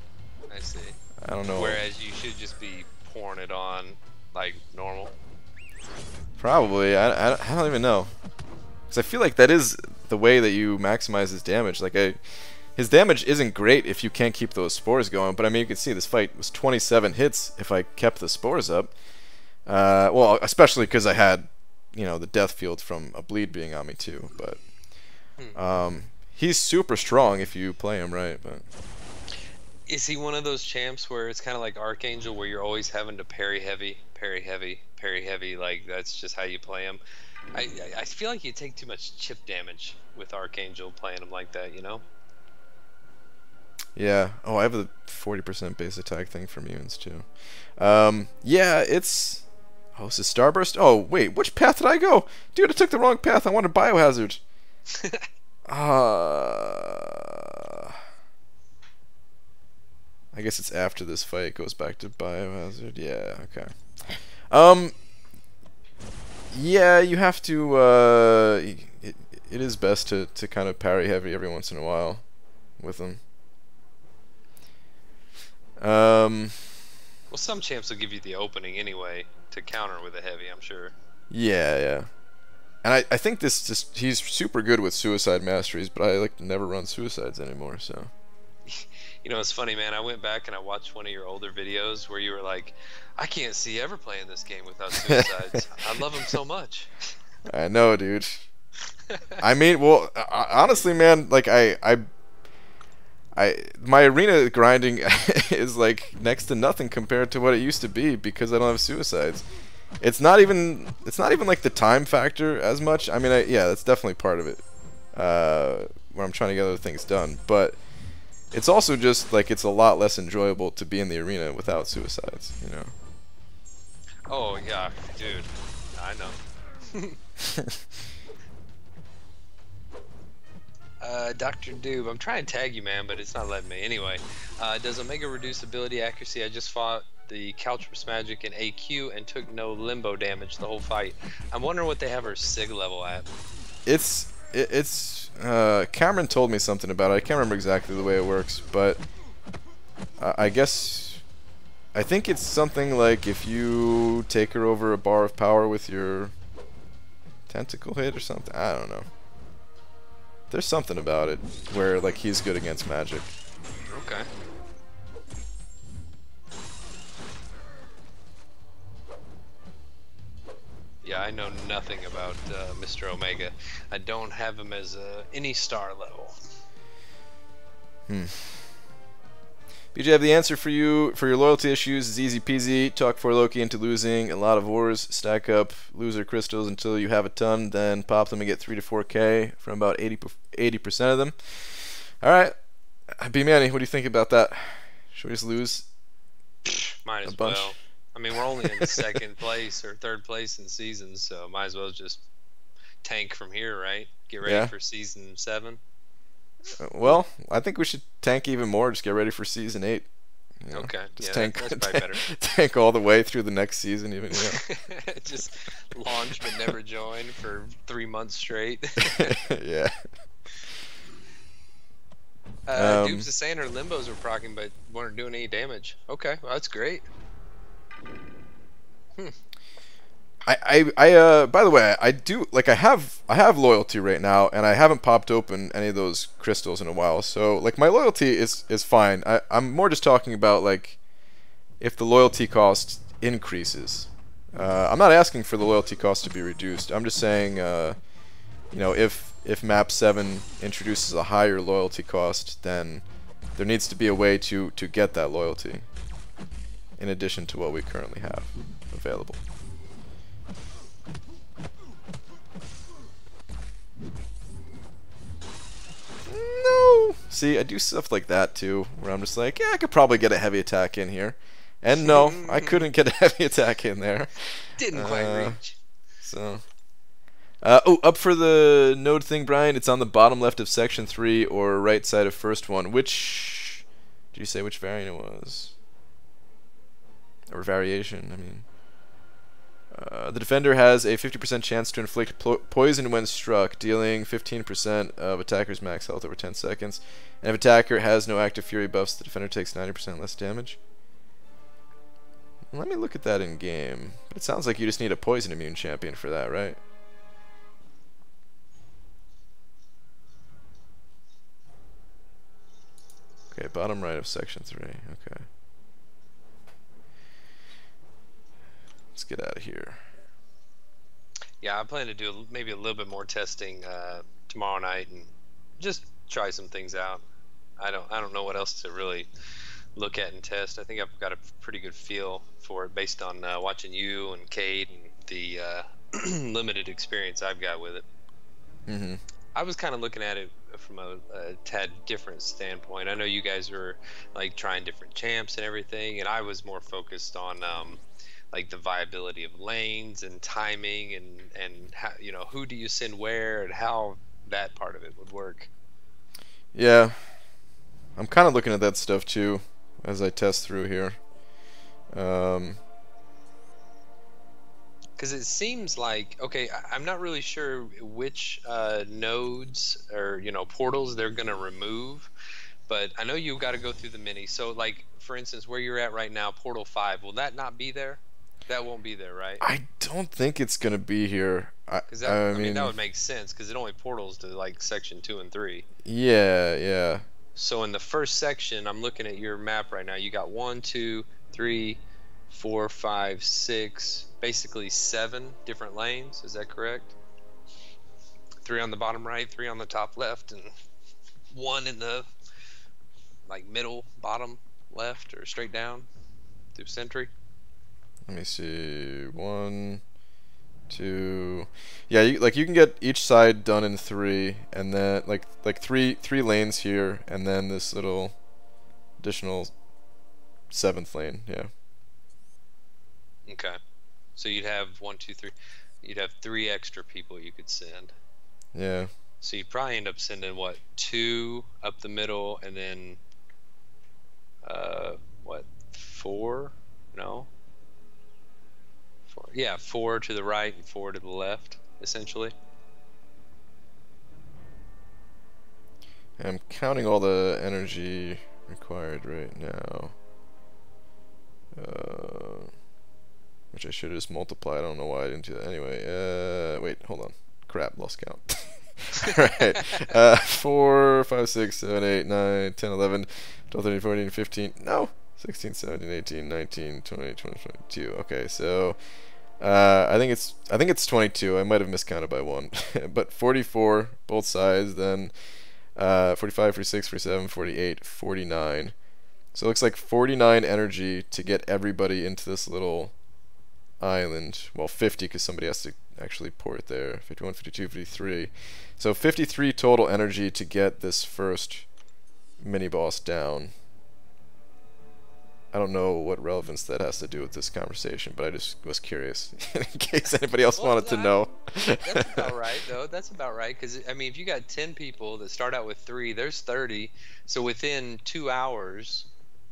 I see. I don't know. Whereas you should just be pouring it on like normal. Probably. I don't even know, because I feel like that is the way that you maximize his damage. Like his damage isn't great if you can't keep those spores going, but I mean, you can see this fight was 27 hits if I kept the spores up. Well, especially because I had, you know, the death field from a bleed being on me too. But he's super strong if you play him right. But is he one of those champs where it's kind of like Archangel, where you're always having to parry heavy, parry heavy, parry heavy? Like that's just how you play him. I feel like you take too much chip damage with Archangel playing him like that, you know? Yeah. Oh, I have a 40% base attack thing for mutants too. Yeah, it's... Oh, is it Starburst? Oh, wait, which path did I go? Dude, I took the wrong path. I wanted Biohazard. I guess it's after this fight. It goes back to Biohazard. Yeah, okay. Yeah, you have to... It is best to kind of parry heavy every once in a while with them. Well, some champs will give you the opening anyway to counter with a heavy, I'm sure. Yeah, yeah. And I think he's super good with suicide masteries, but I like to never run suicides anymore, so. You know, it's funny, man. I went back and I watched one of your older videos where you were like, I can't see ever playing this game without suicides. I love them so much. I know, dude. I mean, well, honestly, man, like my arena grinding is like next to nothing compared to what it used to be because I don't have suicides. It's not even like the time factor as much. I mean, yeah, that's definitely part of it. Where I'm trying to get other things done, but it's also just like it's a lot less enjoyable to be in the arena without suicides, you know. Oh yeah, dude, I know. Dr. Doob, I'm trying to tag you, man, but it's not letting me. Anyway, does Omega reduce ability accuracy? I just fought the Caltrip's magic in AQ and took no limbo damage the whole fight. I'm wondering what they have her SIG level at. It's Cameron told me something about it. I can't remember exactly the way it works, but I think it's something like if you take her over a bar of power with your tentacle hit or something. I don't know. There's something about it where like he's good against magic. Okay. Yeah, I know nothing about Mr. Omega. I don't have him as any star level. BJ, I have the answer for you for your loyalty issues. It's easy peasy. Talk for Loki into losing a lot of wars. Stack up loser crystals until you have a ton, then pop them and get 3 to 4K from about 80% of them. All right, B Manny, what do you think about that? Should we just lose? Might as well. I mean, we're only in second place or third place in seasons, so might as well just tank from here, right? Get ready for season 7. Well, I think we should tank even more. Just get ready for season 8. You know, okay. Just tank. That's probably better. Tank all the way through the next season, even. Yeah. Just launch but never join for 3 months straight. Yeah. Dupes is saying her limbos were proccing, but weren't doing any damage. Okay, well that's great. By the way, I do like I have loyalty right now, and I haven't popped open any of those crystals in a while. So like my loyalty is fine. I'm more just talking about like if the loyalty cost increases. I'm not asking for the loyalty cost to be reduced. I'm just saying, you know, if map 7 introduces a higher loyalty cost, then there needs to be a way to get that loyalty in addition to what we currently have available. See, I do stuff like that too, where I'm just like, yeah, I could probably get a heavy attack in here. And no, I couldn't get a heavy attack in there. Didn't quite reach. So, oh, up for the node thing, Brian. It's on the bottom left of section 3 or right side of first one. Which, did you say which variant it was? Or variation, I mean. The defender has a 50% chance to inflict poison when struck, dealing 15% of attacker's max health over 10 seconds. And if attacker has no active fury buffs, the defender takes 90% less damage. Let me look at that in game. But it sounds like you just need a poison immune champion for that, right? Okay, bottom right of section 3. Okay. Let's get out of here. Yeah, I plan to do maybe a little bit more testing tomorrow night and just try some things out. I don't know what else to really look at and test. I think I've got a pretty good feel for it based on watching you and Cade and the limited experience I've got with it. Mm-hmm. I was kind of looking at it from a tad different standpoint. I know you guys were like trying different champs and everything, and I was more focused on like the viability of lanes and timing and how, you know, who do you send where and how that part of it would work. Yeah, I'm kind of looking at that stuff too as I test through here. Because it seems like, okay, I'm not really sure which nodes or, you know, portals they're going to remove, but I know you've got to go through the mini. So, like, for instance, where you're at right now, Portal 5, will that not be there? That won't be there, right? I don't think it's going to be here. I mean, that would make sense because it only portals to, like, Section 2 and 3. Yeah, yeah. So in the first section, I'm looking at your map right now. You got 1, 2, 3, 4, 5, 6, basically 7 different lanes. Is that correct? 3 on the bottom right, 3 on the top left, and 1 in the like middle bottom left or straight down through Sentry. Let me see. 1, 2. Yeah, you can get each side done in 3, and then like three lanes here, and then this little additional 7th lane. Yeah. Okay. So you'd have 1, 2, 3. You'd have 3 extra people you could send. Yeah. So you'd probably end up sending what, 2 up the middle, and then what, 4? No. 4. Yeah, 4 to the right and 4 to the left, essentially. I'm counting all the energy required right now. Which I should have just multiplied. I don't know why I didn't do that. Anyway, wait, hold on. Crap, lost count. Alright. 4, 5, 6, 7, 8, 9, 10, 11, 12, 13, 14, 15. No. 16, 17, 18, 19, 20, 20, 22. Okay, so I think it's 22. I might have miscounted by 1. But 44 both sides, then 45, 46, 47, 48, 49. So it looks like 49 energy to get everybody into this little island. Well, 50 because somebody has to actually port there. 51, 52, 53. So 53 total energy to get this first mini boss down. I don't know what relevance that has to do with this conversation, but I just was curious in case anybody else wanted to know. That's about right, though. That's about right, because I mean, if you got 10 people that start out with 3, there's 30. So within 2 hours,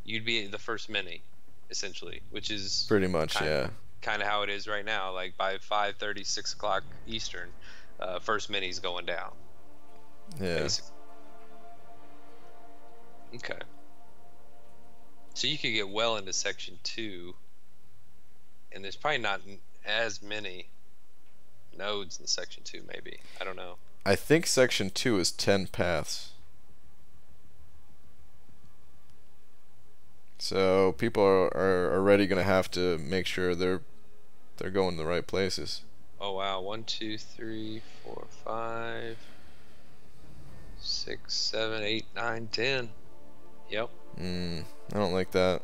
you'd be the first mini, essentially, which is pretty much, yeah. Kind of how it is right now. Like by 5:30, 6 o'clock Eastern, first mini's going down. Yeah. Basically. Okay. So you could get well into Section 2, and there's probably not as many nodes in Section 2, maybe. I don't know. I think Section 2 is 10 paths. So people are already going to have to make sure they're going the right places. Oh, wow. 1, 2, 3, 4, 5, 6, 7, 8, 9, 10. Yep. I don't like that.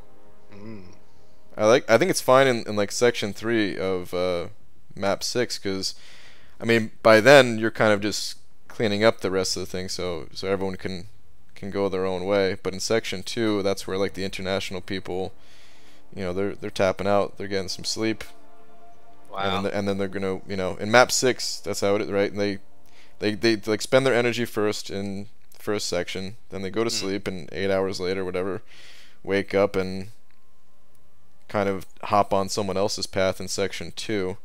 I think it's fine in like Section 3 of Map 6, because I mean by then you're kind of just cleaning up the rest of the thing, so everyone can can go their own way. But in Section 2, that's where like the international people, you know, they're tapping out. They're getting some sleep. Wow. And then they're gonna, you know, in map 6, that's how it is, right? And they like spend their energy first in first section, then they go to sleep, and 8 hours later, whatever, wake up and kind of hop on someone else's path in Section 2,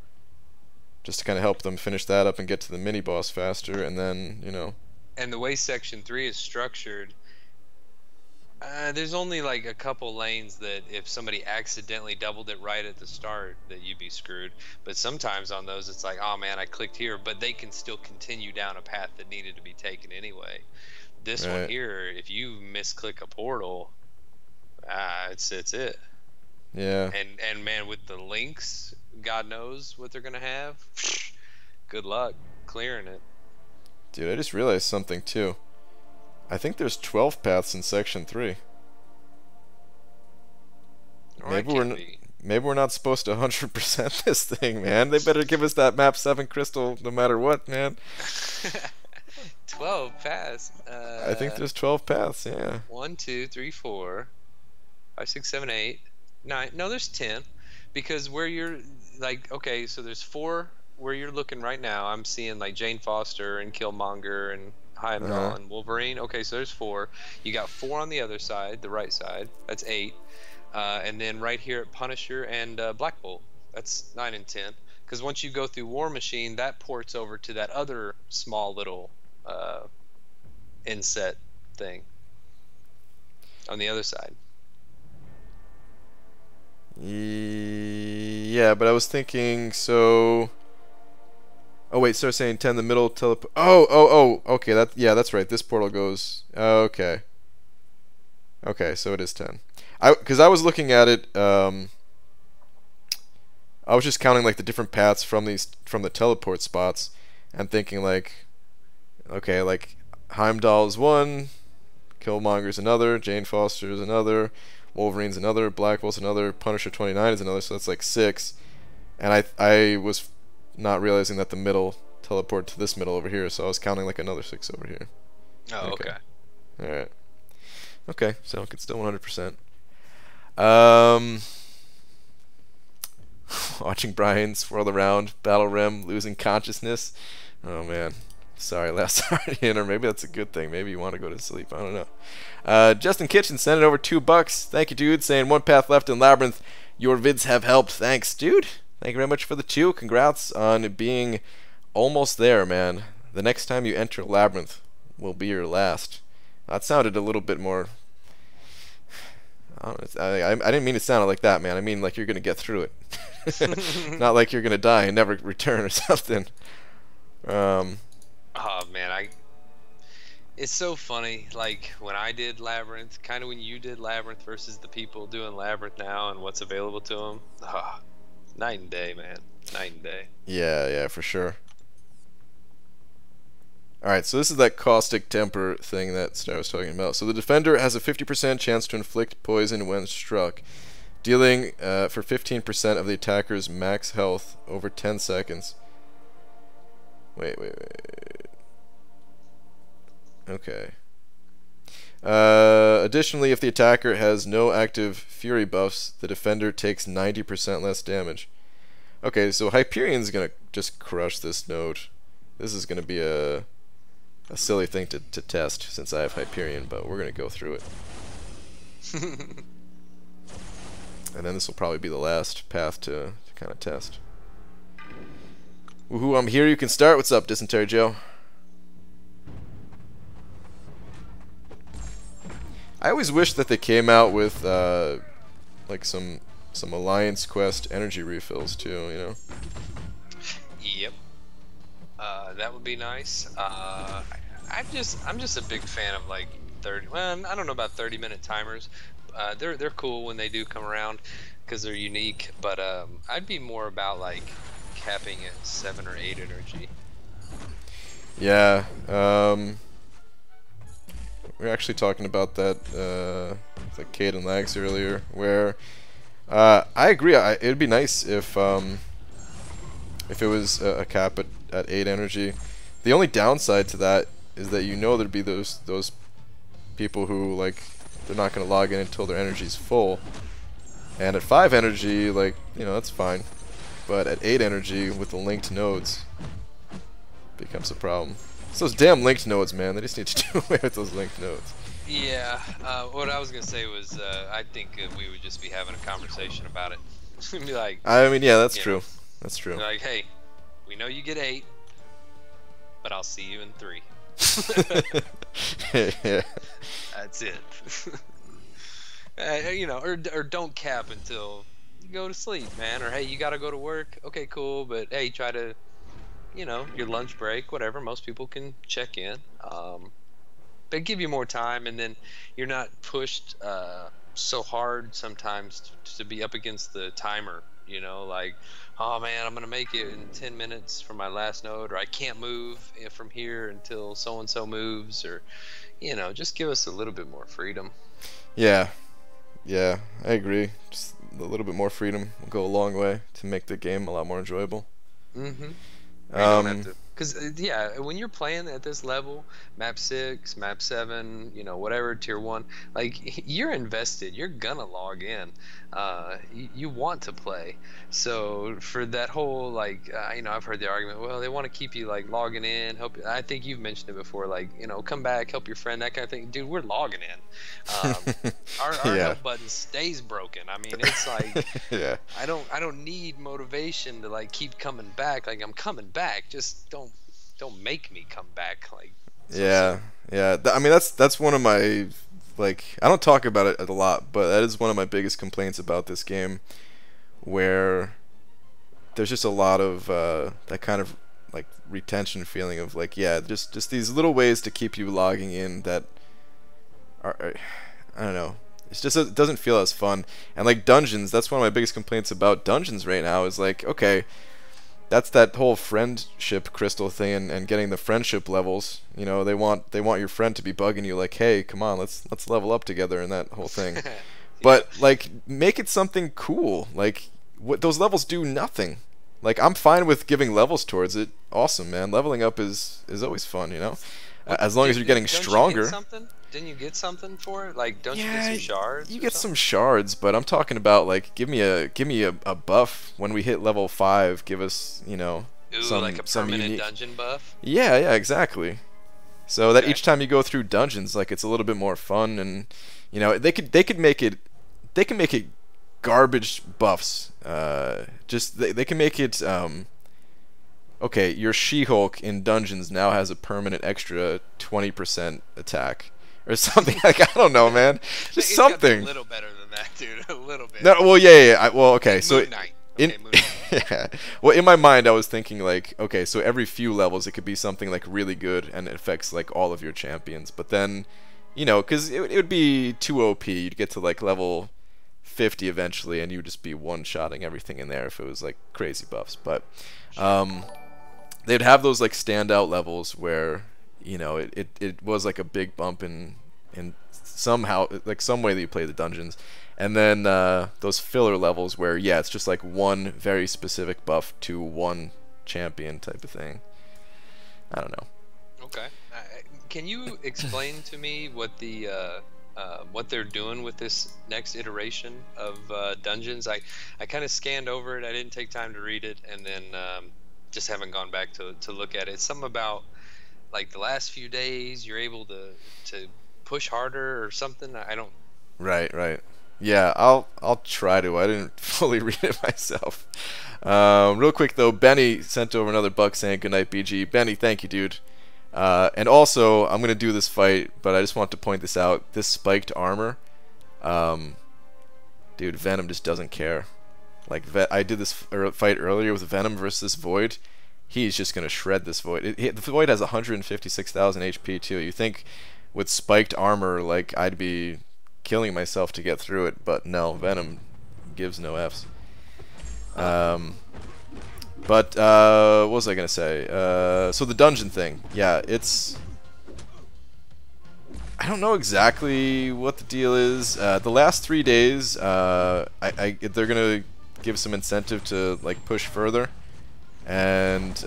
just to kind of help them finish that up and get to the mini boss faster, and then, you know. And the way Section 3 is structured, there's only like a couple lanes that if somebody accidentally doubled it right at the start, that you'd be screwed. But sometimes on those, it's like, oh man, I clicked here, but they can still continue down a path that needed to be taken anyway. This one here, if you misclick a portal, it's it. Yeah. And man, with the links, God knows what they're gonna have. Good luck clearing it. Dude, I just realized something too. I think there's 12 paths in Section 3. Maybe we're not supposed to 100% this thing, man. They better give us that map 7 crystal no matter what, man. 12 paths. I think there's 12 paths, yeah. 1, 2, 3, 4, 5, 6, 7, 8, 9. No, there's 10. Because where you're like, okay, so there's 4 where you're looking right now. I'm seeing like Jane Foster and Killmonger and Heimdall and Wolverine. Okay, so there's 4. You got 4 on the other side, the right side. That's 8. And then right here at Punisher and Black Bolt. That's 9 and 10. Because once you go through War Machine, that ports over to that other small little inset thing on the other side. Yeah, but I was thinking, so... Oh wait, so saying 10, the middle teleport. Oh, okay, that's right. This portal goes. Okay. Okay, so it is 10. Because I was looking at it. I was just counting like the different paths from the teleport spots, and thinking like, okay, like Heimdall's 1, Killmonger's another, Jane Foster's another, Wolverine's another, Black Bolt's another, Punisher 29 is another. So that's like 6, and I was not realizing that the middle teleported to this middle over here, so I was counting like another 6 over here. Oh, okay. Alright. Okay, so it's still 100%. Watching Brian swirl around, battle rim, losing consciousness. Oh man. Sorry, last Guardian, or maybe that's a good thing. Maybe you want to go to sleep. I don't know. Justin Kitchen sent it over $2. Thank you, dude. Saying 1 path left in Labyrinth. Your vids have helped. Thanks, dude. Thank you very much for the 2. Congrats on being almost there, man. The next time you enter Labyrinth will be your last. That sounded a little bit more... I didn't mean it sounded like that, man. I mean like you're going to get through it. Not like you're going to die and never return or something. Oh, man. It's so funny, like, when I did Labyrinth, kind of when you did Labyrinth versus the people doing Labyrinth now and what's available to them. Night and day, man. Night and day. Yeah, for sure. Alright, so this is that caustic temper thing that Star was talking about. So the defender has a 50% chance to inflict poison when struck, dealing for 15% of the attacker's max health over 10 seconds. Wait. Okay. Additionally, if the attacker has no active fury buffs, the defender takes 90% less damage. Okay, so Hyperion's gonna just crush this node. This is gonna be a silly thing to test since I have Hyperion, but we're gonna go through it. And then this will probably be the last path to kind of test. Woohoo, I'm here, you can start. What's up, Dysentery Joe? I always wish that they came out with like some Alliance Quest energy refills too, you know. Yep. That would be nice. I'm just a big fan of like 30. Well, I don't know about 30-minute timers. They're cool when they do come around because they're unique. But I'd be more about like capping at 7 or 8 energy. Yeah. We were actually talking about that with Cade and Lags earlier, where I agree. It would be nice if it was a cap at 8 energy. The only downside to that is that you know there'd be those people who like they're not gonna log in until their energy's full. And at 5 energy, like, you know, that's fine. But at 8 energy with the linked nodes becomes a problem. It's those damn linked nodes, man. They just need to do away with those linked nodes. Yeah, what I was gonna say was, I think we would just be having a conversation about it. Be like, I mean, yeah, that's you true. know, That's true. like, hey, we know you get 8, but I'll see you in 3. Yeah. That's it. You know, or don't cap until you go to sleep, man. Or hey, you gotta go to work. Okay, cool, but hey, try to, you know, your lunch break, whatever. Most people can check in. But give you more time, and then you're not pushed so hard sometimes to be up against the timer. You know, like, oh man, I'm gonna make it in 10 minutes for my last node, or I can't move from here until so and so moves, or, you know, just give us a little bit more freedom. Yeah. Yeah, I agree. Just a little bit more freedom will go a long way to make the game a lot more enjoyable. Mm-hmm. You don't have to, because yeah, when you're playing at this level, map 6, map 7, you know, whatever, tier 1, like, you're invested. You're gonna log in. You want to play. So for that whole, like, you know, I've heard the argument, well, they want to keep you like logging in, help. I think you've mentioned it before, like, you know, come back, help your friend, that kind of thing. Dude, we're logging in. Our Yeah. help button stays broken. I mean, it's like, Yeah. I don't need motivation to like keep coming back. Like, I'm coming back. Just don't make me come back. Like, Yeah. Yeah. I mean, that's one of my, like, I don't talk about it a lot, but that is one of my biggest complaints about this game, where there's just a lot of that kind of like retention feeling of like, yeah, just these little ways to keep you logging in that are, I don't know. It's just, it doesn't feel as fun. And like dungeons, that's one of my biggest complaints about dungeons right now is like, okay, that's that whole friendship crystal thing and getting the friendship levels. You know, they want your friend to be bugging you like, hey, come on, let's level up together and that whole thing. Yeah. But like, make it something cool. Like, what those levels do nothing. Like, I'm fine with giving levels towards it. Awesome, man. Leveling up is always fun, you know. As long as you're getting stronger. Didn't you get something for it? Like, don't you Yeah, get some shards? you get some shards, but I'm talking about like, give me a buff when we hit level 5. Give us, you know, Ooh, some like a permanent unique dungeon buff. Yeah, exactly. So that Okay. each time you go through dungeons, like, it's a little bit more fun, and you know, they can make it garbage buffs. Just they can make it okay, your She-Hulk in dungeons now has a permanent extra 20% attack or something. Like, I don't know, man. Just It's gotta be something. a little better than that, dude. A little bit. No, well, yeah. Well, okay, so Moon Knight. Okay, Moon Knight. yeah. Well, in my mind, I was thinking like, okay, so every few levels it could be something like really good and it affects like all of your champions. But then, you know, because it would be too OP. You'd get to like level 50 eventually, and you'd just be one-shotting everything in there if it was like crazy buffs. But they'd have those like standout levels where, you know, it was like a big bump in somehow, like some way that you play the dungeons. And then those filler levels where, yeah, it's just like one very specific buff to one champion type of thing. I don't know. Okay. Can you explain to me what the what they're doing with this next iteration of dungeons? I kind of scanned over it. I didn't take time to read it, and then just haven't gone back to look at it. It's something about like the last few days you're able to push harder or something. I don't. Right. Yeah, I'll try to. I didn't fully read it myself. Real quick though, Benny sent over another buck saying goodnight BG. Benny, thank you, dude. And also, I'm gonna do this fight, but I just want to point this out. This spiked armor, dude, Venom just doesn't care. Like, I did this fight earlier with Venom versus Void. He's just gonna shred this Void. The Void has 156,000 HP too. You think with spiked armor, like, I'd be killing myself to get through it, but no, Venom gives no Fs. But what was I gonna say? So the dungeon thing, yeah, it's, I don't know exactly what the deal is. The last 3 days, they're gonna give some incentive to like push further, and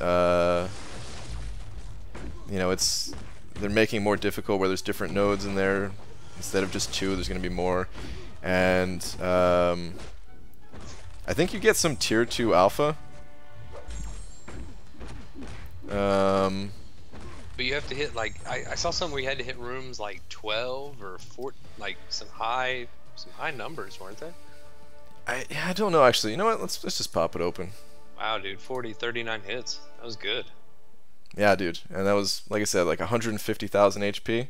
you know, it's they're making more difficult where there's different nodes in there. Instead of just 2, there's going to be more. And I think you get some tier 2 alpha. But you have to hit like I saw something where you had to hit rooms like 12 or 4, like some high numbers, weren't they? I don't know actually. You know what? Let's just pop it open. Wow, dude, 39 hits. That was good. Yeah, dude, and that was, like I said, like 150,000 HP.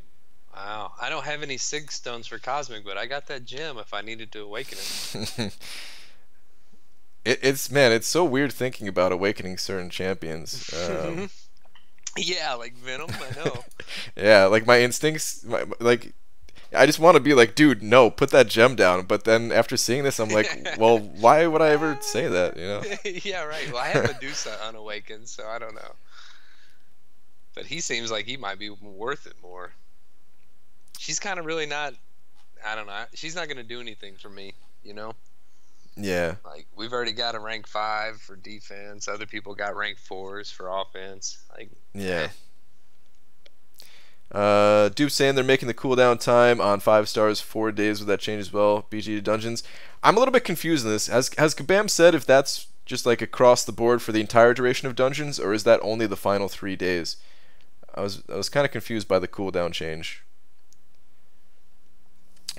Wow, I don't have any Sig stones for Cosmic, but I got that gem if I needed to awaken it. It's so weird thinking about awakening certain champions. Yeah, like Venom, I know. Yeah, like my instincts, like I just want to be like, dude, no, put that gem down. But then after seeing this, I'm like, well, why would I ever say that? You know? Yeah, right. Well, I have Medusa unawakened, so I don't know. But he seems like he might be worth it more. She's kind of really not. I don't know. She's not gonna do anything for me, you know. Yeah. Like we've already got a rank 5 for defense. Other people got rank 4s for offense. Like yeah. Dupe saying they're making the cooldown time on 5 stars 4 days. With that change as well? BG dungeons. I'm a little bit confused in this. Has Kabam said if that's just like across the board for the entire duration of dungeons, or is that only the final 3 days? I was kind of confused by the cooldown change.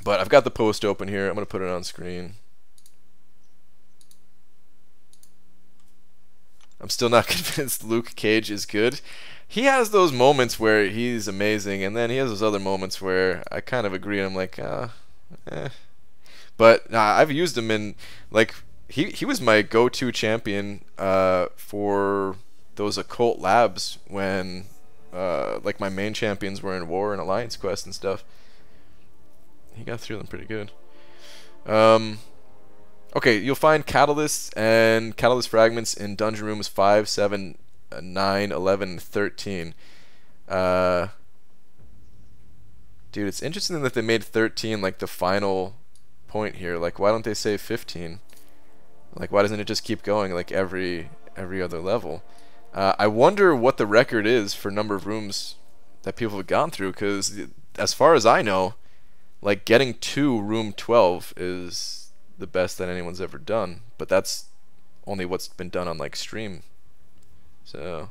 But I've got the post open here. I'm gonna put it on screen. I'm still not convinced Luke Cage is good. He has those moments where he's amazing, and then he has those other moments where I kind of agree, and I'm like, eh. But I've used him in, like, he was my go-to champion for those occult labs when, like, my main champions were in War and Alliance Quest and stuff. He got through them pretty good. Okay, you'll find catalysts and catalyst fragments in dungeon rooms 5, 7, 9, 11, and 13. Dude, it's interesting that they made 13 like the final point here. Like, why don't they say 15? Like, why doesn't it just keep going like every other level? I wonder what the record is for number of rooms that people have gone through, because as far as I know, like getting to room 12 is the best that anyone's ever done, but that's only what's been done on like stream. So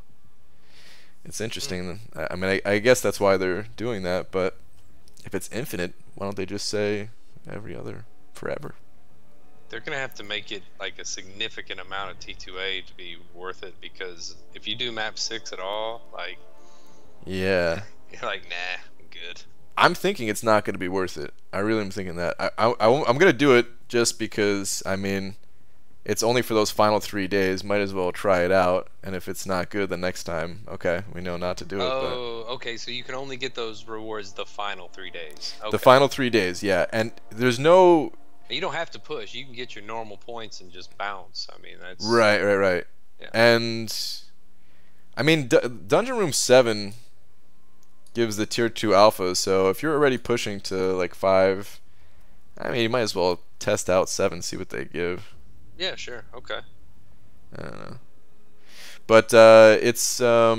it's interesting. I mean, I guess that's why they're doing that, but if it's infinite, why don't they just say every other forever? They're gonna have to make it like a significant amount of T2A to be worth it, because if you do map 6 at all, like, yeah, you're like, nah, I'm good. I'm thinking it's not going to be worth it. I really am thinking that. I'm going to do it just because, I mean, it's only for those final 3 days. Might as well try it out. And if it's not good the next time, okay, we know not to do it. Oh, okay, so you can only get those rewards the final 3 days. Okay. The final 3 days, yeah. And there's no... You don't have to push. You can get your normal points and just bounce. I mean, that's... Right. Yeah. And, I mean, Dungeon Room 7... gives the tier 2 alpha, so if you're already pushing to like 5, I mean, you might as well test out 7, see what they give. Yeah, sure, okay. I don't know, but it's yeah,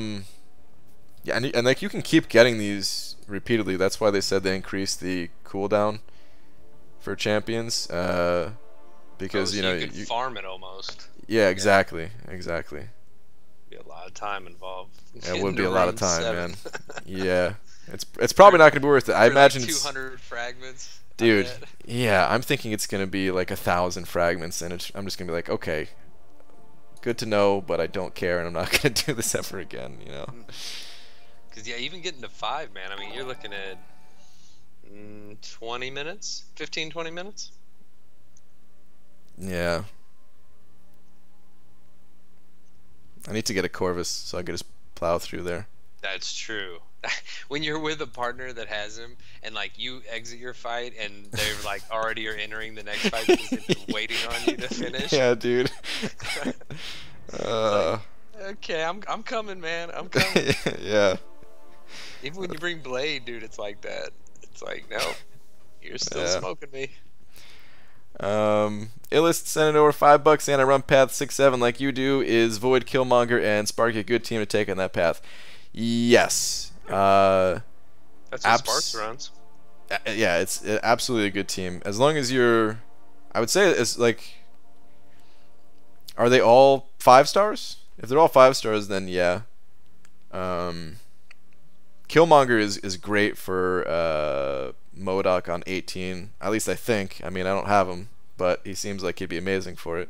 and like you can keep getting these repeatedly. That's why they said they increased the cooldown for champions, because so you know you can farm it almost. Yeah, exactly. Be a lot of time involved. It would be a lot of time, man. Yeah, it's probably not gonna be worth it. I imagine like 200 fragments. Dude, yeah, I'm thinking it's gonna be like 1,000 fragments, and I'm just gonna be like, okay, good to know, but I don't care, and I'm not gonna do this ever again, you know. Because yeah, even getting to 5, man. I mean, you're looking at 20 minutes, 15-20 minutes. Yeah. I need to get a Corvus so I can just plow through there. That's true. When you're with a partner that has him, and like you exit your fight, and they're like already are entering the next fight because they've been waiting on you to finish. Yeah, dude. Like, okay, I'm coming, man. I'm coming. Yeah. Even when you bring Blade, dude, it's like that. It's like, no, you're still smoking me. Illust sent it over $5, and I run path 6-7 like you do. Is Void, Killmonger, and Sparky a good team to take on that path? Yes. Uh, That's what Sparks runs. Yeah, it's absolutely a good team. As long as you're, I would say it's like, are they all 5 stars? If they're all 5 stars, then yeah. Killmonger is great for MODOK on 18. At least I think. I mean, I don't have him, but he seems like he'd be amazing for it.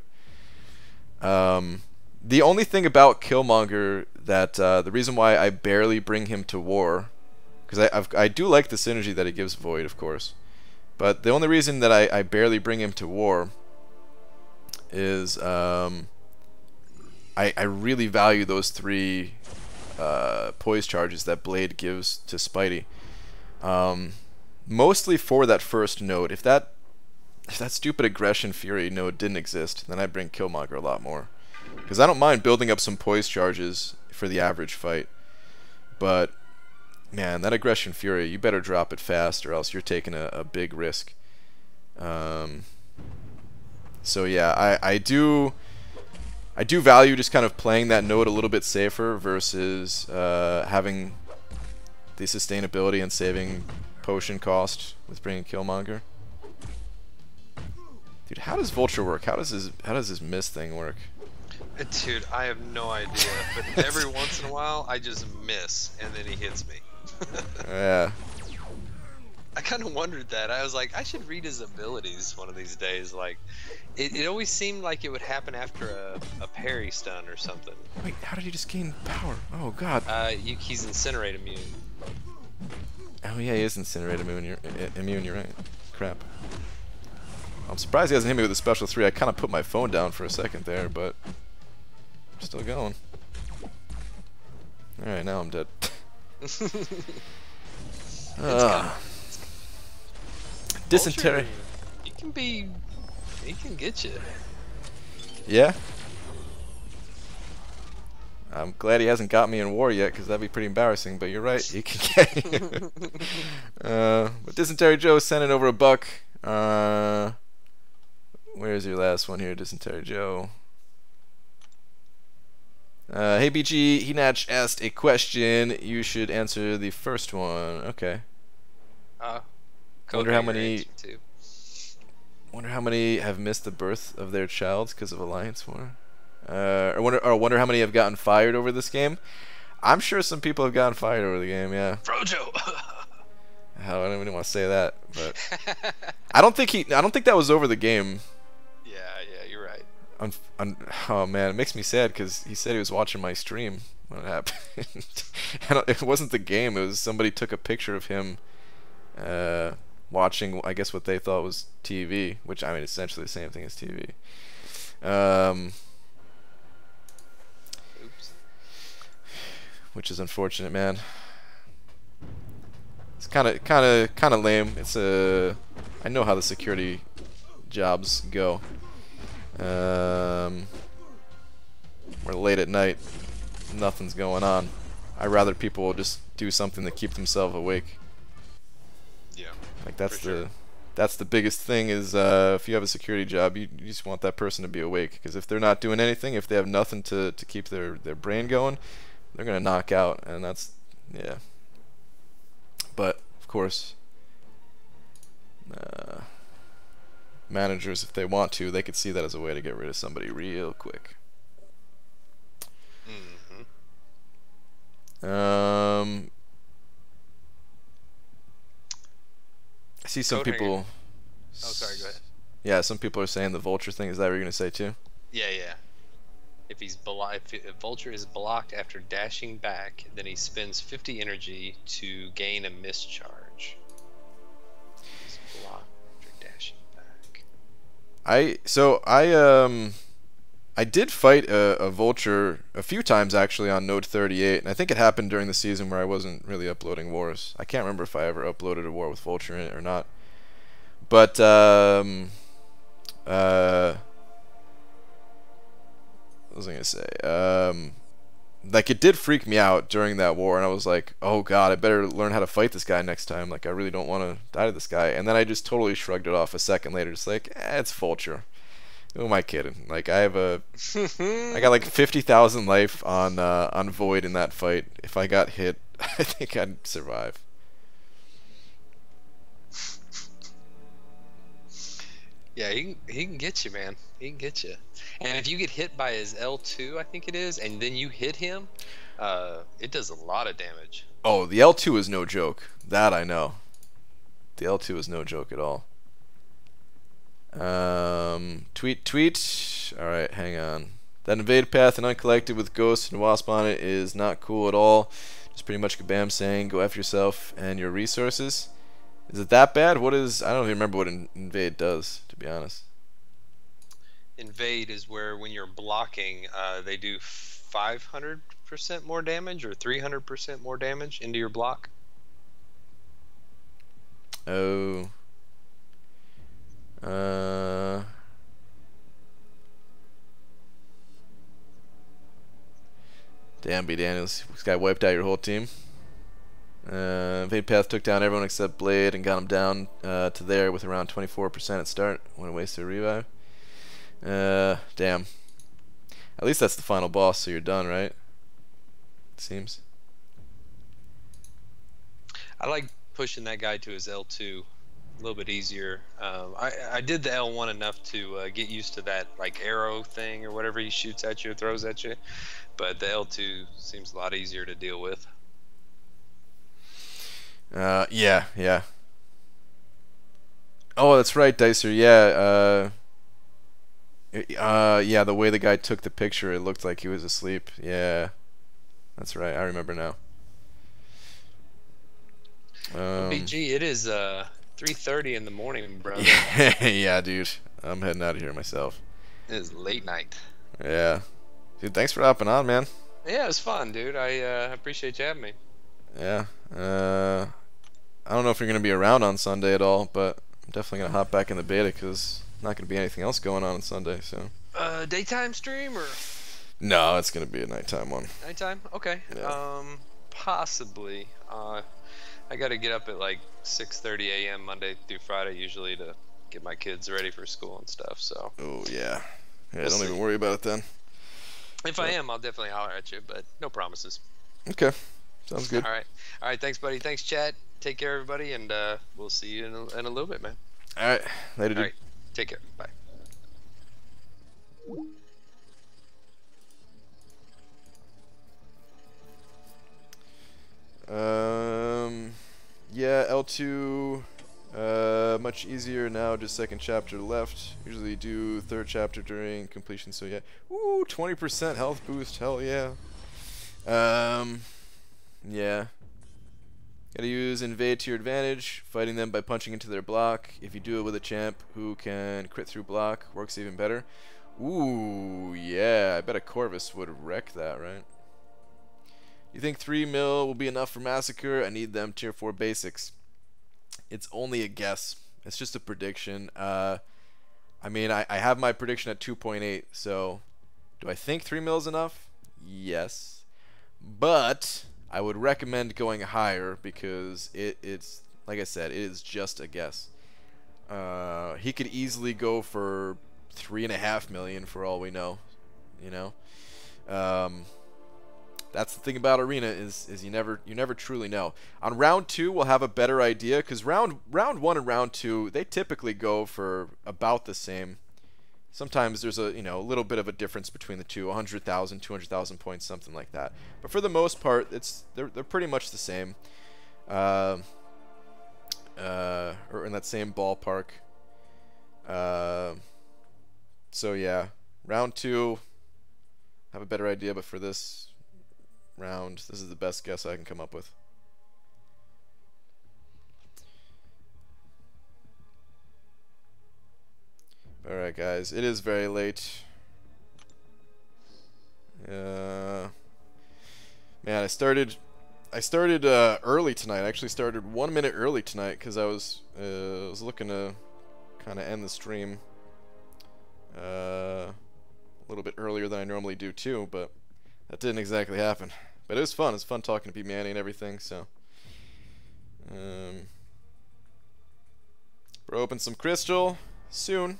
The only thing about Killmonger that the reason why I barely bring him to war, because I do like the synergy that he gives Void, of course, but the only reason that I barely bring him to war is I really value those 3 poise charges that Blade gives to Spidey. Mostly for that first node. If that stupid aggression fury node didn't exist, then I'd bring Killmonger a lot more. Because I don't mind building up some poise charges for the average fight. But man, that aggression fury, you better drop it fast or else you're taking a big risk. So yeah, I do value just kind of playing that node a little bit safer versus having the sustainability and saving potion cost with bringing Killmonger. Dude, how does Vulture work? How does his miss thing work? Dude, I have no idea. But every once in a while, I just miss, and then he hits me. Yeah. I kind of wondered that. I was like, I should read his abilities one of these days. Like, it always seemed like it would happen after a parry stun or something. Wait, how did he just gain power? Oh god. He's incinerate immune. Oh yeah, he is incinerate immune. You're right. Crap. I'm surprised he hasn't hit me with a special 3. I kind of put my phone down for a second there, but I'm still going. All right, now I'm dead. Dysentery. He can get you. Yeah. I'm glad he hasn't got me in war yet, because that'd be pretty embarrassing. But you're right, he can get you. But Dysentery Joe sending over $1. Where's your last one here, Dysentery Joe? Hey BG, Hinach asked a question. You should answer the first one. Okay. Wonder how many have missed the birth of their child because of Alliance War. Or wonder how many have gotten fired over this game. I'm sure some people have gotten fired over the game. Yeah. Frojo. I don't even want to say that, but I don't think that was over the game. Yeah, you're right. Oh man, it makes me sad because he said he was watching my stream when it happened. It wasn't the game. It was somebody took a picture of him watching, I guess, what they thought was TV, which I mean, essentially the same thing as TV. Oops. Which is unfortunate, man. It's kind of lame. It's I know how the security jobs go. We're late at night, nothing's going on. I'd rather people just do something to keep themselves awake. Yeah. Like that's the biggest thing is if you have a security job, you just want that person to be awake, because if they're not doing anything, if they have nothing to keep their brain going, they're gonna knock out, and that's yeah. But of course, managers, if they want to, they could see that as a way to get rid of somebody real quick. I see some people. Oh, sorry. Go ahead. Yeah, some people are saying the Vulture thing. Is that what you're gonna say too? Yeah. If Vulture is blocked after dashing back, then he spends 50 energy to gain a mischarge. He's blocked after dashing back. I did fight a Vulture a few times actually on Node 38, and I think it happened during the season where I wasn't really uploading wars. I can't remember if I ever uploaded a war with Vulture in it or not. But what was I gonna say? Like, it did freak me out during that war, and I was like, oh god, I better learn how to fight this guy next time. Like, I really don't want to die to this guy. And then I just totally shrugged it off a second later, just like, it's Vulture. Who am I kidding? Like, I got like 50,000 life on Void in that fight. If I got hit, I think I'd survive. Yeah, he can get you, man. He can get you. And if you get hit by his L2, I think it is, and then you hit him, it does a lot of damage. Oh, the L2 is no joke. That I know. The L2 is no joke at all. Tweet. Alright, hang on. That invade path and uncollected with ghost and wasp on it is not cool at all. Just pretty much Kabam saying go F yourself and your resources. Is it that bad? What is... I don't even remember what invade does, to be honest. Invade is where when you're blocking, they do 500% more damage or 300% more damage into your block. Oh. Damn, B. Daniels. This guy wiped out your whole team. Invade Path took down everyone except Blade and got him down to there with around 24% at start. Went a waste to revive. Damn. At least that's the final boss, so you're done, right? It seems. I like pushing that guy to his L2 a little bit easier. I did the L1 enough to get used to that like arrow thing or whatever he shoots at you or throws at you, but the L2 seems a lot easier to deal with. Yeah. Oh, that's right, Dicer. Yeah. Yeah, the way the guy took the picture, it looked like he was asleep. Yeah, that's right. I remember now. BG, it is 3:30 in the morning, brother. Yeah, dude. I'm heading out of here myself. It is late night. Yeah. Dude, thanks for hopping on, man. Yeah, it was fun, dude. I appreciate you having me. Yeah. I don't know if you're going to be around on Sunday at all, but I'm definitely going to hop back in the beta because not going to be anything else going on Sunday, so. Daytime stream or? No, it's going to be a nighttime one. Nighttime? Okay. Yeah. Possibly. I got to get up at like 6:30 a.m. Monday through Friday usually to get my kids ready for school and stuff, so. Oh, yeah. Yeah, We'll don't see. even worry about it then. If I am, I'll definitely holler at you, but no promises. Okay. Sounds good. All right, thanks, buddy. Thanks, Chad. Take care, everybody, and we'll see you in a little bit, man. All right. Later, dude. All right, take care. Bye. Yeah, L2, much easier now, just second chapter left. Usually do third chapter during completion, so yeah. Ooh, 20% health boost, hell yeah. Yeah. Gotta use invade to your advantage, fighting them by punching into their block. If you do it with a champ who can crit through block, works even better. Ooh, yeah, I bet a Corvus would wreck that, right? You think 3 mil will be enough for Massacre? I need them tier 4 basics. It's only a guess. It's just a prediction. I mean, I have my prediction at 2.8, so do I think 3 mil is enough? Yes. But I would recommend going higher because it's, like I said, it is just a guess. He could easily go for 3.5 million for all we know, you know. That's the thing about Arena is you never truly know. On round 2 we'll have a better idea because round 1 and round 2 they typically go for about the same. Sometimes there's a a little bit of a difference between the two, 100,000, 200,000 points, something like that. But for the most part, they're pretty much the same, or in that same ballpark. So yeah, round 2 have a better idea, but for this round, this is the best guess I can come up with. Alright guys, it is very late. Man, I started early tonight. I actually started 1 minute early tonight because I was looking to kind of end the stream a little bit earlier than I normally do too, but that didn't exactly happen. But it was fun. It's fun talking to Pete Manny and everything. So, we'll open some crystal soon.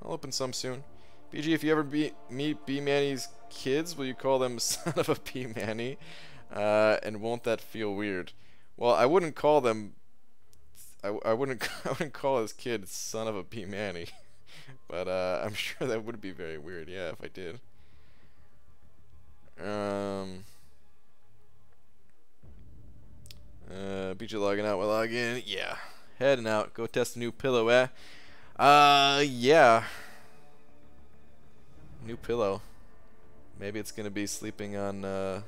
I'll open some soon. BG, if you ever meet B Manny's kids, will you call them son of a P Manny? And won't that feel weird? Well, I wouldn't call them. I wouldn't. I wouldn't call his kid son of a P Manny, but I'm sure that would be very weird. Yeah, if I did. BJ logging out. We'll log in. Yeah, heading out. Go test a new pillow. Yeah. New pillow. Maybe it's gonna be sleeping on. I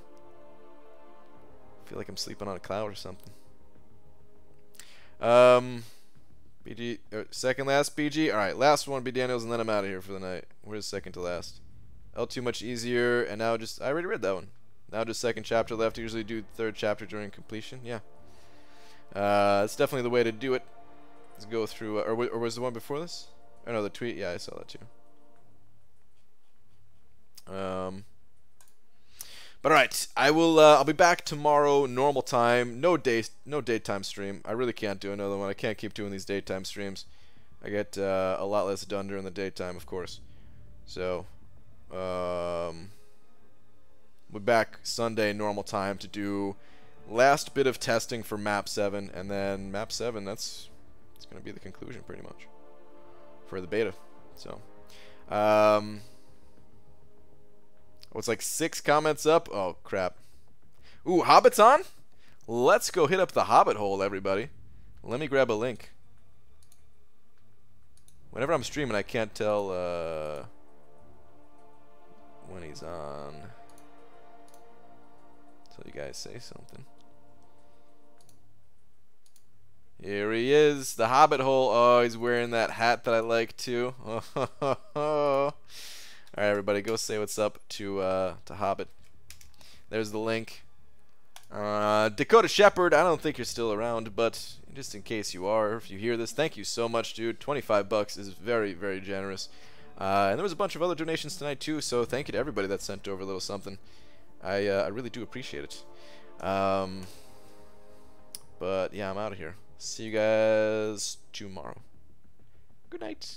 feel like I'm sleeping on a cloud or something. BG, second last BG. All right, last one, B Daniels, and then I'm out of here for the night. Where's second to last? L2 much easier, and now just I already read that one. Now just second chapter left. Usually do third chapter during completion. Yeah. It's definitely the way to do it. Let's go through. Or was the one before this? Oh no, the tweet. Yeah, I saw that too. But alright, I'll be back tomorrow, normal time, no daytime stream. I really can't do another one. I can't keep doing these daytime streams. I get a lot less done during the daytime, of course. So, we'll be back Sunday, normal time, to do last bit of testing for map 7, and then map 7, it's going to be the conclusion pretty much for the beta. So, it's like 6 comments up. Oh, crap. Ooh, Hobbit's on? Let's go hit up the Hobbit hole, everybody. Let me grab a link. Whenever I'm streaming, I can't tell when he's on. Until you guys say something. Here he is, the Hobbit hole. Oh, he's wearing that hat that I like too. Alright, everybody, go say what's up to Hobbit. There's the link. Dakota Shepherd, I don't think you're still around, but just in case you are, if you hear this, thank you so much, dude. 25 bucks is very, very generous. And there was a bunch of other donations tonight, too, so thank you to everybody that sent over a little something. I really do appreciate it. But, yeah, I'm out of here. See you guys tomorrow. Good night.